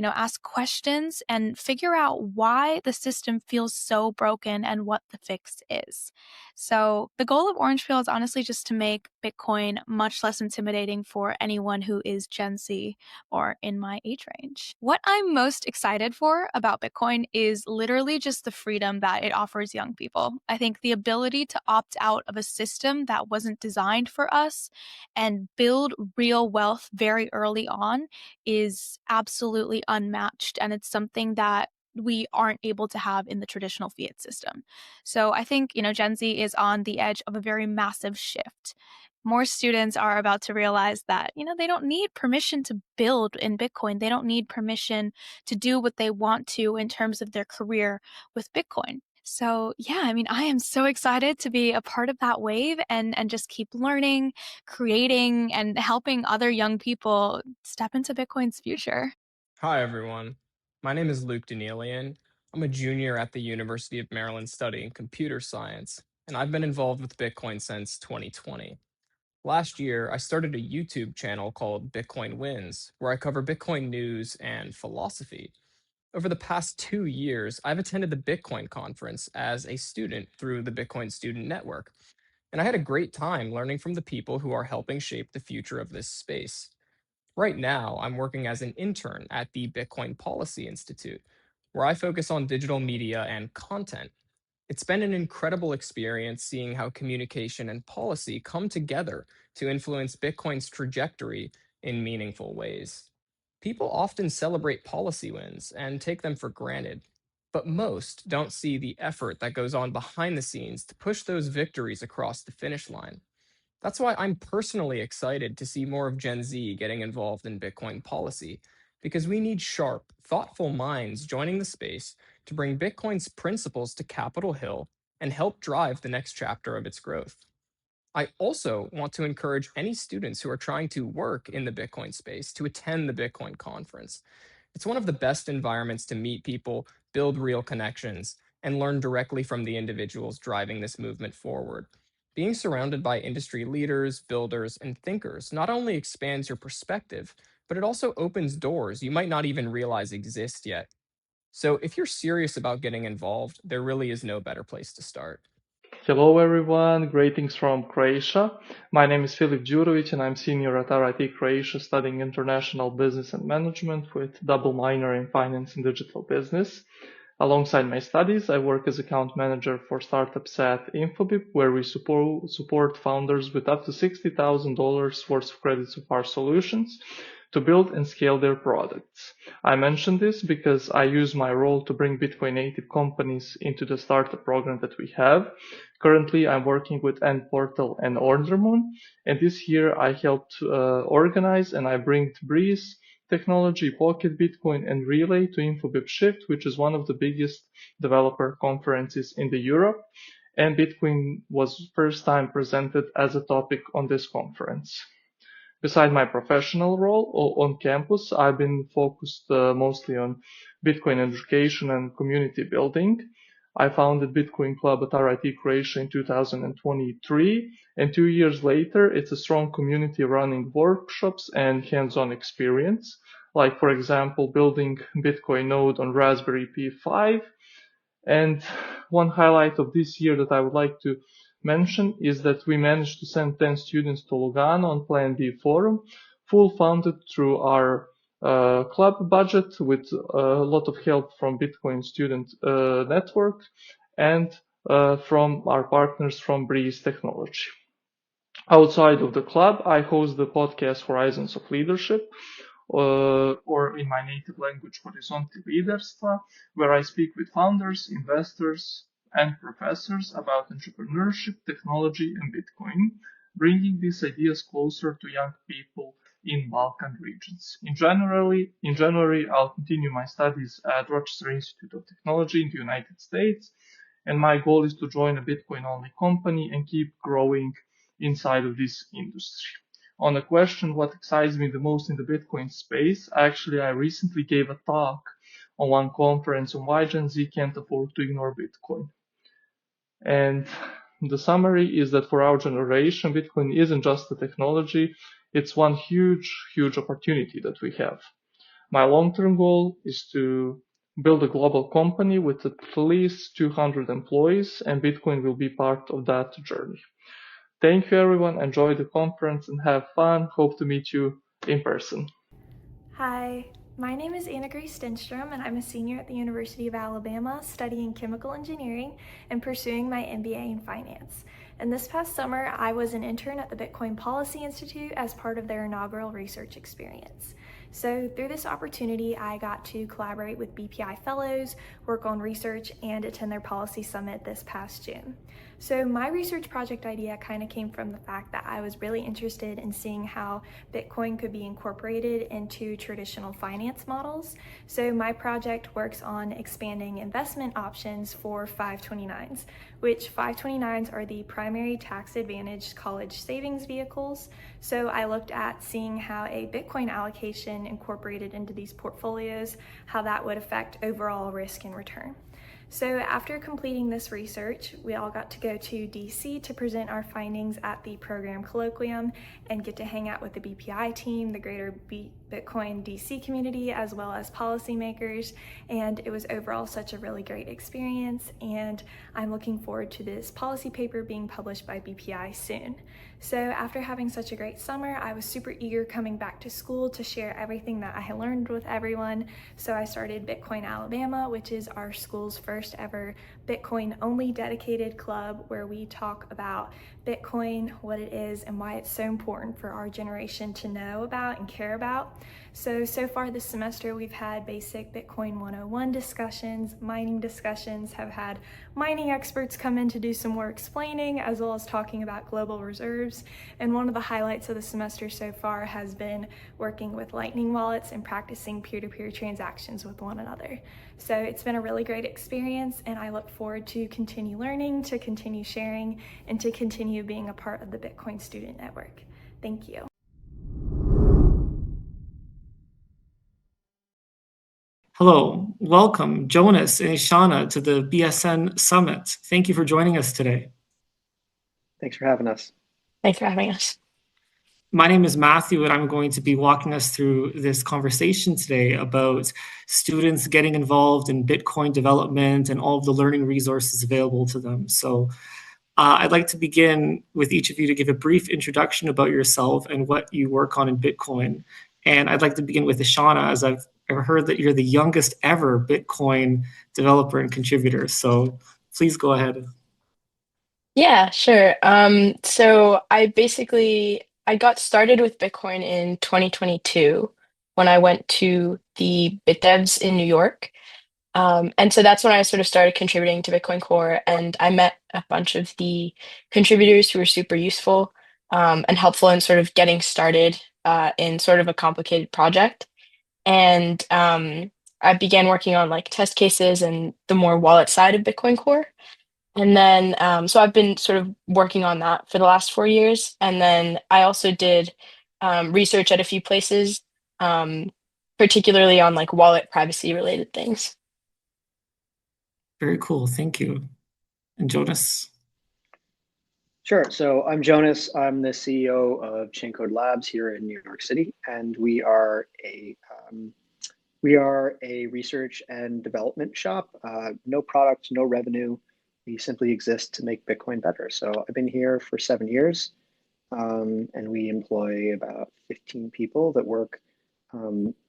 ask questions and figure out why the system feels so broken and what the fix is. So the goal of Orange Peel is honestly just to make Bitcoin much less intimidating for anyone who is Gen Z or in my age range. What I'm most excited for about Bitcoin is literally just the freedom that it offers young people. I think the ability to opt out of a system that wasn't designed for us and build real wealth very early on is absolutely unmatched. And it's something that we aren't able to have in the traditional fiat system. So I think, Gen Z is on the edge of a very massive shift. More students are about to realize that, they don't need permission to build in Bitcoin. They don't need permission to do what they want to in terms of their career with Bitcoin. So yeah, I am so excited to be a part of that wave and just keep learning, creating, and helping other young people step into Bitcoin's future. Hi, everyone. My name is Luke Danielian. I'm a junior at the University of Maryland studying computer science, and I've been involved with Bitcoin since 2020. Last year, I started a YouTube channel called Bitcoin Wins, where I cover Bitcoin news and philosophy. Over the past 2 years, I've attended the Bitcoin conference as a student through the Bitcoin Student Network, and I had a great time learning from the people who are helping shape the future of this space. Right now, I'm working as an intern at the Bitcoin Policy Institute, where I focus on digital media and content. It's been an incredible experience seeing how communication and policy come together to influence Bitcoin's trajectory in meaningful ways. People often celebrate policy wins and take them for granted, but most don't see the effort that goes on behind the scenes to push those victories across the finish line. That's why I'm personally excited to see more of Gen Z getting involved in Bitcoin policy, because we need sharp, thoughtful minds joining the space to bring Bitcoin's principles to Capitol Hill and help drive the next chapter of its growth. I also want to encourage any students who are trying to work in the Bitcoin space to attend the Bitcoin conference. It's one of the best environments to meet people, build real connections, and learn directly from the individuals driving this movement forward. Being surrounded by industry leaders, builders, and thinkers not only expands your perspective, but it also opens doors you might not even realize exist yet. So if you're serious about getting involved, there really is no better place to start. Hello everyone, greetings from Croatia. My name is Filip Đurović and I'm senior at RIT Croatia studying international business and management with double minor in finance and digital business. Alongside my studies, I work as account manager for startups at Infobip, where we support founders with up to $60,000 worth of credits of our solutions to build and scale their products. I mention this because I use my role to bring Bitcoin native companies into the startup program that we have. Currently, I'm working with Endportal and Ordermoon, and this year I helped organize and I bring Breeze technology, Pocket Bitcoin, and Relay to Infobip Shift, which is one of the biggest developer conferences in the Europe. And Bitcoin was first time presented as a topic on this conference. Beside my professional role on campus, I've been focused mostly on Bitcoin education and community building. I founded Bitcoin Club at RIT Croatia in 2023, and 2 years later, it's a strong community running workshops and hands-on experience, like, for example, building Bitcoin node on Raspberry Pi 5. And one highlight of this year that I would like to mention is that we managed to send 10 students to Lugano on Plan B forum, full funded through our club budget with a lot of help from Bitcoin student network and from our partners from Breeze Technology. Outside of the club, I host the podcast Horizons of Leadership, or in my native language, Horizonti Liderstva, where I speak with founders, investors, and professors about entrepreneurship, technology, and Bitcoin, bringing these ideas closer to young people in Balkan regions. In January, I'll continue my studies at Rochester Institute of Technology in the United States, and my goal is to join a Bitcoin-only company and keep growing inside of this industry. On a question what excites me the most in the Bitcoin space, actually I recently gave a talk on one conference on why Gen Z can't afford to ignore Bitcoin. And the summary is that for our generation, Bitcoin isn't just a technology, it's one huge opportunity that we have. My long-term goal is to build a global company with at least 200 employees, and Bitcoin will be part of that journey. Thank you everyone, enjoy the conference and have fun. Hope to meet you in person. Hi, my name is Anna Grace Stenstrom and I'm a senior at the University of Alabama studying chemical engineering and pursuing my MBA in finance. And this past summer, I was an intern at the Bitcoin Policy Institute as part of their inaugural research experience. So through this opportunity, I got to collaborate with BPI fellows, work on research, and attend their policy summit this past June. So my research project idea kind of came from the fact that I was really interested in seeing how Bitcoin could be incorporated into traditional finance models. So my project works on expanding investment options for 529s, which 529s are the primary tax-advantaged college savings vehicles. So I looked at seeing how a Bitcoin allocation incorporated into these portfolios, how that would affect overall risk and return. So after completing this research, we all got to go to DC to present our findings at the program colloquium and get to hang out with the BPI team, the greater Bitcoin DC community, as well as policymakers. And it was overall such a really great experience. And I'm looking forward to this policy paper being published by BPI soon. So after having such a great summer, I was super eager coming back to school to share everything that I had learned with everyone. So I started Bitcoin Alabama, which is our school's first ever Bitcoin only dedicated club where we talk about Bitcoin, what it is, and why it's so important for our generation to know about and care about. So far this semester, we've had basic Bitcoin 101 discussions, mining discussions, have had mining experts come in to do some more explaining, as well as talking about global reserves. And one of the highlights of the semester so far has been working with Lightning wallets and practicing peer-to-peer transactions with one another. So it's been a really great experience, and I look forward to continue learning, to continue sharing, and to continue being a part of the Bitcoin Student Network. Thank you. Hello, welcome Jonas and Ishana to the BSN Summit. Thank you for joining us today. Thanks for having us. Thanks for having us. My name is Matthew, and I'm going to be walking us through this conversation today about students getting involved in Bitcoin development and all of the learning resources available to them. So I'd like to begin with each of you to give a brief introduction about yourself and what you work on in Bitcoin. And I'd like to begin with Ishana, as I've heard that you're the youngest ever Bitcoin developer and contributor. So please go ahead. Yeah, sure. So I got started with Bitcoin in 2022 when I went to the BitDevs in New York. And so that's when I sort of started contributing to Bitcoin Core, and I met a bunch of the contributors who were super useful and helpful in sort of getting started in sort of a complicated project. And I began working on like test cases and the more wallet side of Bitcoin Core. And then, so I've been sort of working on that for the last 4 years. And then I also did research at a few places, particularly on like wallet privacy related things. Very cool. Thank you. And Jonas? Sure. So I'm Jonas. I'm the CEO of Chaincode Labs here in New York City, and we are a research and development shop. No product, no revenue. We simply exist to make Bitcoin better. So I've been here for 7 years, and we employ about 15 people that work,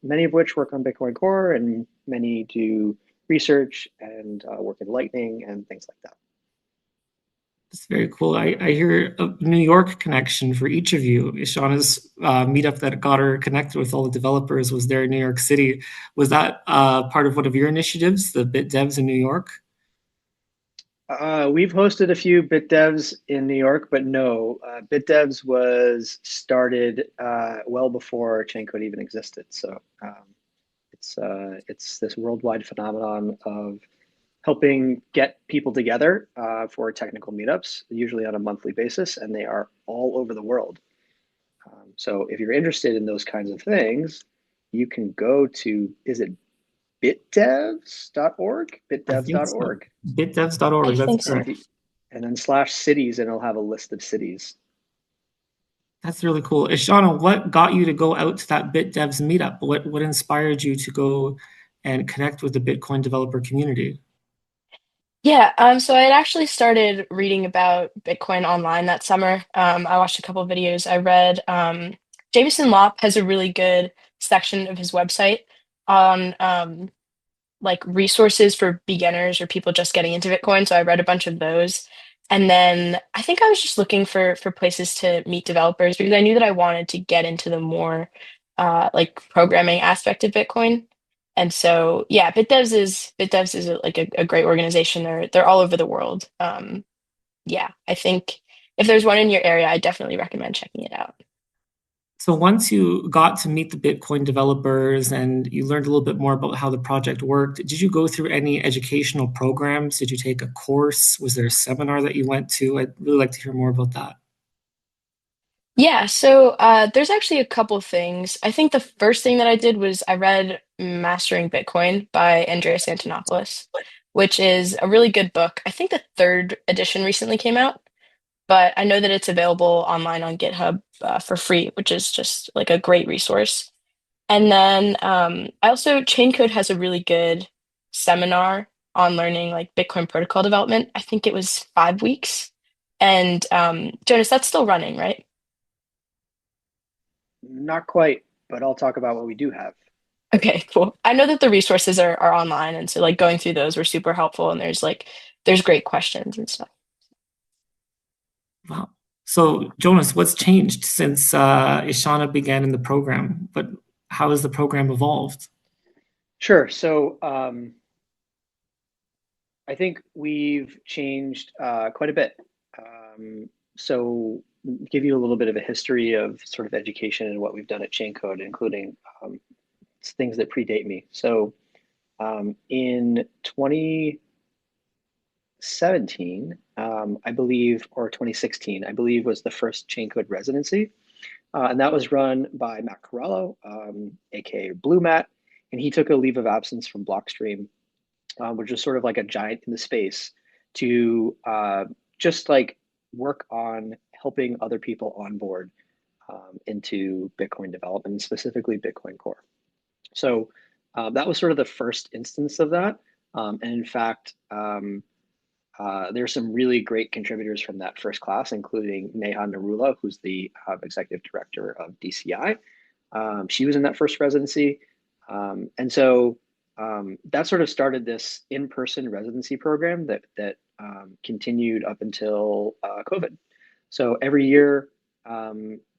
many of which work on Bitcoin Core, and many do research and work in Lightning and things like that. That's very cool. I hear a New York connection for each of you. Ishana's meetup that got her connected with all the developers was there in New York City. Was that part of one of your initiatives, the BitDevs in New York? We've hosted a few BitDevs in New York, but no, BitDevs was started well before Chaincode even existed. So it's this worldwide phenomenon of helping get people together for technical meetups, usually on a monthly basis, and they are all over the world. So if you're interested in those kinds of things, you can go to, is it bitdevs.org? Bitdevs.org. Bitdevs.org. I think so. And then /cities, and it'll have a list of cities. That's really cool. Ishana, what got you to go out to that BitDevs meetup? What inspired you to go and connect with the Bitcoin developer community? Yeah, so I had actually started reading about Bitcoin online that summer. I watched a couple of videos. I read Jameson Lopp has a really good section of his website on like resources for beginners or people just getting into Bitcoin. So I read a bunch of those. And then I think I was just looking for places to meet developers because I knew that I wanted to get into the more like programming aspect of Bitcoin. And so yeah, BitDevs is like a great organization. They're all over the world. Yeah, I think if there's one in your area, I definitely recommend checking it out. So once you got to meet the Bitcoin developers and you learned a little bit more about how the project worked, did you go through any educational programs? Did you take a course? Was there a seminar that you went to? I'd really like to hear more about that. Yeah, so there's actually a couple things. I think the first thing that I did was I read Mastering Bitcoin by Andreas Antonopoulos, which is a really good book. I think the third edition recently came out, but I know that it's available online on GitHub for free, which is just like a great resource. And then I also, Chaincode has a really good seminar on learning like Bitcoin protocol development. I think it was 5 weeks. And Jonas, that's still running, right? Not quite, but I'll talk about what we do have. Okay, cool. I know that the resources are online, and so like going through those were super helpful, and there's great questions and stuff. Wow. So, Jonas, what's changed since Ishana began in the program? But how has the program evolved? Sure. So I think we've changed quite a bit. So give you a little bit of a history of sort of education and what we've done at Chaincode, including things that predate me. So in 2017, I believe, or 2016, I believe was the first Chaincode residency. And that was run by Matt Corallo, aka Blue Matt, and he took a leave of absence from Blockstream, which was sort of like a giant in the space, to just like work on helping other people onboard into Bitcoin development, specifically Bitcoin Core. So that was sort of the first instance of that. And in fact, there's some really great contributors from that first class, including Neha Narula, who's the executive director of DCI. She was in that first residency. And so that sort of started this in-person residency program that continued up until COVID. So every year,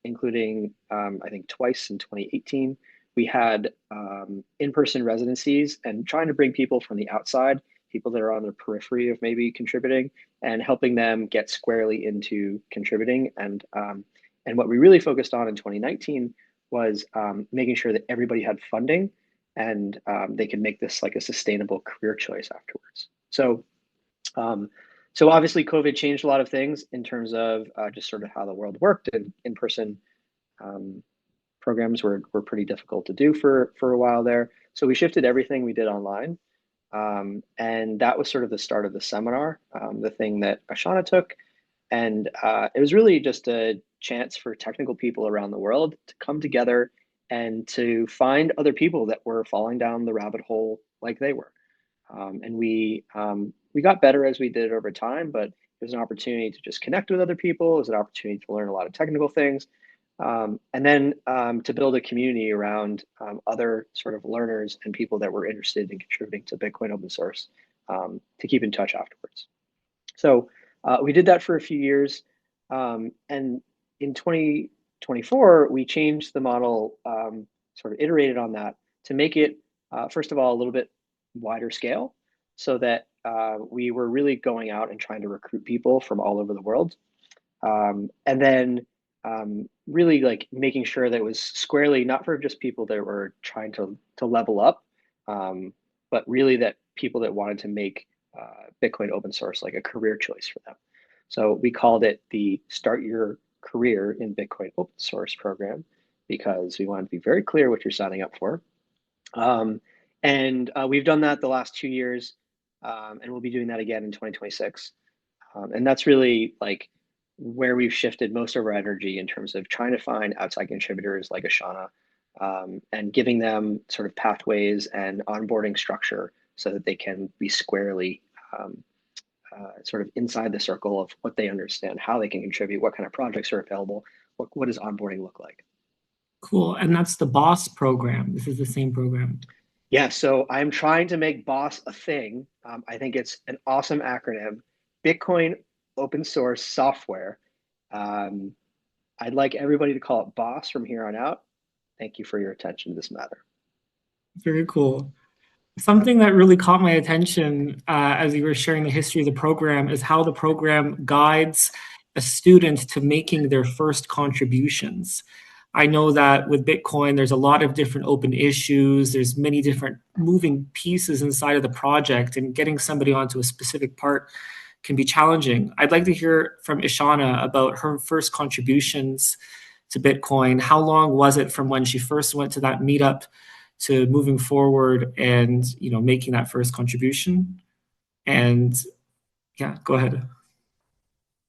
including I think twice in 2018, we had in-person residencies and trying to bring people from the outside, people that are on the periphery of maybe contributing, and helping them get squarely into contributing. And what we really focused on in 2019 was making sure that everybody had funding and they could make this like a sustainable career choice afterwards. So, so obviously COVID changed a lot of things in terms of just sort of how the world worked, and in-person programs were pretty difficult to do for a while there. So we shifted everything we did online. And that was sort of the start of the seminar, the thing that Ashana took. And it was really just a chance for technical people around the world to come together and to find other people that were falling down the rabbit hole like they were. And we got better as we did it over time, but it was an opportunity to just connect with other people. It was an opportunity to learn a lot of technical things. And then to build a community around other sort of learners and people that were interested in contributing to Bitcoin open source to keep in touch afterwards. So we did that for a few years. And in 2024, we changed the model, sort of iterated on that to make it, first of all, a little bit wider scale, so that we were really going out and trying to recruit people from all over the world. And then really like making sure that it was squarely not for just people that were trying to level up, but really that people that wanted to make Bitcoin open source like a career choice for them. So we called it the Start Your Career in Bitcoin Open Source program, because we wanted to be very clear what you're signing up for. And we've done that the last 2 years, and we'll be doing that again in 2026. And that's really like where we've shifted most of our energy in terms of trying to find outside contributors like Ashana, and giving them sort of pathways and onboarding structure so that they can be squarely sort of inside the circle of what they understand, how they can contribute, what kind of projects are available, what does onboarding look like. Cool. And that's the BOSS program. This is the same program. Yeah, so I'm trying to make BOSS a thing. I think it's an awesome acronym, Bitcoin Open Source Software. I'd like everybody to call it BOSS from here on out. Thank you for your attention to this matter. Very cool. Something that really caught my attention as you were sharing the history of the program is how the program guides a student to making their first contributions. I know that with Bitcoin, there's a lot of different open issues. There's many different moving pieces inside of the project, and getting somebody onto a specific part can be challenging. I'd like to hear from Ishana about her first contributions to Bitcoin. How long was it from when she first went to that meetup to moving forward and making that first contribution? And yeah, go ahead.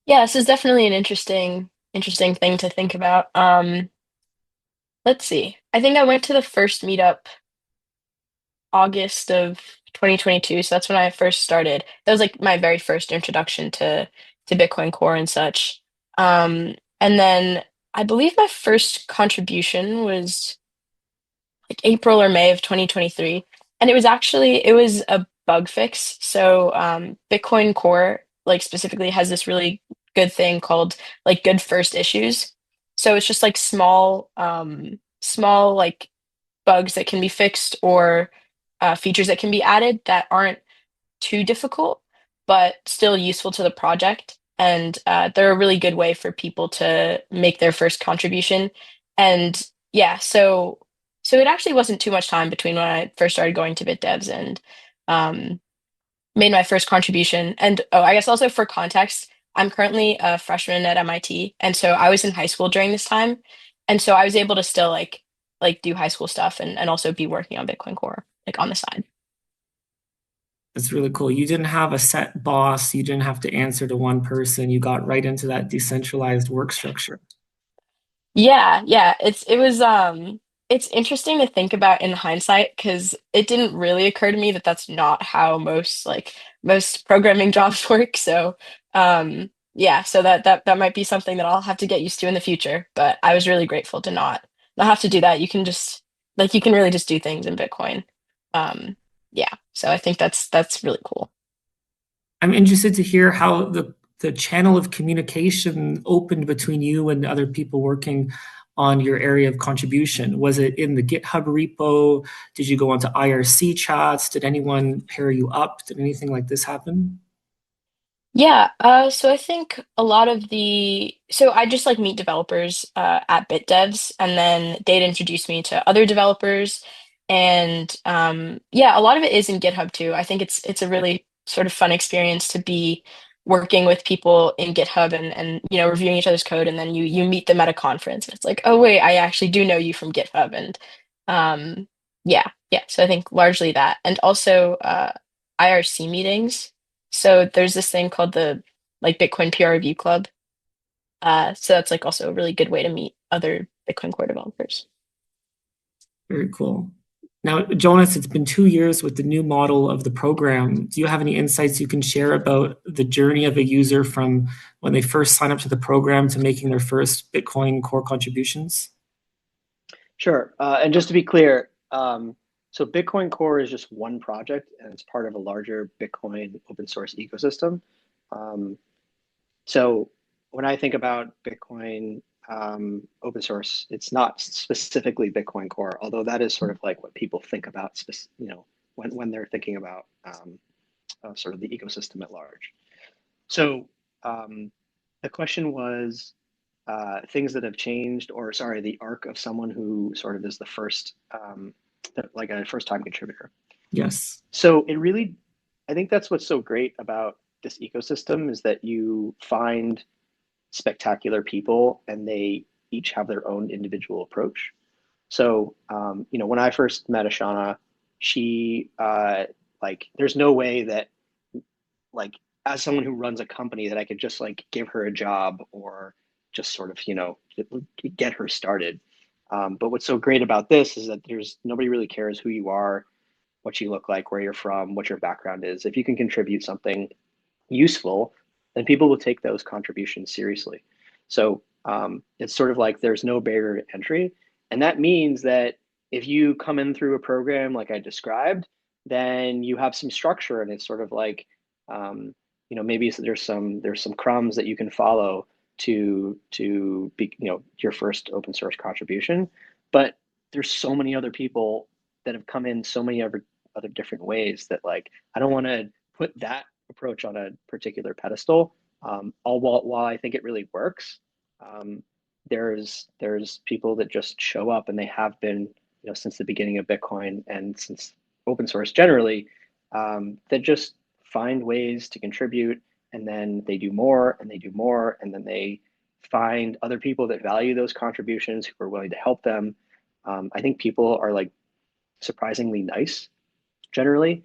Yeah, this is definitely an interesting thing to think about. Let's see. I think I went to the first meetup August of 2022, so that's when I first started. That was like my very first introduction to Bitcoin Core and such. And then I believe my first contribution was like April or May of 2023, and it was a bug fix. So Bitcoin Core like specifically has this really good thing called like good first issues. So it's just like small like bugs that can be fixed or features that can be added that aren't too difficult, but still useful to the project. And they're a really good way for people to make their first contribution. And yeah, so it actually wasn't too much time between when I first started going to BitDevs and um, made my first contribution. And oh, I guess also for context, I'm currently a freshman at MIT, and so I was in high school during this time, and so I was able to still like do high school stuff and also be working on Bitcoin Core like on the side. That's really cool. You didn't have a set boss. You didn't have to answer to one person. You got right into that decentralized work structure. Yeah. It's interesting to think about in hindsight because it didn't really occur to me that that's not how most programming jobs work. So yeah, so that might be something that I'll have to get used to in the future. But I was really grateful to not have to do that. You can just you can really just do things in Bitcoin. Um, yeah, so I think that's really cool. I'm interested to hear how the channel of communication opened between you and other people working on your area of contribution. Was it in the GitHub repo? Did you go onto IRC chats? Did anyone pair you up? Did anything like this happen? Yeah, so I think a lot of so I just like meet developers at BitDevs, and then they'd introduce me to other developers, and yeah, a lot of it is in GitHub too. I think it's a really sort of fun experience to be working with people in GitHub and reviewing each other's code, and then you meet them at a conference, and it's like, oh wait, I actually do know you from GitHub, and yeah. So I think largely that, and also IRC meetings. So there's this thing called the Bitcoin Peer Review Club. So that's like also a really good way to meet other Bitcoin Core developers. Very cool. Now, Jonas, it's been 2 years with the new model of the program. Do you have any insights you can share about the journey of a user from when they first sign up to the program to making their first Bitcoin Core contributions? Sure. And just to be clear, so Bitcoin Core is just one project, and it's part of a larger Bitcoin open source ecosystem. So when I think about Bitcoin open source, it's not specifically Bitcoin Core, although that is sort of like what people think about, when they're thinking about sort of the ecosystem at large. So the question was things that have changed, or sorry, the arc of someone who sort of is the first, like a first-time contributor. Yes. So I think that's what's so great about this ecosystem is that you find spectacular people and they each have their own individual approach. So, when I first met Ashana, she, there's no way that, as someone who runs a company, that I could just give her a job or just sort of, get her started. But what's so great about this is that nobody really cares who you are, what you look like, where you're from, what your background is. If you can contribute something useful, then people will take those contributions seriously. So it's sort of like there's no barrier to entry. And that means that if you come in through a program like I described, then you have some structure, and it's sort of like, maybe there's some crumbs that you can follow to be, your first open source contribution. But there's so many other people that have come in so many other different ways that I don't want to put that approach on a particular pedestal. While I think it really works, there's people that just show up, and they have been, since the beginning of Bitcoin and since open source generally, that just find ways to contribute, and then they do more and they do more, and then they find other people that value those contributions who are willing to help them. I think people are surprisingly nice generally.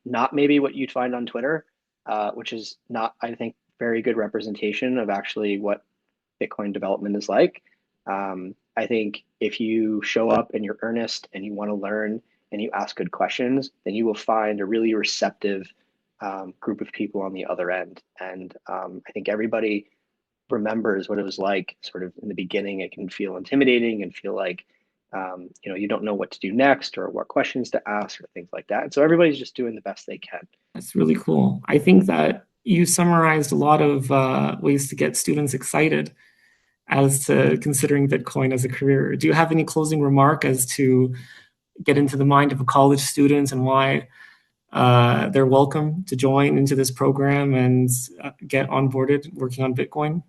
Not maybe what you'd find on Twitter, which is not, I think, very good representation of actually what Bitcoin development is like. I think if you show up and you're earnest and you want to learn and you ask good questions, then you will find a really receptive group of people on the other end. And I think everybody remembers what it was like sort of in the beginning. It can feel intimidating and feel like, you don't know what to do next or what questions to ask or things like that. And so everybody's just doing the best they can. That's really cool. I think that you summarized a lot of ways to get students excited as to considering Bitcoin as a career. Do you have any closing remark as to get into the mind of a college student and why they're welcome to join into this program and get onboarded working on Bitcoin?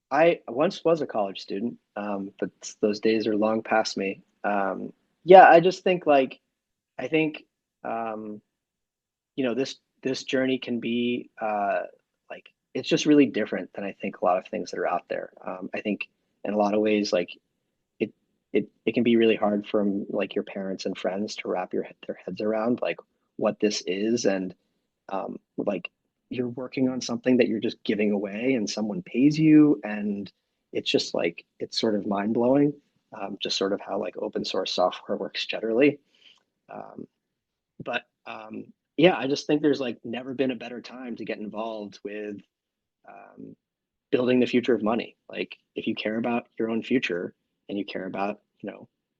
I once was a college student, but those days are long past me. Yeah, I just think I think this journey can be it's just really different than I think a lot of things that are out there. I think in a lot of ways it can be really hard for your parents and friends to wrap their heads around what this is, and you're working on something that you're just giving away and someone pays you, and it's just it's sort of mind-blowing, just sort of how open source software works generally. But yeah, I just think there's never been a better time to get involved with building the future of money. If you care about your own future and you care about,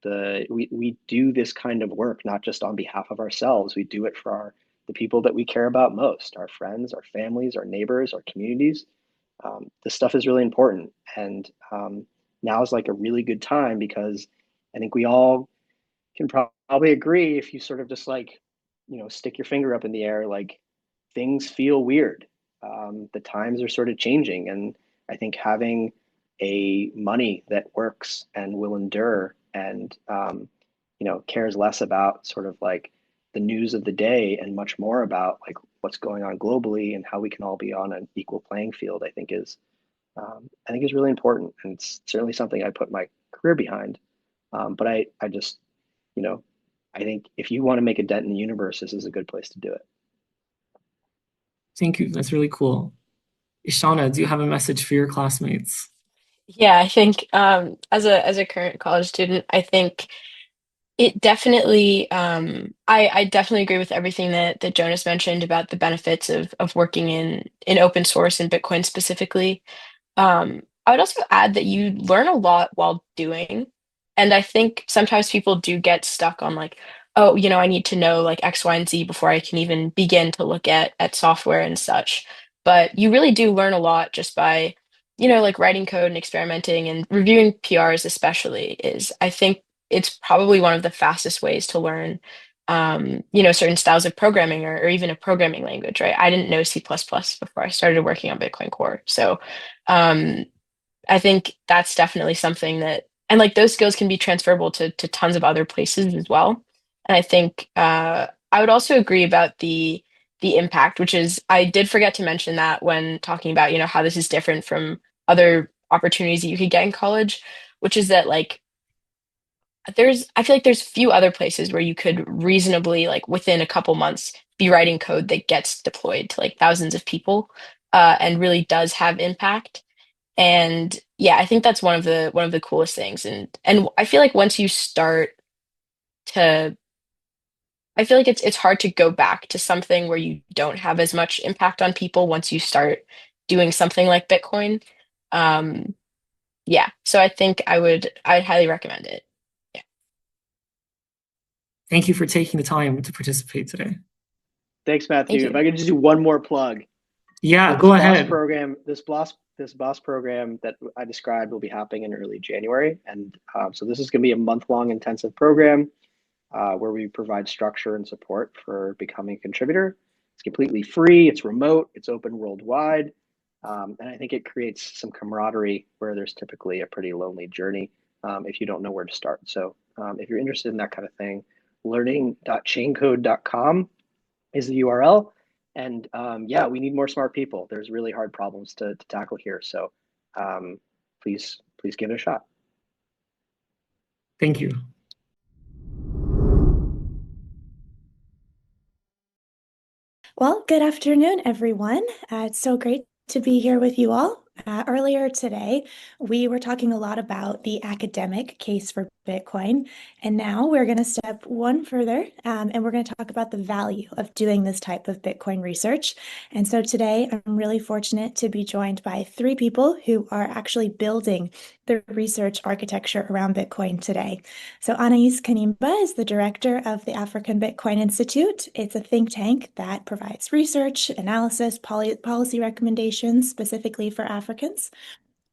we do this kind of work not just on behalf of ourselves. We do it for the people that we care about most, our friends, our families, our neighbors, our communities. This stuff is really important, and now is a really good time, because I think we all can probably agree, if you sort of just stick your finger up in the air, things feel weird. The times are sort of changing, and I think having a money that works and will endure, and cares less about sort of the news of the day and much more about what's going on globally and how we can all be on an equal playing field, I think is really important, and it's certainly something I put my career behind. But I just I think if you want to make a dent in the universe, this is a good place to do it. Thank you. That's really cool. Ishana, do you have a message for your classmates? Yeah, I think as a current college student, I think it definitely I definitely agree with everything that Jonas mentioned about the benefits of working in open source and Bitcoin specifically. I would also add that you learn a lot while doing. And I think sometimes people do get stuck on oh, I need to know X, Y, and Z before I can even begin to look at software and such. But you really do learn a lot just by, writing code and experimenting and reviewing PRs especially is, I think it's probably one of the fastest ways to learn certain styles of programming or even a programming language, right? I didn't know C++ before I started working on Bitcoin Core. So um, I think that's definitely something and those skills can be transferable to tons of other places as well. And I think I would also agree about the impact, which is I did forget to mention that when talking about, how this is different from other opportunities that you could get in college, which is that I feel like there's few other places where you could reasonably within a couple months be writing code that gets deployed to thousands of people and really does have impact. And yeah, I think that's one of the coolest things. And I feel like once you start to I feel like it's hard to go back to something where you don't have as much impact on people once you start doing something like Bitcoin. Um, yeah, so I think I'd highly recommend it. Thank you for taking the time to participate today. Thanks, Matthew. Thank you. If I could just do one more plug. Yeah, So go ahead. This BOSS program that I described will be happening in early January, and so this is going to be a month-long intensive program where we provide structure and support for becoming a contributor. It's completely free. It's remote. It's open worldwide, and I think it creates some camaraderie where there's typically a pretty lonely journey if you don't know where to start. So if you're interested in that kind of thing, learning.chaincode.com is the URL. And yeah, we need more smart people. There's really hard problems to tackle here. So please give it a shot. Thank you. Well, good afternoon, everyone. It's so great to be here with you all. Earlier today, we were talking a lot about the academic case for Bitcoin, and now we're going to step one further, and we're going to talk about the value of doing this type of Bitcoin research. And so today, I'm really fortunate to be joined by three people who are actually building the research architecture around Bitcoin today. So Anais Kanimba is the director of the African Bitcoin Institute. It's a think tank that provides research, analysis, policy recommendations specifically for Africans.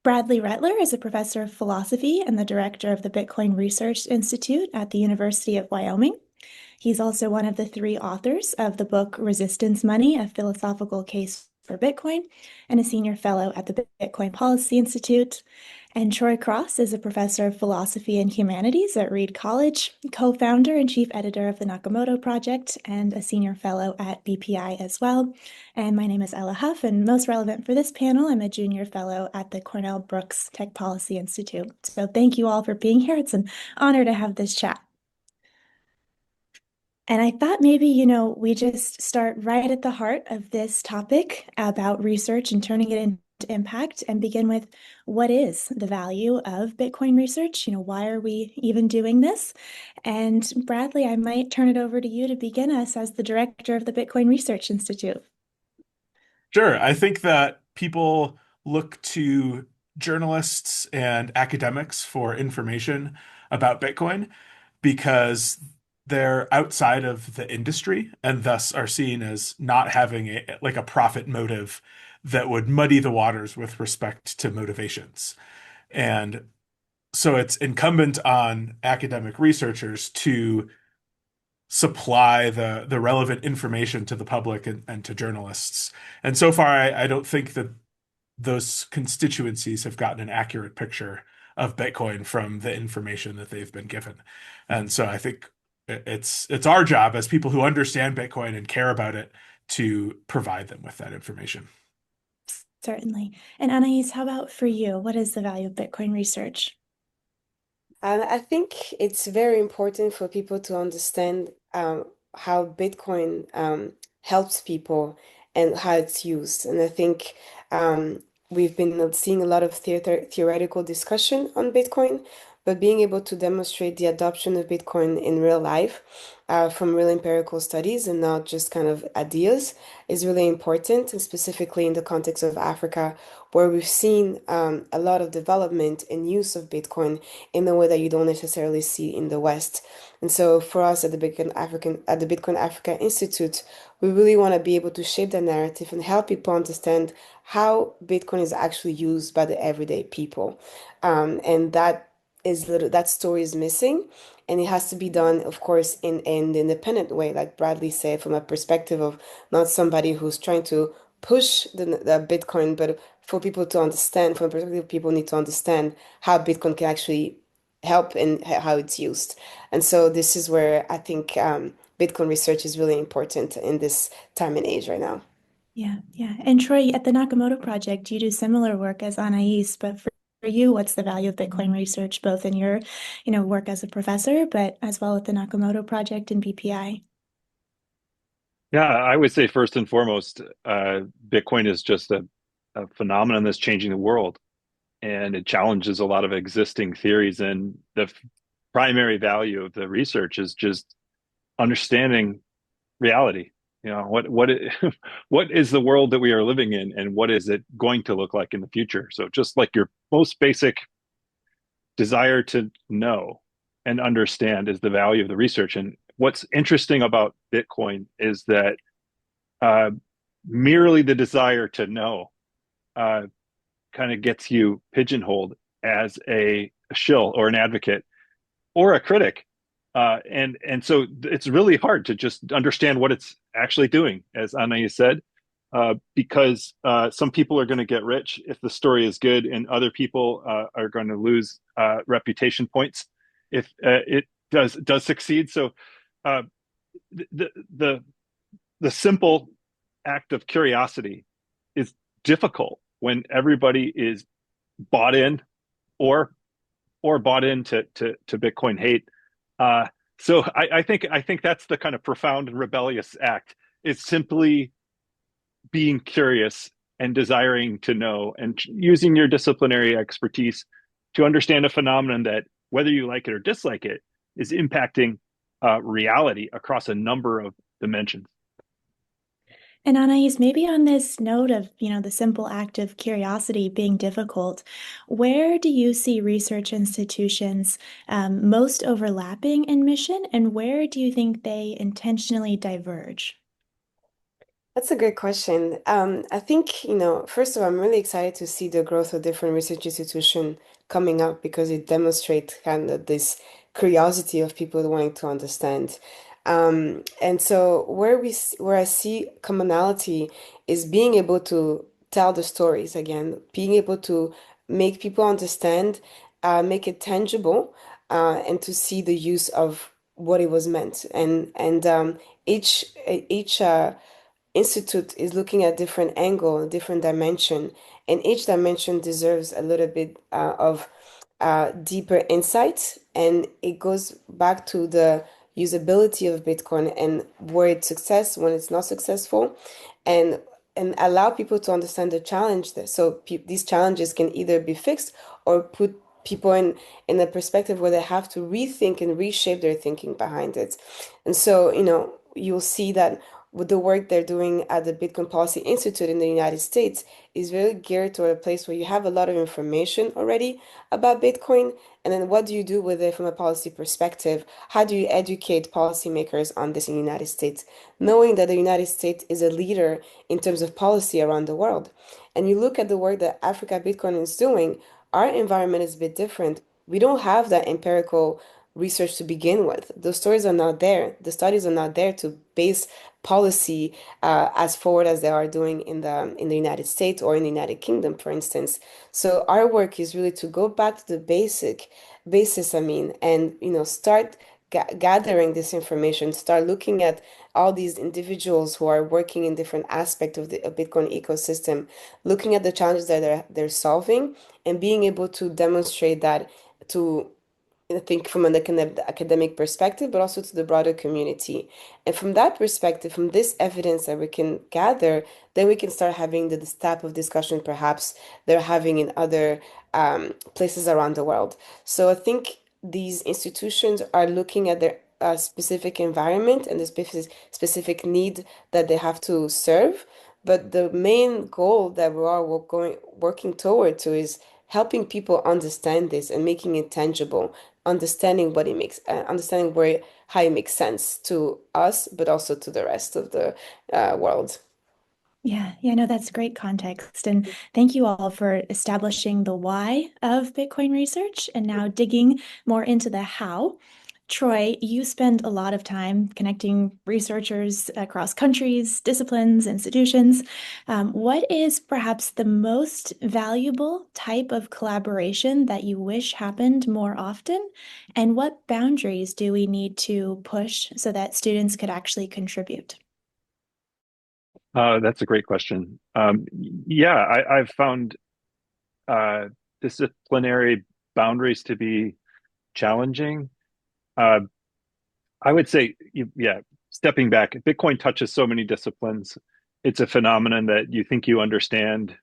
Bradley Rettler is a professor of philosophy and the director of the Bitcoin Research Institute at the University of Wyoming. He's also one of the three authors of the book Resistance Money, A Philosophical Case for Bitcoin, and a senior fellow at the Bitcoin Policy Institute. And Troy Cross is a professor of philosophy and humanities at Reed College, co-founder and chief editor of the Nakamoto Project, and a senior fellow at BPI as well. And my name is Ella Huff, and most relevant for this panel, I'm a junior fellow at the Cornell Brooks Tech Policy Institute. So thank you all for being here. It's an honor to have this chat. And I thought maybe, we just start right at the heart of this topic about research and turning it into impact and begin with what is the value of Bitcoin research? Why are we even doing this? And Bradley, I might turn it over to you to begin us as the director of the Bitcoin Research Institute. Sure. I think that people look to journalists and academics for information about Bitcoin because they're outside of the industry and thus are seen as not having a profit motive that would muddy the waters with respect to motivations. And so it's incumbent on academic researchers to supply the relevant information to the public and to journalists. And so far, I don't think that those constituencies have gotten an accurate picture of Bitcoin from the information that they've been given. And so I think it's our job as people who understand Bitcoin and care about it to provide them with that information. Certainly. And Anais, how about for you? What is the value of Bitcoin research? I think it's very important for people to understand how Bitcoin helps people and how it's used. And I think we've been seeing a lot of theoretical discussion on Bitcoin, but being able to demonstrate the adoption of Bitcoin in real life from real empirical studies and not just kind of ideas is really important, and specifically in the context of Africa, where we've seen a lot of development and use of Bitcoin in a way that you don't necessarily see in the West. And so for us at the Bitcoin Africa Institute, we really want to be able to shape the narrative and help people understand how Bitcoin is actually used by the everyday people. And that story is missing, and it has to be done, of course, in an independent way, like Bradley said, from a perspective of not somebody who's trying to push the Bitcoin, but for people to understand, from a perspective, people need to understand how Bitcoin can actually help and how it's used. And so this is where I think Bitcoin research is really important in this time and age right now. Yeah. And Troy, at the Nakamoto Project, you do similar work as Anais, but for you, what's the value of Bitcoin research, both in your, work as a professor, but as well at the Nakamoto Project and BPI? Yeah, I would say first and foremost, Bitcoin is just a phenomenon that's changing the world, and it challenges a lot of existing theories. And the primary value of the research is just understanding reality. What is the world that we are living in, and what is it going to look like in the future? So just like your most basic desire to know and understand is the value of the research. And what's interesting about Bitcoin is that merely the desire to know kind of gets you pigeonholed as a shill or an advocate or a critic. And so it's really hard to just understand what it's actually doing, as Anais said, because some people are going to get rich if the story is good, and other people are going to lose reputation points if it does succeed. So the simple act of curiosity is difficult when everybody is bought in or bought into Bitcoin hate. So I think that's the kind of profound and rebellious act. It's simply being curious and desiring to know and using your disciplinary expertise to understand a phenomenon that, whether you like it or dislike it, is impacting reality across a number of dimensions. And Anais, maybe on this note of, the simple act of curiosity being difficult, where do you see research institutions most overlapping in mission, and where do you think they intentionally diverge? That's a good question. I think, first of all, I'm really excited to see the growth of different research institutions coming up because it demonstrates kind of this curiosity of people wanting to understand. And so where I see commonality is being able to tell the stories again, being able to make people understand, make it tangible, and to see the use of what it was meant. And each institute is looking at different angle, different dimension, and each dimension deserves a little bit of deeper insight. And it goes back to the usability of Bitcoin and where it's success, when it's not successful, and allow people to understand the challenge there. So these challenges can either be fixed or put people in a perspective where they have to rethink and reshape their thinking behind it. And so, you'll see that with the work they're doing at the Bitcoin Policy Institute in the United States is really geared toward a place where you have a lot of information already about Bitcoin. And then what do you do with it from a policy perspective? How do you educate policymakers on this in the United States, knowing that the United States is a leader in terms of policy around the world? And you look at the work that Africa Bitcoin is doing, our environment is a bit different. We don't have that empirical research to begin with. Those stories are not there. The studies are not there to base policy as forward as they are doing in the United States or in the United Kingdom, for instance. So our work is really to go back to the basis, and start gathering this information, start looking at all these individuals who are working in different aspects of the Bitcoin ecosystem, looking at the challenges that they're solving, and being able to demonstrate that to I think from an academic perspective, but also to the broader community. And from that perspective, from this evidence that we can gather, then we can start having this type of discussion perhaps they're having in other places around the world. So I think these institutions are looking at their specific environment and the specific need that they have to serve. But the main goal that we are working toward to is helping people understand this and making it tangible, understanding what it makes, understanding how it makes sense to us, but also to the rest of the world. Yeah, no, that's great context. And thank you all for establishing the why of Bitcoin research and now digging more into the how. Troy, you spend a lot of time connecting researchers across countries, disciplines, institutions. What is perhaps the most valuable type of collaboration that you wish happened more often? And what boundaries do we need to push so that students could actually contribute? That's a great question. I've found disciplinary boundaries to be challenging. I would say, stepping back, Bitcoin touches so many disciplines. It's a phenomenon that you think you understand,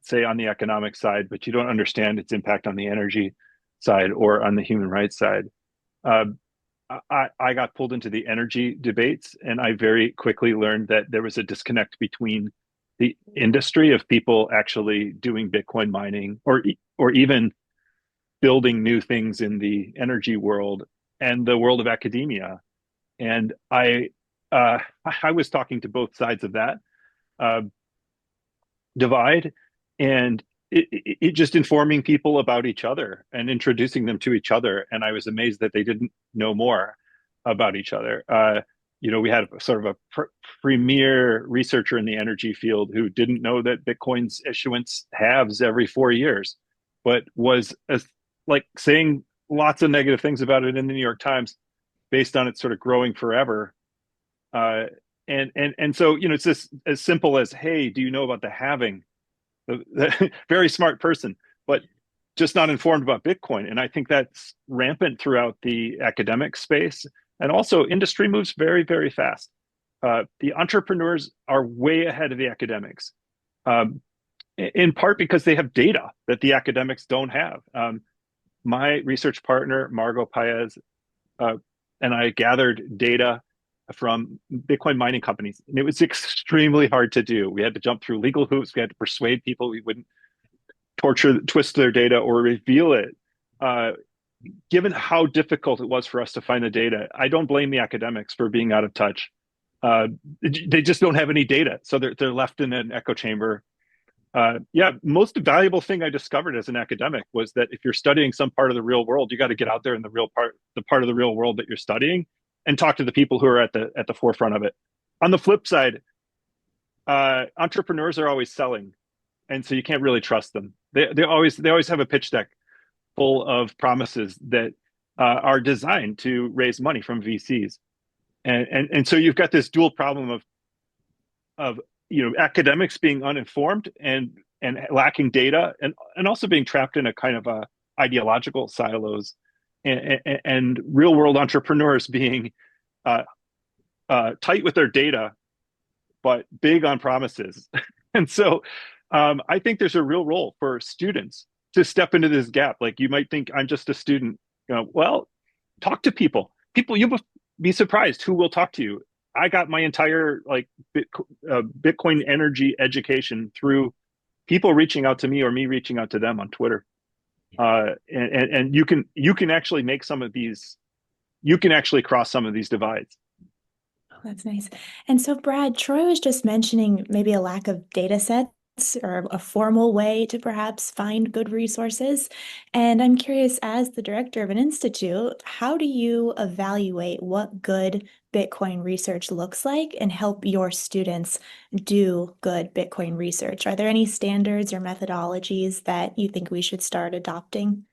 say on the economic side, but you don't understand its impact on the energy side or on the human rights side. I got pulled into the energy debates, and I very quickly learned that there was a disconnect between the industry of people actually doing Bitcoin mining or even building new things in the energy world and the world of academia. And I was talking to both sides of that divide, and it just informing people about each other and introducing them to each other. And I was amazed that they didn't know more about each other. We had sort of a premier researcher in the energy field who didn't know that Bitcoin's issuance halves every 4 years, but was saying lots of negative things about it in the New York Times based on it sort of growing forever. And so, it's just as simple as, hey, do you know about the halving? The very smart person, but just not informed about Bitcoin. And I think that's rampant throughout the academic space. And also industry moves very, very fast. The entrepreneurs are way ahead of the academics. in part because they have data that the academics don't have. My research partner, Margot Paez, and I gathered data from Bitcoin mining companies, and it was extremely hard to do. We had to jump through legal hoops. We had to persuade people we wouldn't twist their data or reveal it. Given how difficult it was for us to find the data, I don't blame the academics for being out of touch. They just don't have any data, so they're left in an echo chamber. Yeah, most valuable thing I discovered as an academic was that if you're studying some part of the real world, you got to get out there in the part of the real world that you're studying, and talk to the people who are at the forefront of it. On the flip side, entrepreneurs are always selling, and so you can't really trust them. They always have a pitch deck full of promises that are designed to raise money from VCs, and so you've got this dual problem of academics being uninformed and lacking data, and also being trapped in a kind of ideological silos, and real world entrepreneurs being tight with their data but big on promises. And so I think there's a real role for students to step into this gap. Like, you might think I'm just a student, well, talk to people. You'll be surprised who will talk to you. I got my entire Bitcoin energy education through people reaching out to me or me reaching out to them on Twitter. And you can actually make some of these, you can actually cross some of these divides. Oh, that's nice. And so, Brad, Troy was just mentioning maybe a lack of data sets or a formal way to perhaps find good resources. And I'm curious, as the director of an institute, how do you evaluate what good Bitcoin research looks like and help your students do good Bitcoin research? Are there any standards or methodologies that you think we should start adopting?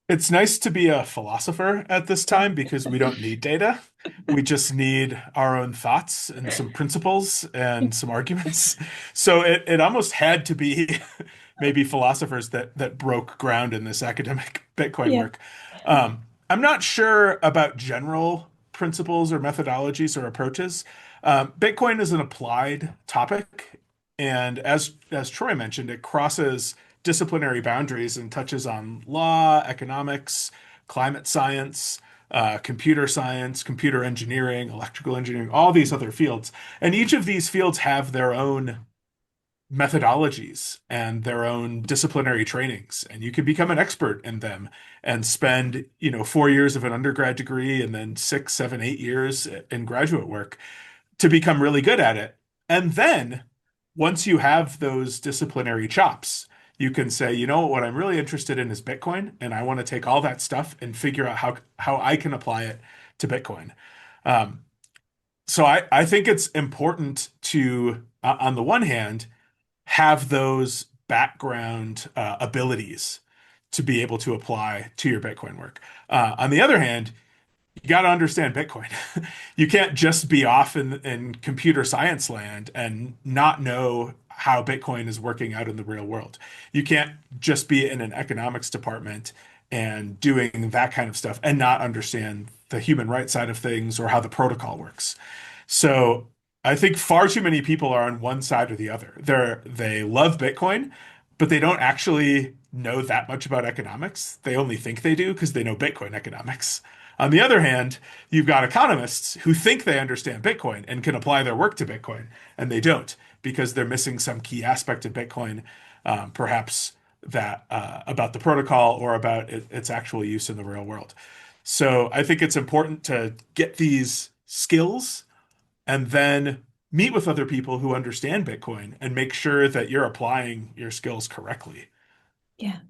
It's nice to be a philosopher at this time because we don't need data. We just need our own thoughts and some principles and some arguments. So it almost had to be maybe philosophers that broke ground in this academic Bitcoin work. I'm not sure about general principles or methodologies or approaches. Bitcoin is an applied topic, and as Troy mentioned, it crosses disciplinary boundaries and touches on law, economics, climate science, computer science, computer engineering, electrical engineering, all these other fields. And each of these fields have their own methodologies and their own disciplinary trainings. And you can become an expert in them and spend, 4 years of an undergrad degree and then 6, 7, 8 years in graduate work to become really good at it. And then once you have those disciplinary chops, you can say, what I'm really interested in is Bitcoin, and I want to take all that stuff and figure out how I can apply it to Bitcoin. So I think it's important to, on the one hand, have those background abilities to be able to apply to your Bitcoin work. On the other hand, you got to understand Bitcoin. You can't just be off in computer science land and not know how Bitcoin is working out in the real world. You can't just be in an economics department and doing that kind of stuff and not understand the human rights side of things or how the protocol works. So I think far too many people are on one side or the other. They love Bitcoin, but they don't actually know that much about economics. They only think they do because they know Bitcoin economics. On the other hand, you've got economists who think they understand Bitcoin and can apply their work to Bitcoin, and they don't because they're missing some key aspect of Bitcoin, perhaps that about the protocol or about its actual use in the real world. So I think it's important to get these skills and then meet with other people who understand Bitcoin and make sure that you're applying your skills correctly.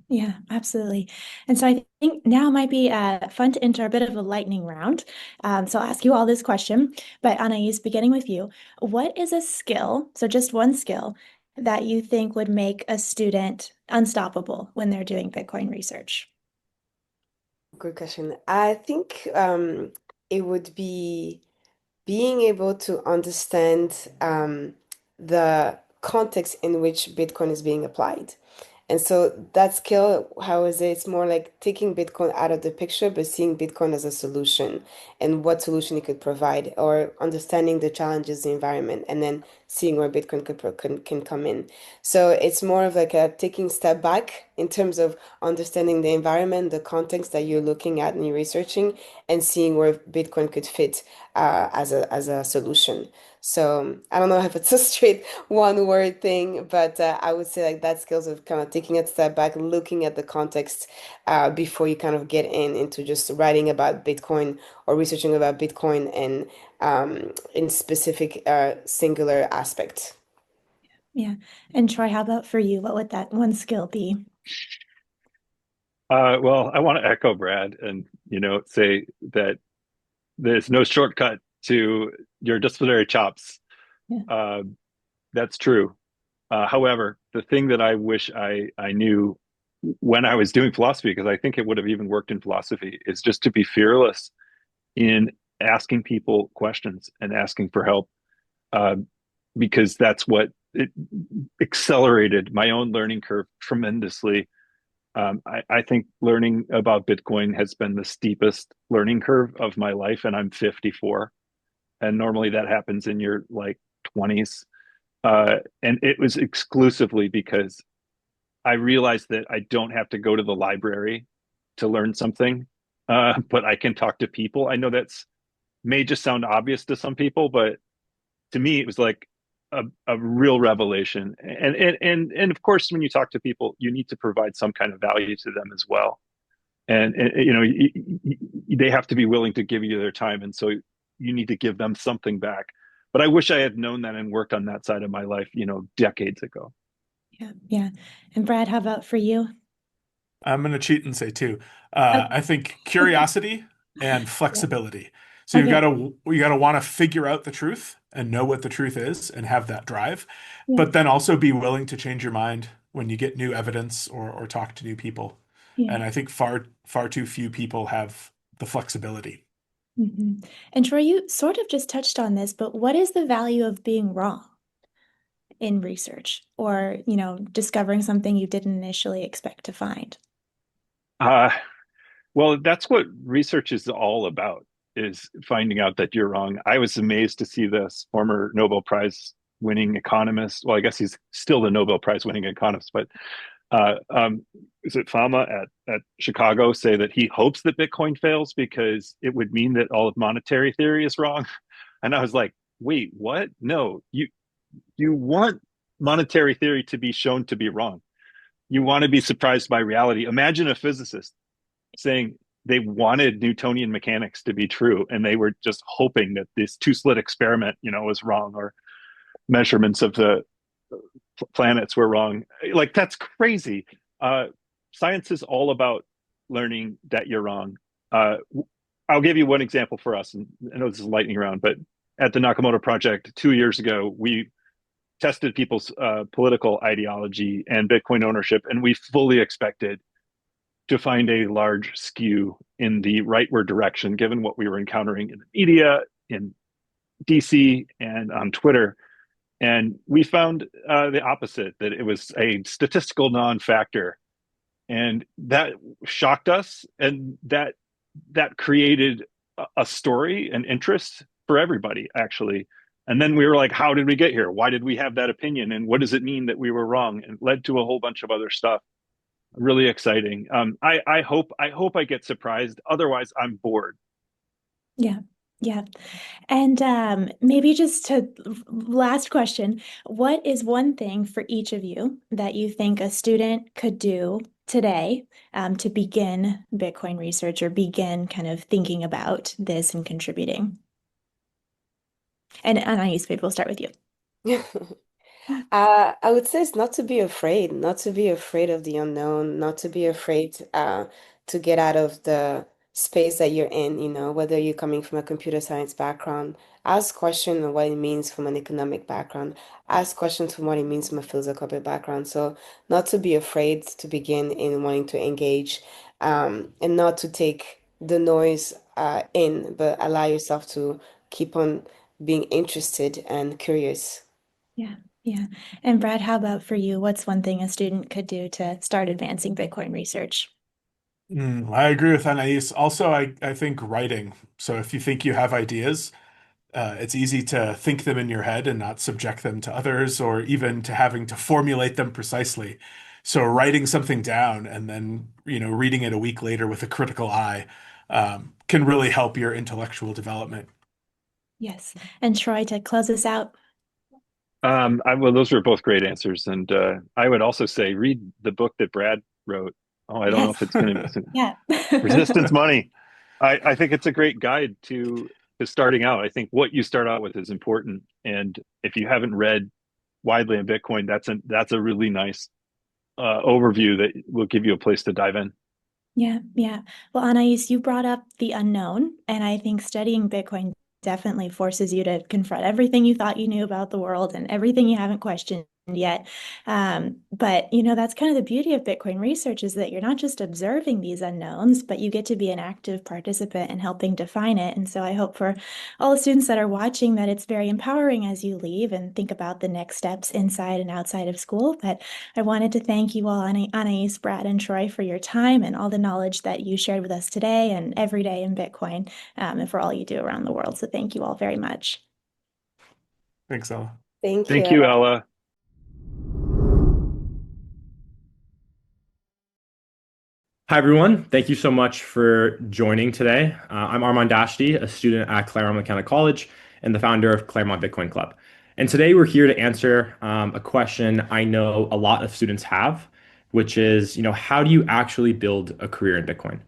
Yeah, absolutely. And so I think now might be fun to enter a bit of a lightning round. So I'll ask you all this question, but Anais, beginning with you, what is a skill, so just one skill, that you think would make a student unstoppable when they're doing Bitcoin research? Good question. I think it would be being able to understand the context in which Bitcoin is being applied. And so that skill, how is it? It's more like taking Bitcoin out of the picture, but seeing Bitcoin as a solution and what solution it could provide, or understanding the challenges, the environment, and then seeing where Bitcoin can come in. So it's more of like a taking step back in terms of understanding the environment, the context that you're looking at and you're researching, and seeing where Bitcoin could fit as a solution. So I don't know if it's a straight one word thing, but I would say like that skills of kind of taking a step back, looking at the context before you kind of get into just writing about Bitcoin or researching about Bitcoin and in specific singular aspect. Yeah. And Troy, how about for you? What would that one skill be? Well, I want to echo Brad and, say that there's no shortcut to your disciplinary chops. Yeah. That's true. However, the thing that I wish I knew when I was doing philosophy, because I think it would have even worked in philosophy, is just to be fearless in asking people questions and asking for help, uh, because that's what it accelerated my own learning curve tremendously. I think learning about Bitcoin has been the steepest learning curve of my life, and I'm 54. And normally that happens in your like 20s. And it was exclusively because I realized that I don't have to go to the library to learn something, but I can talk to people. I know that's may just sound obvious to some people, but to me, it was like a real revelation. And of course, when you talk to people, you need to provide some kind of value to them as well. And they have to be willing to give you their time, and so you need to give them something back. But I wish I had known that and worked on that side of my life, decades ago. Yeah. Yeah. And Brad, how about for you? I'm going to cheat and say two. Okay. I think curiosity and Yeah. flexibility. So Okay. you got to want to figure out the truth and know what the truth is and have that drive, Yeah. but then also be willing to change your mind when you get new evidence or talk to new people. Yeah. And I think far too few people have the flexibility. hmm And Troy, you sort of just touched on this, but what is the value of being wrong in research or, discovering something you didn't initially expect to find? Uh, well, that's what research is all about, is finding out that you're wrong. I was amazed to see this former Nobel Prize winning economist. Well, I guess he's still the Nobel Prize winning economist, but uh, um, is it Fama at Chicago say that he hopes that Bitcoin fails because it would mean that all of monetary theory is wrong. And I was like, wait, what? No, you want monetary theory to be shown to be wrong. You want to be surprised by reality. Imagine a physicist saying they wanted Newtonian mechanics to be true, and they were just hoping that this two-slit experiment, was wrong, or measurements of the planets were wrong. Like, that's crazy. Science is all about learning that you're wrong. I'll give you one example for us, and I know this is a lightning round, but at the Nakamoto Project 2 years ago, we tested people's political ideology and Bitcoin ownership, and we fully expected to find a large skew in the rightward direction, given what we were encountering in the media, in DC, and on Twitter. And we found the opposite, that it was a statistical non-factor. And that shocked us. And that created a story and interest for everybody, actually. And then we were like, how did we get here? Why did we have that opinion? And what does it mean that we were wrong? And it led to a whole bunch of other stuff. Really exciting. I hope I get surprised. Otherwise, I'm bored. Yeah. Yeah. And maybe just to last question, what is one thing for each of you that you think a student could do today to begin Bitcoin research or begin kind of thinking about this and contributing? And Anais, maybe we'll start with you. I would say it's not to be afraid, not to be afraid of the unknown, not to be afraid to get out of the space that you're in, whether you're coming from a computer science background, ask questions on what it means from an economic background, ask questions from what it means from a philosophical background. So not to be afraid to begin in wanting to engage, and not to take the noise in, but allow yourself to keep on being interested and curious. Yeah. Yeah. And Brad, how about for you? What's one thing a student could do to start advancing Bitcoin research? I agree with Anais. Also, I think writing. So if you think you have ideas, it's easy to think them in your head and not subject them to others or even to having to formulate them precisely. So writing something down and then, reading it a week later with a critical eye, can really help your intellectual development. Yes. And Troy, to close us out. Well, those were both great answers, and I would also say read the book that Brad wrote. Oh, I don't know Yes. if it's going to Yeah. Resistance Money. I think it's a great guide to starting out. I think what you start out with is important, and if you haven't read widely on Bitcoin, that's a really nice overview that will give you a place to dive in. Yeah, yeah. Well, Anais, you brought up the unknown, and I think studying Bitcoin definitely forces you to confront everything you thought you knew about the world and everything you haven't questioned yet. But that's kind of the beauty of Bitcoin research is that you're not just observing these unknowns, but you get to be an active participant in helping define it. And so I hope for all the students that are watching that it's very empowering as you leave and think about the next steps inside and outside of school. But I wanted to thank you all, Anais, Brad, and Troy, for your time and all the knowledge that you shared with us today and every day in Bitcoin, and for all you do around the world. So thank you all very much. Thanks, Ella. Thank Thank you. you, Ella. Hi, everyone. Thank you so much for joining today. I'm Armand Dashti, a student at Claremont McKenna College and the founder of Claremont Bitcoin Club. And today we're here to answer a question I know a lot of students have, which is, how do you actually build a career in Bitcoin?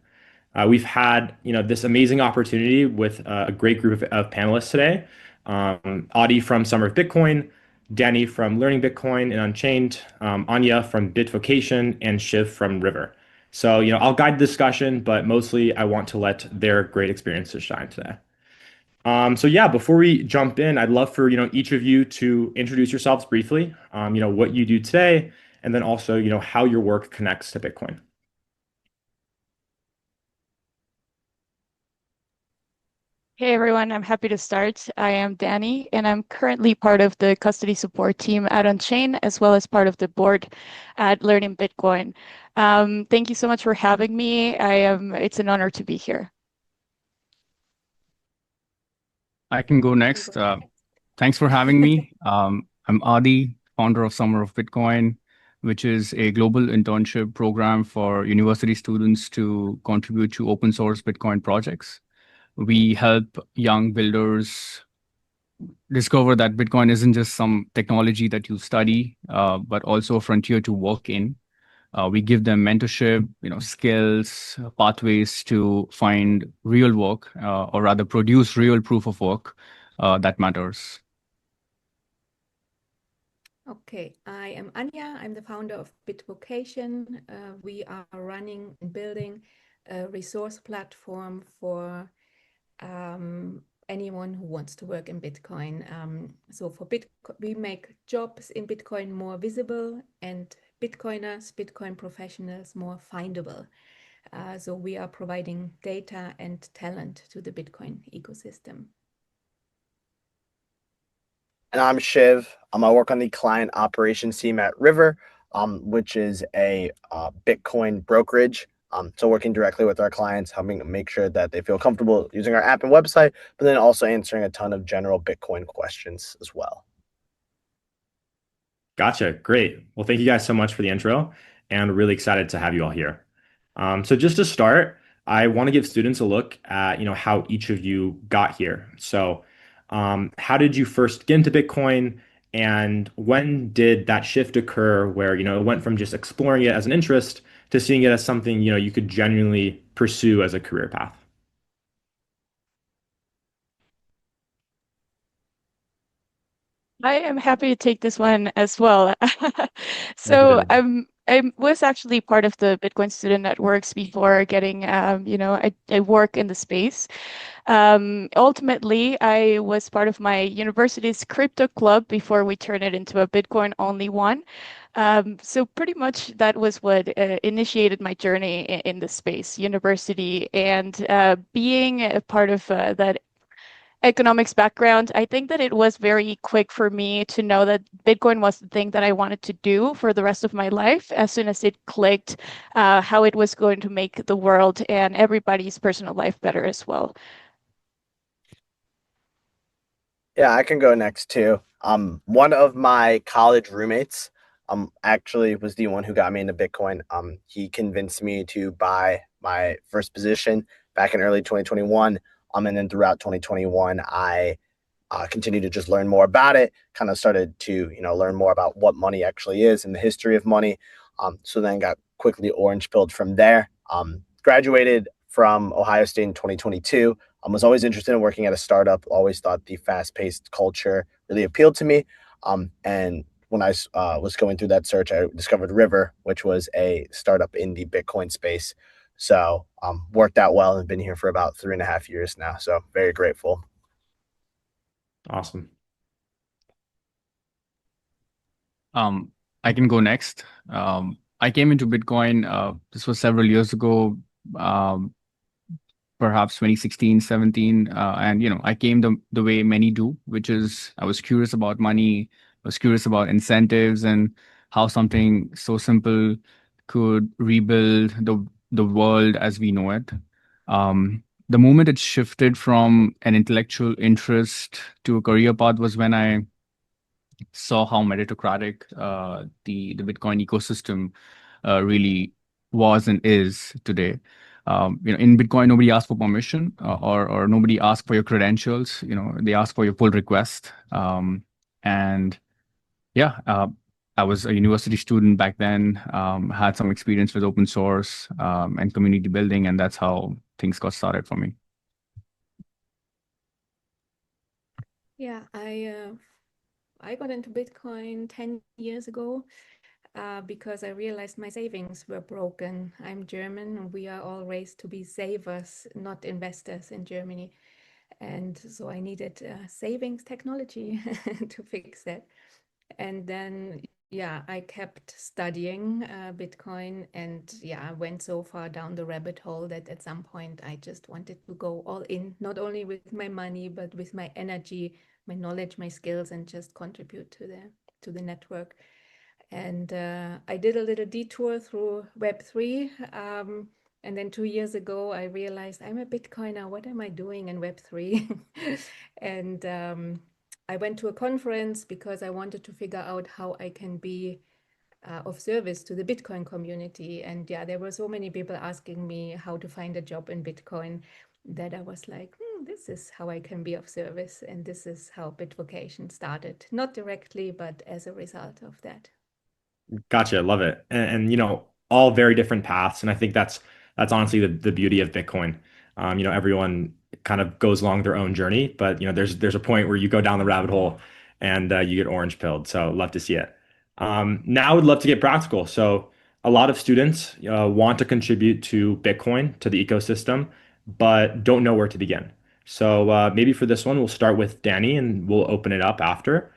We've had, this amazing opportunity with a great group of panelists today. Audie from Summer of Bitcoin, Danny from Learning Bitcoin and Unchained, Anya from Bitvocation, and Shiv from River. So, I'll guide the discussion, but mostly I want to let their great experiences shine today. So yeah, before we jump in, I'd love for, each of you to introduce yourselves briefly, what you do today, and then also, how your work connects to Bitcoin. Hey everyone, I'm happy to start. I am Danny, and I'm currently part of the custody support team at Unchained, as well as part of the board at Learning Bitcoin. Thank you so much for having me. It's an honor to be here. I can go next. Thanks for having me. I'm Adi, founder of Summer of Bitcoin, which is a global internship program for university students to contribute to open source Bitcoin projects. We help young builders discover that Bitcoin isn't just some technology that you study, but also a frontier to work in. We give them mentorship, skills, pathways to find real work, or rather produce real proof of work that matters. Okay, I am Anya. I'm the founder of Bitvocation. We are running and building a resource platform for anyone who wants to work in Bitcoin. So for we make jobs in Bitcoin more visible and Bitcoiners, Bitcoin professionals more findable. So we are providing data and talent to the Bitcoin ecosystem. And I'm Shiv. I work on the client operations team at River, which is a Bitcoin brokerage. So working directly with our clients, helping make sure that they feel comfortable using our app and website, but then also answering a ton of general Bitcoin questions as well. Gotcha. Great. Well, thank you guys so much for the intro, and really excited to have you all here. So just to start, I want to give students a look at, how each of you got here. So how did you first get into Bitcoin, and when did that shift occur where, it went from just exploring it as an interest to seeing it as something, you could genuinely pursue as a career path? I am happy to take this one as well. So I was actually part of the Bitcoin student networks before getting, I work in the space. Ultimately, I was part of my university's crypto club before we turned it into a Bitcoin only one. So pretty much that was what initiated my journey in the space, university, and being a part of that economics background, I think that it was very quick for me to know that Bitcoin was the thing that I wanted to do for the rest of my life as soon as it clicked, how it was going to make the world and everybody's personal life better as well. Yeah, I can go next too. One of my college roommates, actually was the one who got me into Bitcoin. He convinced me to buy my first position back in early 2021. And then throughout 2021, I continued to just learn more about it. Kind of started to, learn more about what money actually is and the history of money. So then got quickly orange pilled from there. Graduated from Ohio State in 2022. I was always interested in working at a startup. Always thought the fast-paced culture really appealed to me. And when I was going through that search, I discovered River, which was a startup in the Bitcoin space. So worked out well and been here for about 3.5 years now. So very grateful. Awesome. I can go next. I came into Bitcoin. This was several years ago, perhaps 2016, 17. And, I came the way many do, which is I was curious about money, I was curious about incentives and how something so simple could rebuild the world as we know it. The moment it shifted from an intellectual interest to a career path was when I saw how meritocratic the Bitcoin ecosystem really was and is today. In Bitcoin, nobody asks for permission or nobody asks for your credentials. They ask for your pull request. And yeah, I was a university student back then, had some experience with open source and community building, and that's how things got started for me. Yeah, I got into Bitcoin 10 years ago because I realized my savings were broken. I'm German, and we are all raised to be savers, not investors in Germany. And so I needed savings technology to fix that. And then, yeah, I kept studying Bitcoin, and yeah, I went so far down the rabbit hole that at some point I just wanted to go all in, not only with my money, but with my energy, my knowledge, my skills, and just contribute to the network. And I did a little detour through Web3. And then 2 years ago, I realized I'm a Bitcoiner. What am I doing in Web3? And I went to a conference because I wanted to figure out how I can be of service to the Bitcoin community. And yeah, there were so many people asking me how to find a job in Bitcoin that I was like, this is how I can be of service. And this is how Bitvocation started. Not directly, but as a result of that. Gotcha. Love it. And all very different paths. And I think that's honestly the beauty of Bitcoin. Everyone kind of goes along their own journey, but there's a point where you go down the rabbit hole and you get orange pilled. So love to see it. Now I would love to get practical. So a lot of students want to contribute to Bitcoin, to the ecosystem, but don't know where to begin. So maybe for this one, we'll start with Danny and we'll open it up after.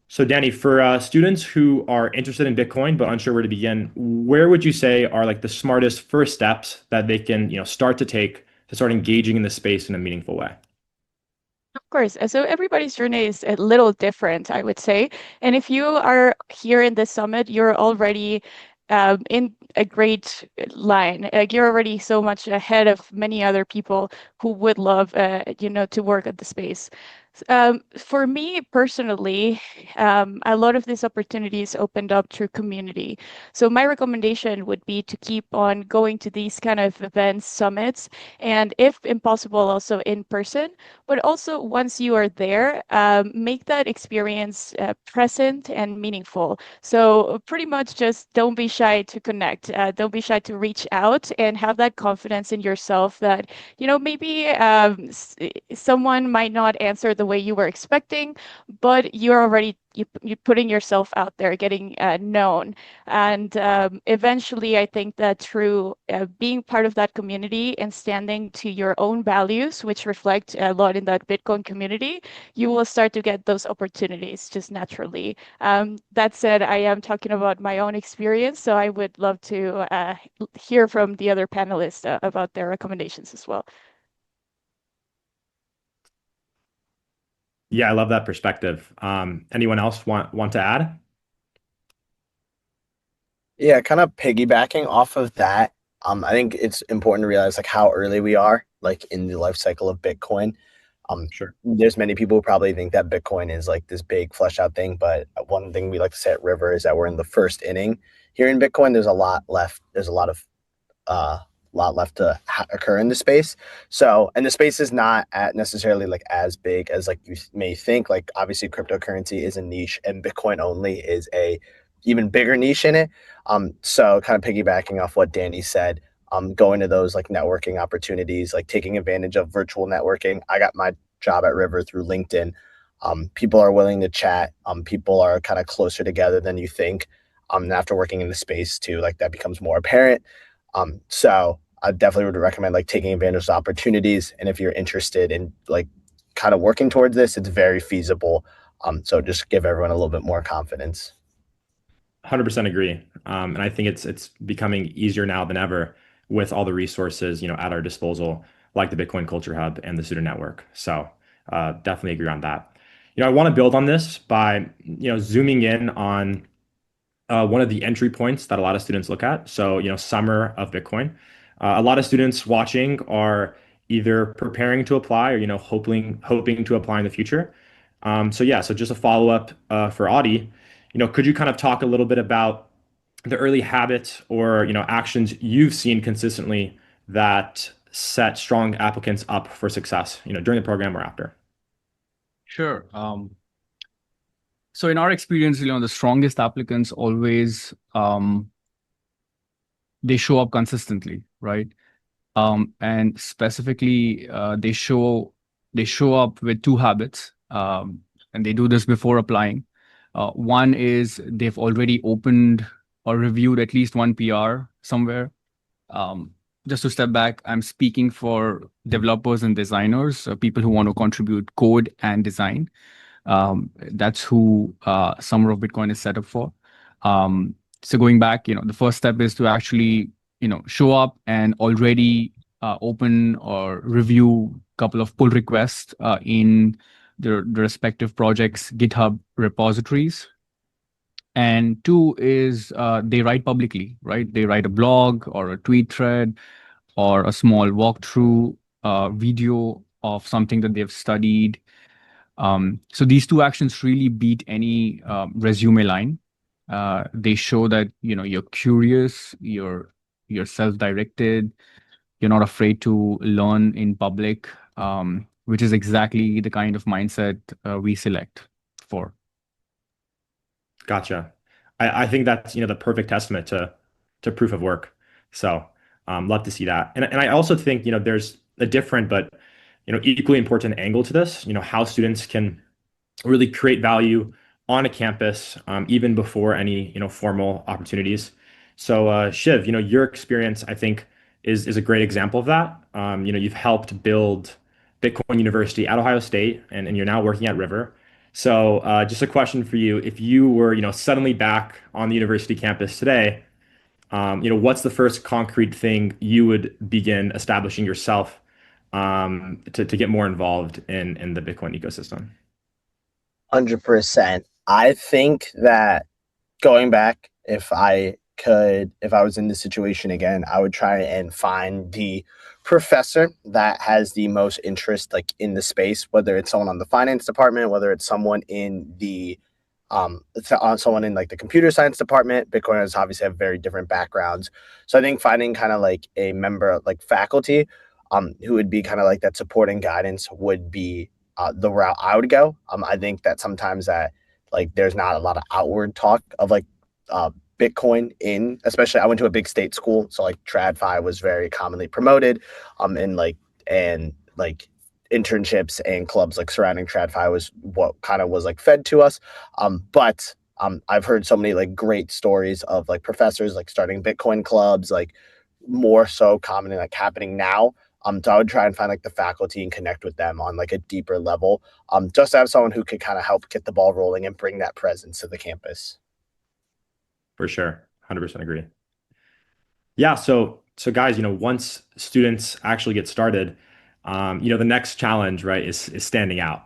So, Danny, for students who are interested in Bitcoin but unsure where to begin, where would you say are like the smartest first steps that they can, start to take to start engaging in the space in a meaningful way? Of course. So everybody's journey is a little different, I would say. And if you are here in this summit, you're already in a great line. Like you're already so much ahead of many other people who would love, to work at the space. For me personally, a lot of these opportunities opened up through community. So my recommendation would be to keep on going to these kind of events, summits, and if impossible, also in person. But also once you are there, make that experience present and meaningful. So pretty much just don't be shy to connect. Don't be shy to reach out and have that confidence in yourself that, maybe someone might not answer the way you were expecting, but you're already you putting yourself out there, getting known. And eventually, I think that through being part of that community and standing to your own values, which reflect a lot in that Bitcoin community, you will start to get those opportunities just naturally. That said, I am talking about my own experience, so I would love to hear from the other panelists about their recommendations as well. Yeah, I love that perspective. Anyone else want to add? Yeah, kind of piggybacking off of that, I think it's important to realize like how early we are, like in the life cycle of Bitcoin. Sure. There's many people who probably think that Bitcoin is like this big fleshed out thing, but one thing we like to say at River is that we're in the first inning. Here in Bitcoin, there's a lot left. There's uh, a lot left to occur in the space. So, and the space is not at necessarily like as big as like you may think. Like obviously, cryptocurrency is a niche, and Bitcoin only is a even bigger niche in it. So kind of piggybacking off what Danny said, going to those like networking opportunities, like taking advantage of virtual networking. I got my job at River through LinkedIn. People are willing to chat. People are kind of closer together than you think. And after working in the space too, like that becomes more apparent. So I definitely would recommend like taking advantage of opportunities. And if you're interested in like kind of working towards this, it's very feasible. So just give everyone a little bit more confidence. 100% agree. And I think it's becoming easier now than ever with all the resources, at our disposal, like the Bitcoin Culture Hub and the Student Network. So definitely agree on that. I want to build on this by, zooming in on one of the entry points that a lot of students look at. So, summer of Bitcoin. A lot of students watching are either preparing to apply or, hoping to apply in the future. So just a follow up for Audie. Could you kind of talk a little bit about the early habits or actions you've seen consistently that set strong applicants up for success, during the program or after? Sure. So in our experience, the strongest applicants always they show up consistently, right? And specifically, they show up with two habits, and they do this before applying. One is they've already opened or reviewed at least one PR somewhere. Just to step back, I'm speaking for developers and designers, people who want to contribute code and design. That's who Summer of Bitcoin is set up for. So going back, the first step is to actually, show up and already open or review a couple of pull requests in the respective projects' GitHub repositories. And two is they write publicly, right? They write a blog or a tweet thread or a small walkthrough video of something that they've studied. So these two actions really beat any resume line. They show that you're curious, you're self-directed, you're not afraid to learn in public, which is exactly the kind of mindset we select for. Gotcha. I think that's the perfect testament to proof of work. So love to see that. And I also think there's a different but equally important angle to this. How students can really create value on a campus even before any formal opportunities. So Shiv, your experience I think is a great example of that. You've helped build Bitcoin University at Ohio State, and you're now working at River. So just a question for you: if you were suddenly back on the university campus today, what's the first concrete thing you would begin establishing yourself to get more involved in the Bitcoin ecosystem? 100%. I think that going back, if I was in this situation again, I would try and find the professor that has the most interest like in the space, whether it's someone on the finance department, whether it's someone in the someone in like the computer science department. Bitcoiners obviously have very different backgrounds. So I think finding kind of like a member of like faculty who would be kind of like that supporting guidance would be the route I would go. I think that sometimes that like there's not a lot of outward talk of like Bitcoin in, especially I went to a big state school, so like TradFi was very commonly promoted, and like internships and clubs like surrounding TradFi was what kind of was like fed to us. But I've heard so many like great stories of like professors like starting Bitcoin clubs, like more so commonly like happening now. So I would try and find like the faculty and connect with them on like a deeper level, just to have someone who could kind of help get the ball rolling and bring that presence to the campus. For sure. 100% agree. Yeah. So guys, once students actually get started, the next challenge, right, is standing out.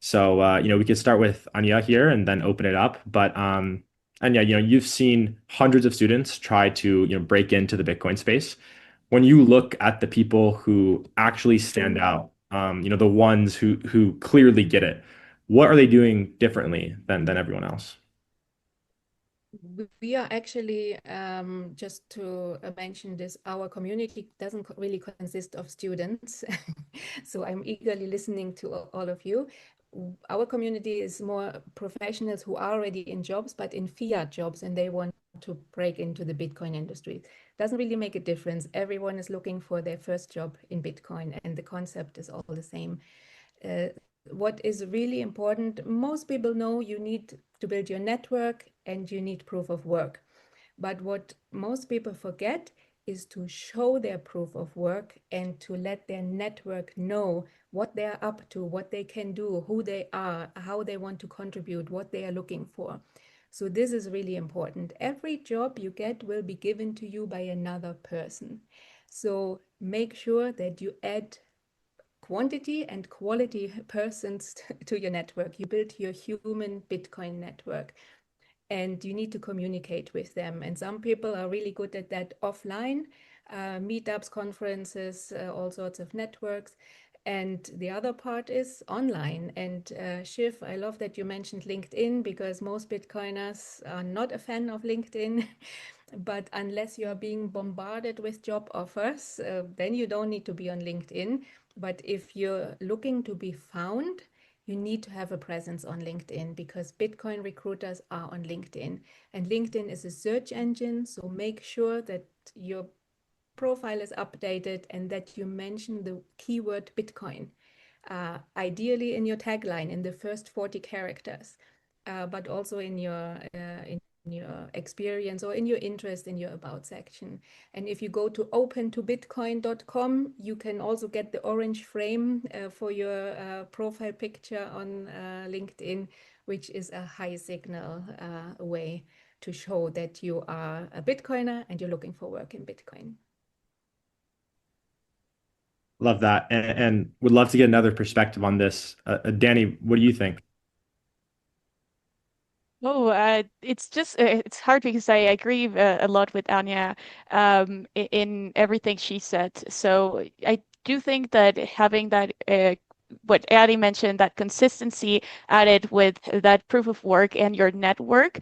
So, we could start with Anya here and then open it up. But Anya, you've seen hundreds of students try to, break into the Bitcoin space. When you look at the people who actually stand out, the ones who clearly get it, what are they doing differently than everyone else? We are actually, just to mention this, our community doesn't really consist of students. So I'm eagerly listening to all of you. Our community is more professionals who are already in jobs, but in fiat jobs, and they want to break into the Bitcoin industry. Doesn't really make a difference. Everyone is looking for their first job in Bitcoin, and the concept is all the same. What is really important, most people know you need to build your network and you need proof of work. But what most people forget is to show their proof of work and to let their network know what they're up to, what they can do, who they are, how they want to contribute, what they are looking for. So this is really important. Every job you get will be given to you by another person. So make sure that you add quantity and quality persons to your network. You build your human Bitcoin network and you need to communicate with them. And some people are really good at that offline, meetups, conferences, all sorts of networks. And the other part is online. And Shiv, I love that you mentioned LinkedIn because most Bitcoiners are not a fan of LinkedIn. But unless you are being bombarded with job offers, then you don't need to be on LinkedIn. But if you're looking to be found, you need to have a presence on LinkedIn because Bitcoin recruiters are on LinkedIn. And LinkedIn is a search engine, so make sure that your profile is updated and that you mention the keyword Bitcoin, ideally in your tagline in the first 40 characters, but also in your experience or in your interest in your about section. And if you go to opentobitcoin.com, you can also get the orange frame for your profile picture on LinkedIn, which is a high signal way to show that you are a Bitcoiner and you're looking for work in Bitcoin. Love that. And would love to get another perspective on this. Danny, what do you think? Oh, it's just it's hard because I agree a lot with Anya in everything she said. So I do think that having that what Addie mentioned, that consistency added with that proof of work and your network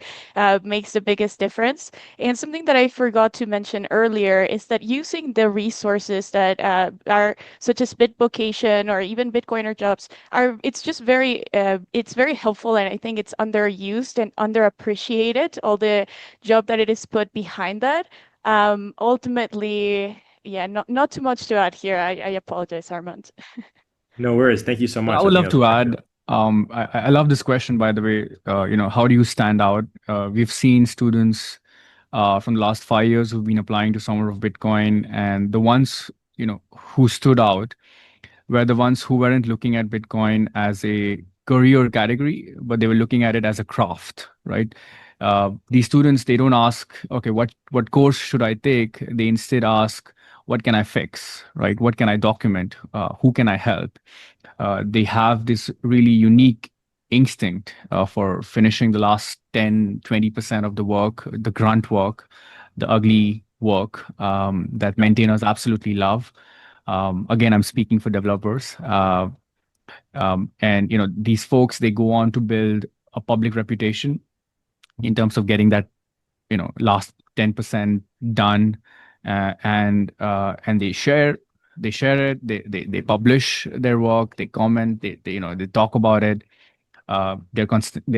makes the biggest difference. And something that I forgot to mention earlier is that using the resources that are such as Bitvocation or even Bitcoiner jobs it's just it's very helpful, and I think it's underused and underappreciated, all the job that it is put behind that. Ultimately, yeah, not too much to add here. I apologize, Armand. No worries. Thank you so much. I would love to add. I love this question, by the way. How do you stand out? We've seen students from the last 5 years who've been applying to Summer of Bitcoin, and the ones who stood out were the ones who weren't looking at Bitcoin as a career category, but they were looking at it as a craft, right? These students, they don't ask, okay, what course should I take? They instead ask, what can I fix, right? What can I document? Who can I help? They have this really unique instinct for finishing the last 10-20% of the work, the grunt work, the ugly work that maintainers absolutely love. Again, I'm speaking for developers. And these folks, they go on to build a public reputation in terms of getting that last 10% done, and they share it, they publish their work, they comment, they talk about it. They're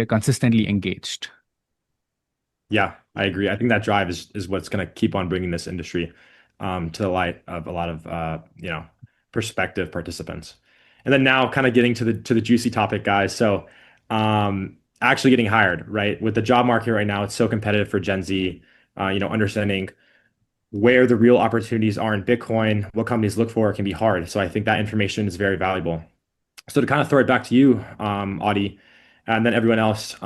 consistently engaged. Yeah, I agree. I think that drive is what's going to keep on bringing this industry to the light of a lot of prospective participants. And then now, kind of getting to the juicy topic, guys. So, actually getting hired, right? With the job market right now, it's so competitive for Gen Z. Understanding where the real opportunities are in Bitcoin, what companies look for, can be hard. So I think that information is very valuable. So to kind of throw it back to you, Audie, and then everyone else,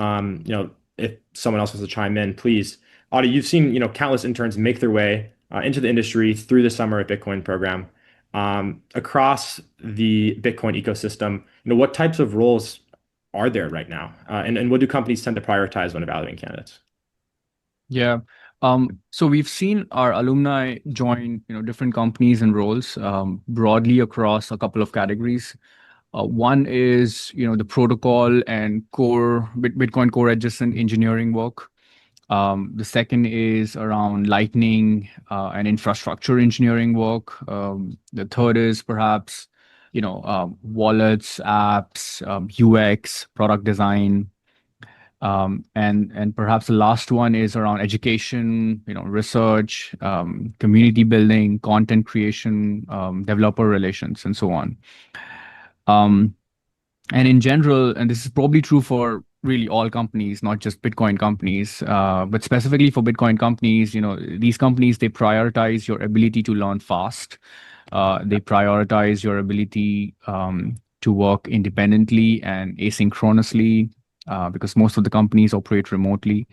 if someone else wants to chime in, please. Audie, you've seen, countless interns make their way into the industry through the Summer at Bitcoin program. Across the Bitcoin ecosystem, what types of roles are there right now? And what do companies tend to prioritize when evaluating candidates? Yeah. So we've seen our alumni join, different companies and roles broadly across a couple of categories. One is, the protocol and core Bitcoin core adjacent engineering work. The second is around lightning and infrastructure engineering work. The third is perhaps, wallets, apps, UX, product design. And perhaps the last one is around education, research, community building, content creation, developer relations, and so on. And in general, and this is probably true for really all companies, not just Bitcoin companies, but specifically for Bitcoin companies, these companies, they prioritize your ability to learn fast. They prioritize your ability to work independently and asynchronously, because most of the companies operate remotely.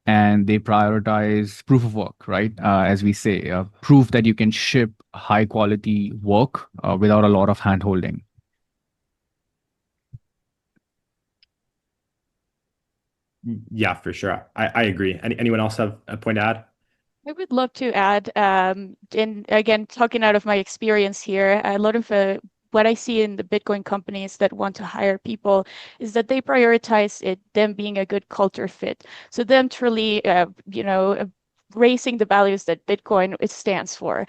And they prioritize proof of work, right? As we say, proof that you can ship high quality work without a lot of hand holding. Yeah, for sure. I agree. Anyone else have a point to add? I would love to add, and again, talking out of my experience here, a lot of what I see in the Bitcoin companies that want to hire people is that they prioritize them being a good culture fit. So them truly, raising the values that Bitcoin it stands for.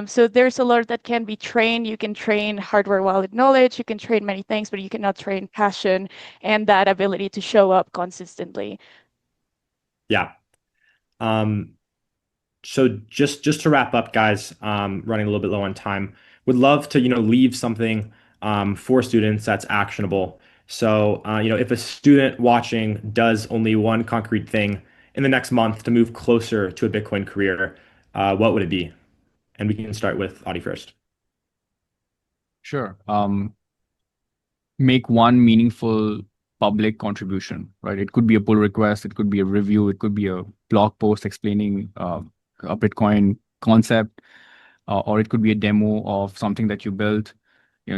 So there's a lot that can be trained. You can train hardware wallet knowledge, you can train many things, but you cannot train passion and that ability to show up consistently. Yeah. So just to wrap up, guys, running a little bit low on time, would love to, leave something for students that's actionable. So, if a student watching does only one concrete thing in the next month to move closer to a Bitcoin career, what would it be? And we can start with Audie first. Sure. Make one meaningful public contribution, right? It could be a pull request, it could be a review, it could be a blog post explaining a Bitcoin concept, or it could be a demo of something that you built.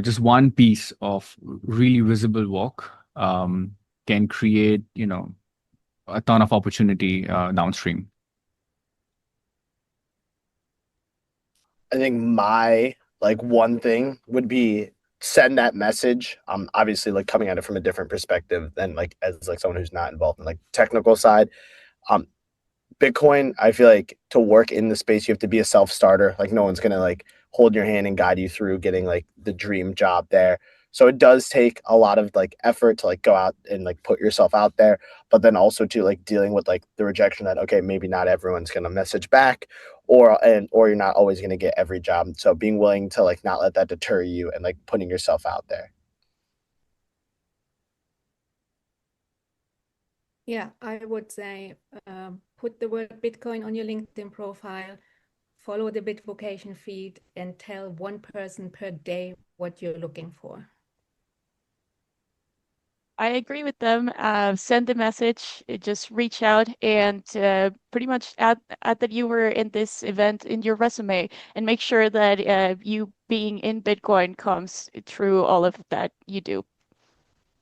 Just one piece of really visible work can create, a ton of opportunity downstream. I think my one thing would be send that message. Obviously coming at it from a different perspective than as someone who's not involved in technical side. Bitcoin, I feel like to work in the space, you have to be a self-starter. No one's gonna hold your hand and guide you through getting the dream job there. So it does take a lot of effort to go out and put yourself out there, but then also to dealing with the rejection that okay, maybe not everyone's gonna message back, or you're not always gonna get every job. So being willing to not let that deter you and putting yourself out there. Yeah, I would say put the word Bitcoin on your LinkedIn profile, follow the Bitvocation feed, and tell one person per day what you're looking for. I agree with them. Send the message, just reach out and pretty much add that you were in this event in your resume and make sure that you being in Bitcoin comes through all of that you do.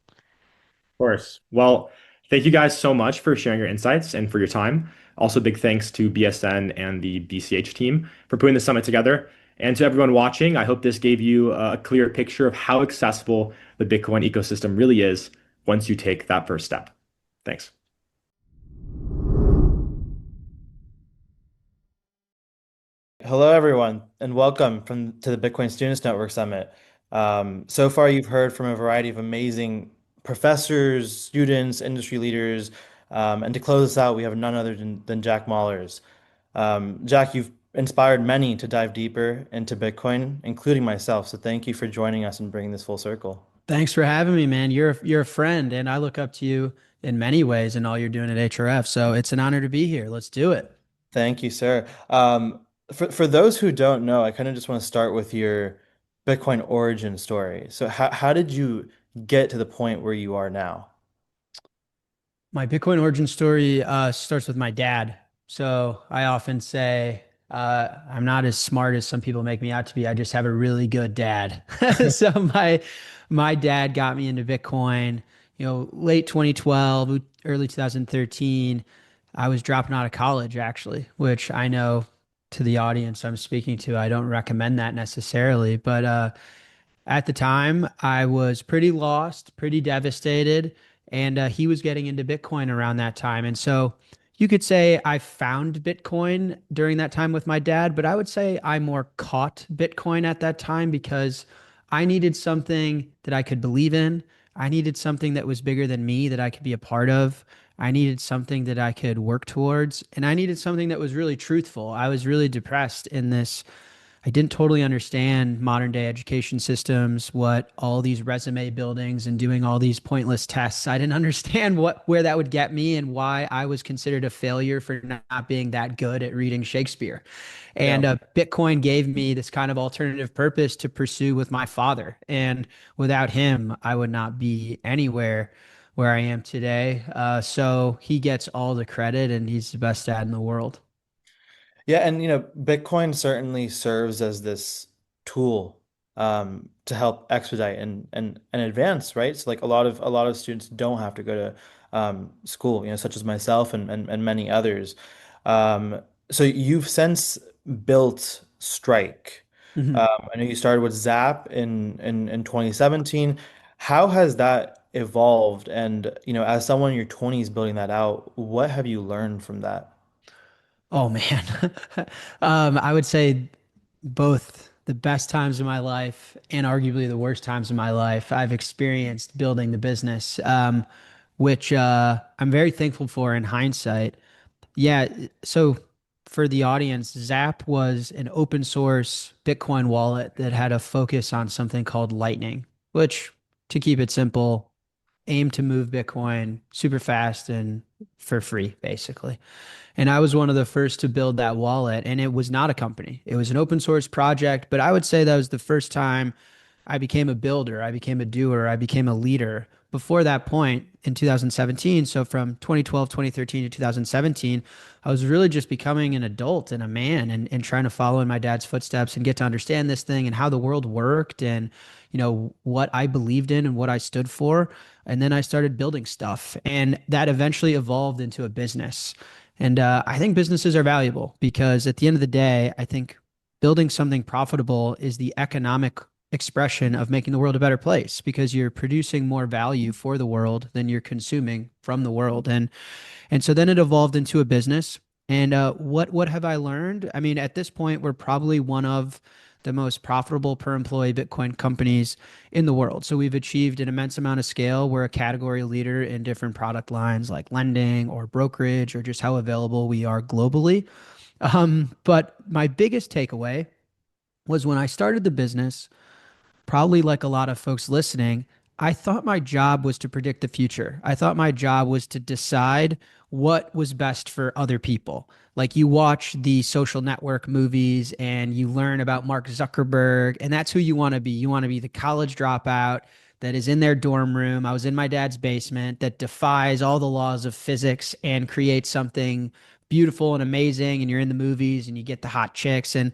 Of course. Well, thank you guys so much for sharing your insights and for your time. Also, big thanks to BSN and the BCH team for putting the summit together. And to everyone watching, I hope this gave you a clear picture of how accessible the Bitcoin ecosystem really is once you take that first step. Thanks. Hello, everyone, and welcome to the Bitcoin Students Network Summit. So far, you've heard from a variety of amazing professors, students, industry leaders, and to close us out, we have none other than Jack Mallers. Jack, you've inspired many to dive deeper into Bitcoin, including myself. So thank you for joining us and bringing this full circle. Thanks for having me, man. You're a friend, and I look up to you in many ways in all you're doing at HRF. So it's an honor to be here. Let's do it. Thank you, sir. For those who don't know, I kind of just want to start with your Bitcoin origin story. So how did you get to the point where you are now? My Bitcoin origin story starts with my dad. So I often say I'm not as smart as some people make me out to be. I just have a really good dad. So my dad got me into Bitcoin, late 2012, early 2013. I was dropping out of college actually, which I know to the audience I'm speaking to, I don't recommend that necessarily, but at the time, I was pretty lost, pretty devastated, and he was getting into Bitcoin around that time. And so you could say I found Bitcoin during that time with my dad, but I would say I more caught Bitcoin at that time because I needed something that I could believe in. I needed something that was bigger than me that I could be a part of. I needed something that I could work towards, and I needed something that was really truthful. I was really depressed in this. I didn't totally understand modern day education systems, what all these resume buildings and doing all these pointless tests. I didn't understand where that would get me and why I was considered a failure for not being that good at reading Shakespeare. And Bitcoin gave me this kind of alternative purpose to pursue with my father. And without him, I would not be anywhere where I am today. So he gets all the credit and he's the best dad in the world. Yeah, and Bitcoin certainly serves as this tool to help expedite and advance, right? So like a lot of students don't have to go to school, such as myself and many others. Um, so you've since built Strike. Mhm. I know you started with Zap in 2017. How has that evolved? And as someone in your 20s building that out, what have you learned from that? Oh man. I would say both the best times of my life and arguably the worst times of my life I've experienced building the business, which I'm very thankful for in hindsight. Yeah, so for the audience, Zap was an open source Bitcoin wallet that had a focus on something called Lightning, which, to keep it simple, aimed to move Bitcoin super fast and for free, basically. And I was one of the first to build that wallet. And it was not a company, it was an open source project. But I would say that was the first time I became a builder, I became a doer, I became a leader. Before that point in 2017, so from 2012, 2013 to 2017, I was really just becoming an adult and a man and trying to follow in my dad's footsteps and get to understand this thing and how the world worked and what I believed in and what I stood for. And then I started building stuff, and that eventually evolved into a business. And I think businesses are valuable because at the end of the day, I think building something profitable is the economic expression of making the world a better place because you're producing more value for the world than you're consuming from the world. And so then it evolved into a business. And what have I learned? I mean, at this point, we're probably one of the most profitable per employee Bitcoin companies in the world. So we've achieved an immense amount of scale. We're a category leader in different product lines like lending or brokerage or just how available we are globally. But my biggest takeaway was when I started the business, probably like a lot of folks listening, I thought my job was to predict the future. I thought my job was to decide what was best for other people. Like you watch the social network movies and you learn about Mark Zuckerberg, and that's who you want to be. You want to be the college dropout that is in their dorm room. I was in my dad's basement that defies all the laws of physics and creates something beautiful and amazing. And you're in the movies and you get the hot chicks. And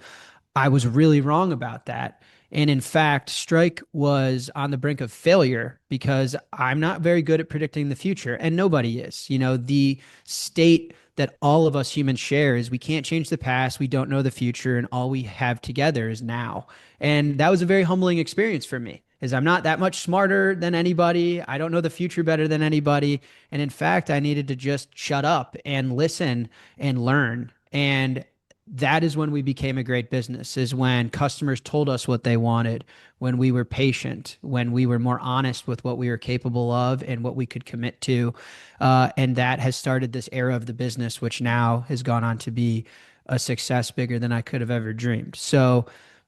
I was really wrong about that. And in fact, Strike was on the brink of failure because I'm not very good at predicting the future, and nobody is. The state that all of us humans share is we can't change the past, we don't know the future, and all we have together is now. And that was a very humbling experience for me, is I'm not that much smarter than anybody. I don't know the future better than anybody. And in fact, I needed to just shut up and listen and learn. And that is when we became a great business, is when customers told us what they wanted, when we were patient, when we were more honest with what we were capable of and what we could commit to. And that has started this era of the business, which now has gone on to be a success bigger than I could have ever dreamed. So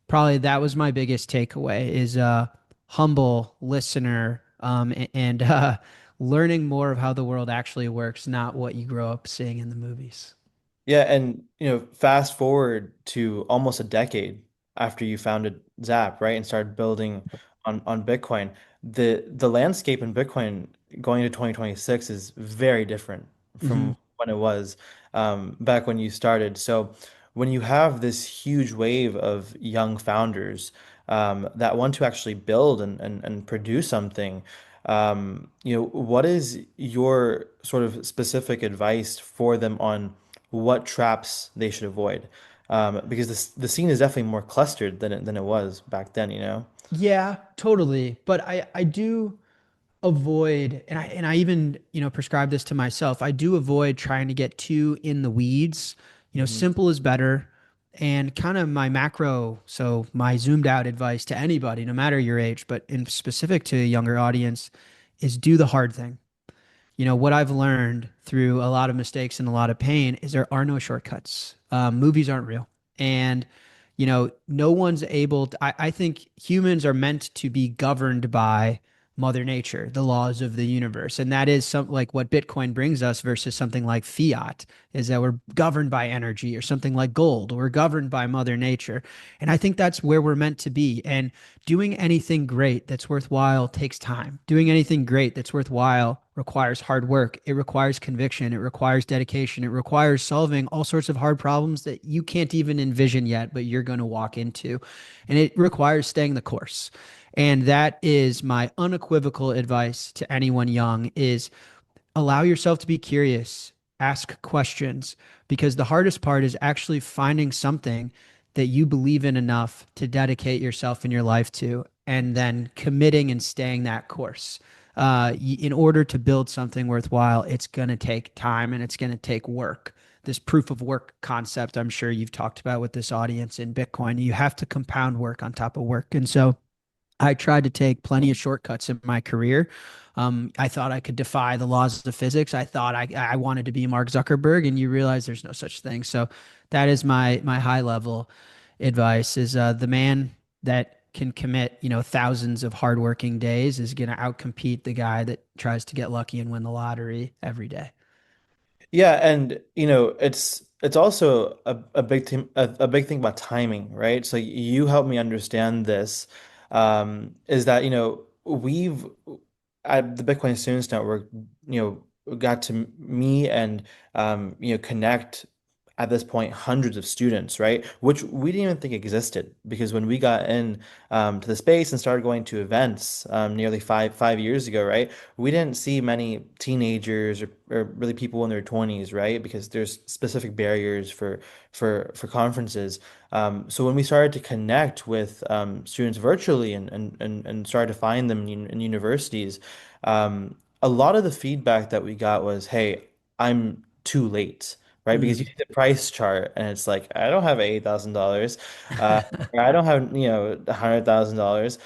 probably that was my biggest takeaway, is a humble listener, and learning more of how the world actually works, not what you grow up seeing in the movies. Yeah, and fast forward to almost a decade after you founded Zap, right, and started building on Bitcoin. The landscape in Bitcoin going into 2026 is very different Mhm. from when it was back when you started. So when you have this huge wave of young founders that want to actually build and produce something, what is your sort of specific advice for them on what traps they should avoid? Because the scene is definitely more clustered than it was back then, you know? Yeah, totally. But I do avoid, and I even, prescribe this to myself. I do avoid trying to get too in the weeds. Mhm. Simple is better. And kind of my macro, so my zoomed out advice to anybody, no matter your age, but in specific to a younger audience, is do the hard thing. What I've learned through a lot of mistakes and a lot of pain is there are no shortcuts. Movies aren't real. And, no one's able to, I think humans are meant to be governed by Mother Nature, the laws of the universe. And that is some like what Bitcoin brings us versus something like fiat, is that we're governed by energy, or something like gold. We're governed by Mother Nature. And I think that's where we're meant to be. And doing anything great that's worthwhile takes time. Doing anything great that's worthwhile requires hard work. It requires conviction. It requires dedication. It requires solving all sorts of hard problems that you can't even envision yet, but you're going to walk into. And it requires staying the course. And that is my unequivocal advice to anyone young: is allow yourself to be curious, ask questions, because the hardest part is actually finding something that you believe in enough to dedicate yourself in your life to, and then committing and staying that course. In order to build something worthwhile, it's going to take time and it's going to take work. This proof of work concept, I'm sure you've talked about with this audience in Bitcoin. You have to compound work on top of work. And so I tried to take plenty of shortcuts in my career. I thought I could defy the laws of physics. I thought I wanted to be Mark Zuckerberg, and you realize there's no such thing. So that is my high level advice: is the man that can commit thousands of hardworking days is going to outcompete the guy that tries to get lucky and win the lottery every day. Yeah, and it's also a big thing, a big thing about timing, right? So you helped me understand this, is that we've at the Bitcoin Students Network, got to me and connect at this point hundreds of students, right? Which we didn't even think existed, because when we got in to the space and started going to events nearly five years ago, right? We didn't see many teenagers or really people in their 20s, right? Because there's specific barriers for conferences. So when we started to connect with students virtually and started to find them in universities, a lot of the feedback that we got was, "Hey, I'm too late." Right? Because you Mm. see the price chart and it's like, I don't have $8,000. Or I don't have, $100,000.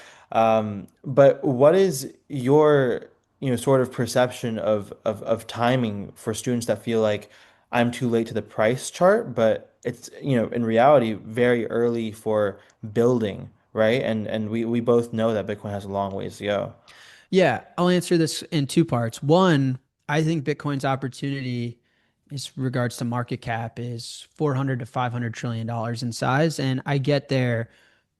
But what is your, sort of perception of timing for students that feel like I'm too late to the price chart, but it's, in reality, very early for building, right? And we both know that Bitcoin has a long ways to go. Yeah, I'll answer this in two parts. One, I think Bitcoin's opportunity is regards to market cap is 400 to 500 trillion dollars in size, and I get there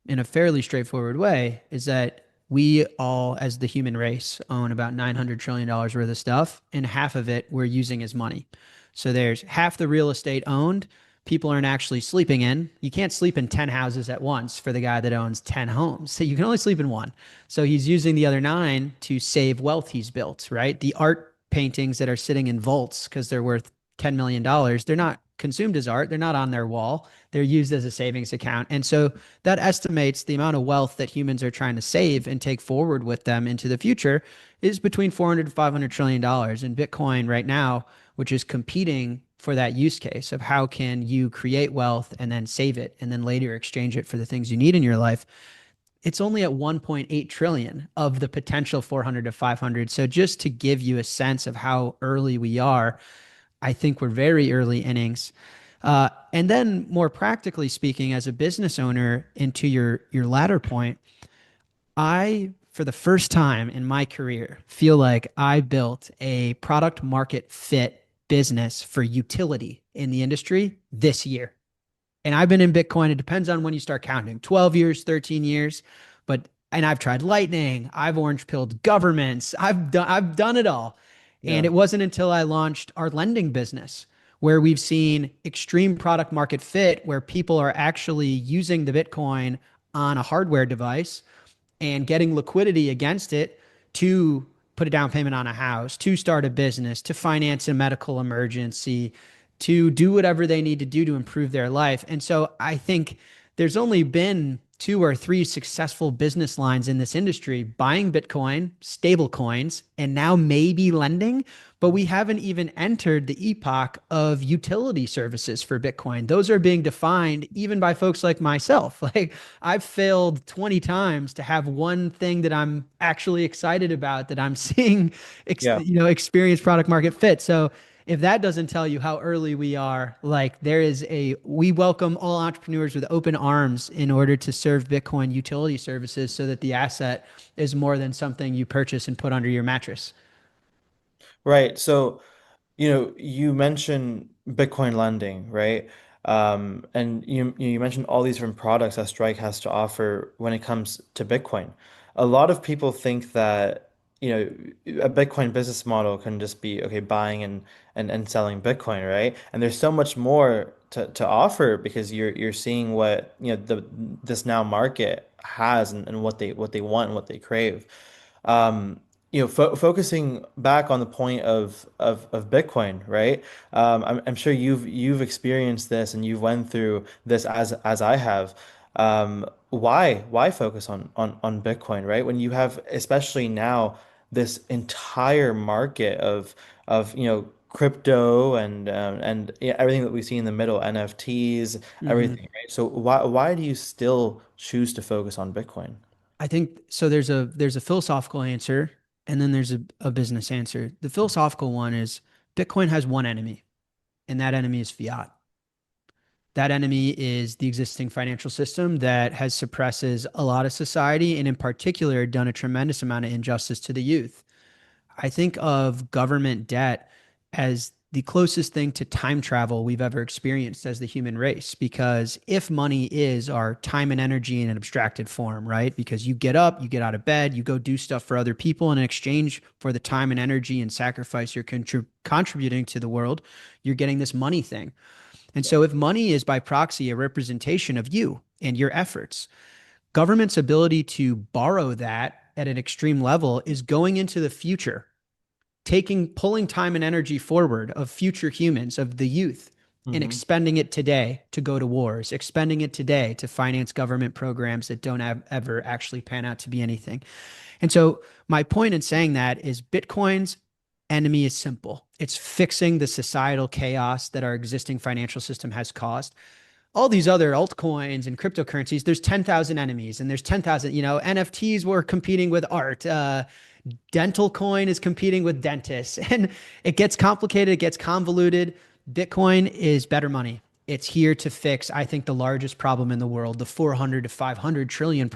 in a fairly straightforward way, is that we all, as the human race, own about $900 trillion worth of stuff, and half of it we're using as money. So there's half the real estate owned, people aren't actually sleeping in. You can't sleep in 10 houses at once for the guy that owns 10 homes. So you can only sleep in one. So he's using the other nine to save wealth he's built, right? The art paintings that are sitting in vaults because they're worth $10 million, they're not consumed as art. They're not on their wall. They're used as a savings account. And so that estimates the amount of wealth that humans are trying to save and take forward with them into the future is between 400 to 500 trillion dollars. And Bitcoin right now, which is competing for that use case of how can you create wealth and then save it and then later exchange it for the things you need in your life, it's only at 1.8 trillion of the potential 400 to 500. So just to give you a sense of how early we are, I think we're very early innings. And then more practically speaking, as a business owner, into your latter point, I, for the first time in my career, feel like I built a product market fit business for utility in the industry this year. And I've been in Bitcoin, it depends on when you start counting, 12 years, 13 years, and I've tried Lightning, I've orange pilled governments, I've done it all. And Yeah. it wasn't until I launched our lending business where we've seen extreme product market fit, where people are actually using the Bitcoin on a hardware device and getting liquidity against it to put a down payment on a house, to start a business, to finance a medical emergency, to do whatever they need to do to improve their life. And so I think there's only been 2 or 3 successful business lines in this industry: buying Bitcoin, stable coins, and now maybe lending. But we haven't even entered the epoch of utility services for Bitcoin. Those are being defined even by folks like myself. Like, I've failed 20 times to have one thing that I'm actually excited about, that I'm seeing, Yeah. experience product market fit. So if that doesn't tell you how early we are, like, we welcome all entrepreneurs with open arms in order to serve Bitcoin utility services, so that the asset is more than something you purchase and put under your mattress. Right. So, you mentioned Bitcoin lending, right? And you mentioned all these different products that Strike has to offer when it comes to Bitcoin. A lot of people think that, a Bitcoin business model can just be, okay, buying and selling Bitcoin, right? And there's so much more to offer, because you're seeing what, this now market has, and what they want and what they crave. Um, focusing back on the point of Bitcoin, right? I'm sure you've experienced this, and you've went through this as I have. Why focus on Bitcoin, right? When you have, especially now, this entire market of crypto, and yeah, everything that we see in the middle, NFTs, everything, right? So why do you still choose to focus on Bitcoin? I think so. There's a philosophical answer, and then there's a business answer. The philosophical one is Bitcoin has one enemy, and that enemy is fiat. That enemy is the existing financial system that has suppresses a lot of society, and in particular done a tremendous amount of injustice to the youth. I think of government debt as the closest thing to time travel we've ever experienced as the human race. Because if money is our time and energy in an abstracted form, right? Because you get up, you get out of bed, you go do stuff for other people, and in exchange for the time and energy and sacrifice you're contributing to the world, you're getting this money thing. And so if money is by proxy a representation of you and your efforts, government's ability to borrow that at an extreme level is going into the future, pulling time and energy forward of future humans, of the youth, and expending it today to go to wars, expending it today to finance government programs that don't ever actually pan out to be anything. And so my point in saying that is Bitcoin's enemy is simple. It's fixing the societal chaos that our existing financial system has caused. All these other altcoins and cryptocurrencies, there's 10,000 enemies, and there's 10,000, NFTs were competing with art. Dental coin is competing with dentists, and it gets complicated. It gets convoluted. Bitcoin is better money. It's here to fix, I think, the largest problem in the world, the 400 to 500 trillion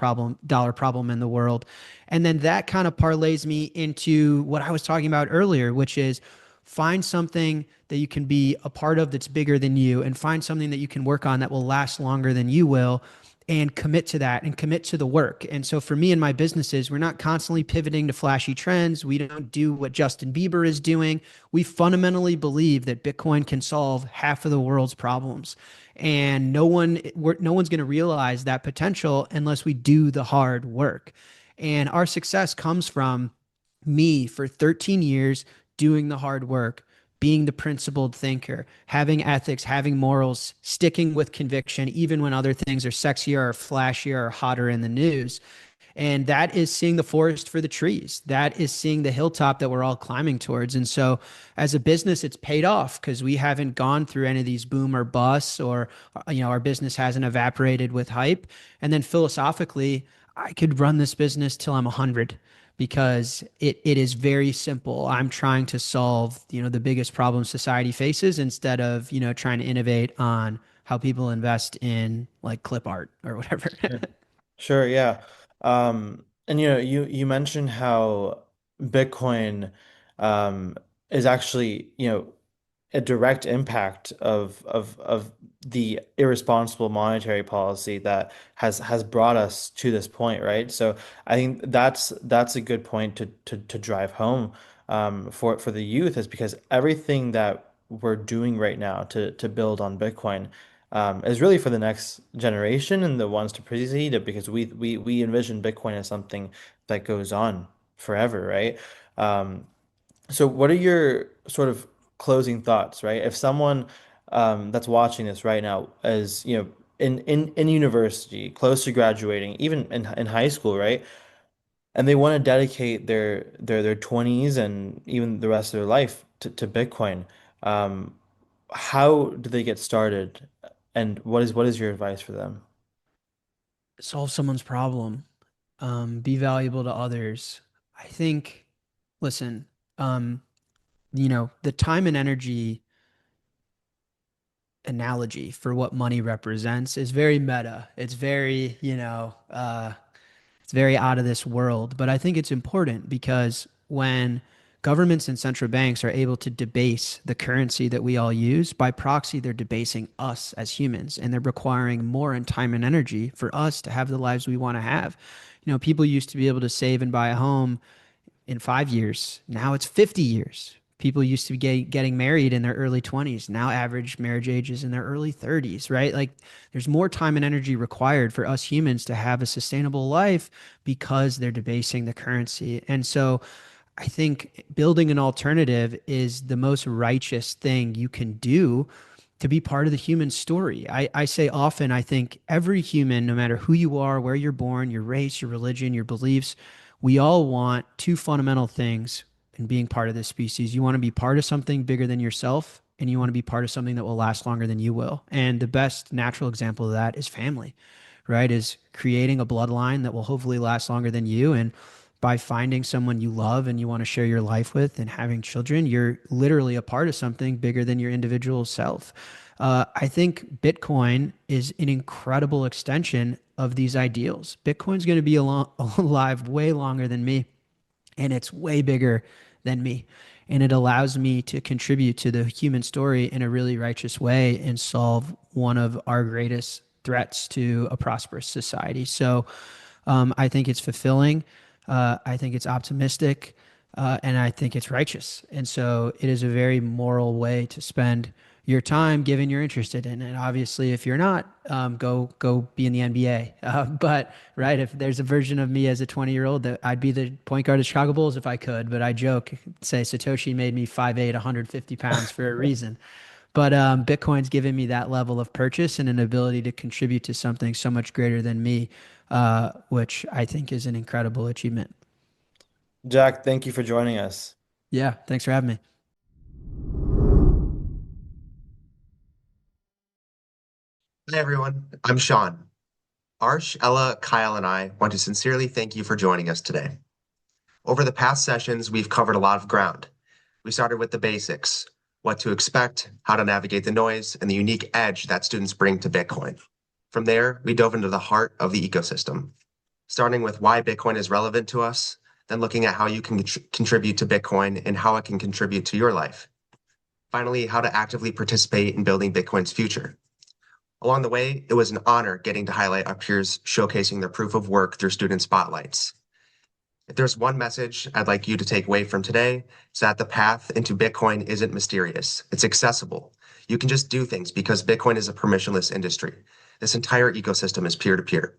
dollar problem in the world. And then that kind of parlays me into what I was talking about earlier, which is find something that you can be a part of that's bigger than you, and find something that you can work on that will last longer than you will, and commit to that and commit to the work. And so for me and my businesses, we're not constantly pivoting to flashy trends. We don't do what Justin Bieber is doing. We fundamentally believe that Bitcoin can solve half of the world's problems. And no one's going to realize that potential unless we do the hard work. And our success comes from me for 13 years doing the hard work, being the principled thinker, having ethics, having morals, sticking with conviction, even when other things are sexier or flashier or hotter in the news. And that is seeing the forest for the trees. That is seeing the hilltop that we're all climbing towards. And so as a business, it's paid off because we haven't gone through any of these boom or busts, or, our business hasn't evaporated with hype. And then philosophically, I could run this business till I'm 100, because it is very simple. I'm trying to solve, the biggest problem society faces, instead of, trying to innovate on how people invest in like clip art or whatever. Sure, yeah. And you mentioned how Bitcoin is actually, a direct impact of the irresponsible monetary policy that has brought us to this point, right? So I think that's a good point to drive home for the youth, is because everything that we're doing right now to build on Bitcoin is really for the next generation and the ones to precede it, because we envision Bitcoin as something that goes on forever, right? So what are your sort of closing thoughts, right? If someone that's watching this right now is, in university, close to graduating, even in high school, right? And they want to dedicate their 20s and even the rest of their life to Bitcoin. Um, how do they get started? And what is your advice for them? Solve someone's problem, be valuable to others. I think, listen, um, the time and energy analogy for what money represents is very meta. It's very, it's very out of this world. But I think it's important because when governments and central banks are able to debase the currency that we all use, by proxy, they're debasing us as humans, and they're requiring more in time and energy for us to have the lives we want to have. People used to be able to save and buy a home in 5 years. Now it's 50 years. People used to be getting married in their early 20s. Now average marriage age is in their early 30s, right? Like there's more time and energy required for us humans to have a sustainable life because they're debasing the currency. And so I think building an alternative is the most righteous thing you can do to be part of the human story. I say often, I think every human, no matter who you are, where you're born, your race, your religion, your beliefs, we all want two fundamental things in being part of this species. You want to be part of something bigger than yourself, and you want to be part of something that will last longer than you will. And the best natural example of that is family, right? Is creating a bloodline that will hopefully last longer than you. And by finding someone you love and you want to share your life with and having children, you're literally a part of something bigger than your individual self. I think Bitcoin is an incredible extension of these ideals. Bitcoin's going to be alive way longer than me, and it's way bigger than me. And it allows me to contribute to the human story in a really righteous way and solve one of our greatest threats to a prosperous society. So I think it's fulfilling. I think it's optimistic. And I think it's righteous. And so it is a very moral way to spend your time given you're interested in it. Obviously, if you're not, go be in the NBA. But right, if there's a version of me as a 20-year-old, that I'd be the point guard of Chicago Bulls if I could. But I joke, say Satoshi made me 5'8", 150 pounds for a reason. But Bitcoin's given me that level of purchase and an ability to contribute to something so much greater than me, which I think is an incredible achievement. Jack, thank you for joining us. Yeah, thanks for having me. Hi, everyone. I'm Sean. Arsh, Ella, Kyle, and I want to sincerely thank you for joining us today. Over the past sessions, we've covered a lot of ground. We started with the basics, what to expect, how to navigate the noise, and the unique edge that students bring to Bitcoin. From there, we dove into the heart of the ecosystem, starting with why Bitcoin is relevant to us, then looking at how you can contribute to Bitcoin and how it can contribute to your life. Finally, how to actively participate in building Bitcoin's future. Along the way, it was an honor getting to highlight our peers showcasing their proof of work through student spotlights. If there's one message I'd like you to take away from today, it's that the path into Bitcoin isn't mysterious. It's accessible. You can just do things because Bitcoin is a permissionless industry. This entire ecosystem is peer-to-peer.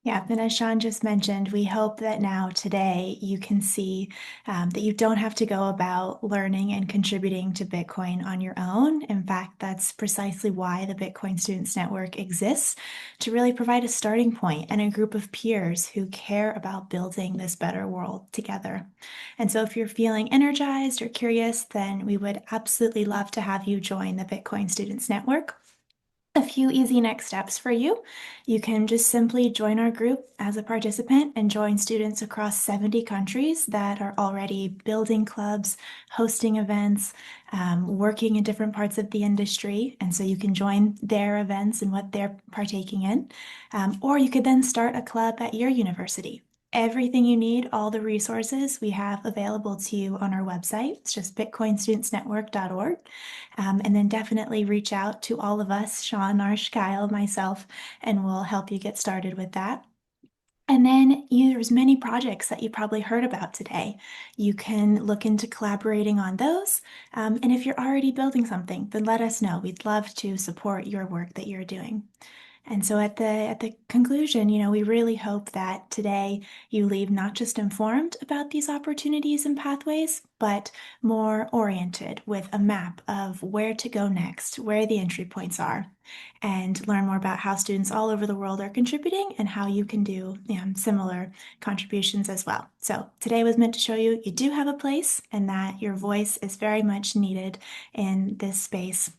Yeah, and as Sean just mentioned, we hope that now today you can see that you don't have to go about learning and contributing to Bitcoin on your own. In fact, that's precisely why the Bitcoin Students Network exists, to really provide a starting point and a group of peers who care about building this better world together. And so if you're feeling energized or curious, then we would absolutely love to have you join the Bitcoin Students Network. A few easy next steps for you. You can just simply join our group as a participant and join students across 70 countries that are already building clubs, hosting events, working in different parts of the industry. And so you can join their events and what they're partaking in. Or you could then start a club at your university. Everything you need, all the resources we have available to you on our website. It's just bitcoinstudentsnetwork.org. And then definitely reach out to all of us, Sean, Arsh, Kyle, myself, and we'll help you get started with that. And then there's many projects that you probably heard about today. You can look into collaborating on those. And if you're already building something, then let us know. We'd love to support your work that you're doing. And so at the conclusion, we really hope that today you leave not just informed about these opportunities and pathways, but more oriented with a map of where to go next, where the entry points are, and learn more about how students all over the world are contributing and how you can do similar contributions as well. So today was meant to show you do have a place and that your voice is very much needed in this space,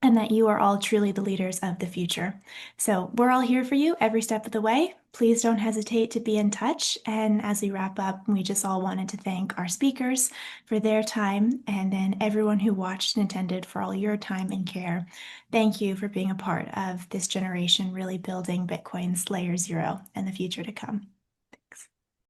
and that you are all truly the leaders of the future. So we're all here for you every step of the way. Please don't hesitate to be in touch. And as we wrap up, we just all wanted to thank our speakers for their time, and then everyone who watched and attended for all your time and care. Thank you for being a part of this generation really building Bitcoin's layer zero and the future to come.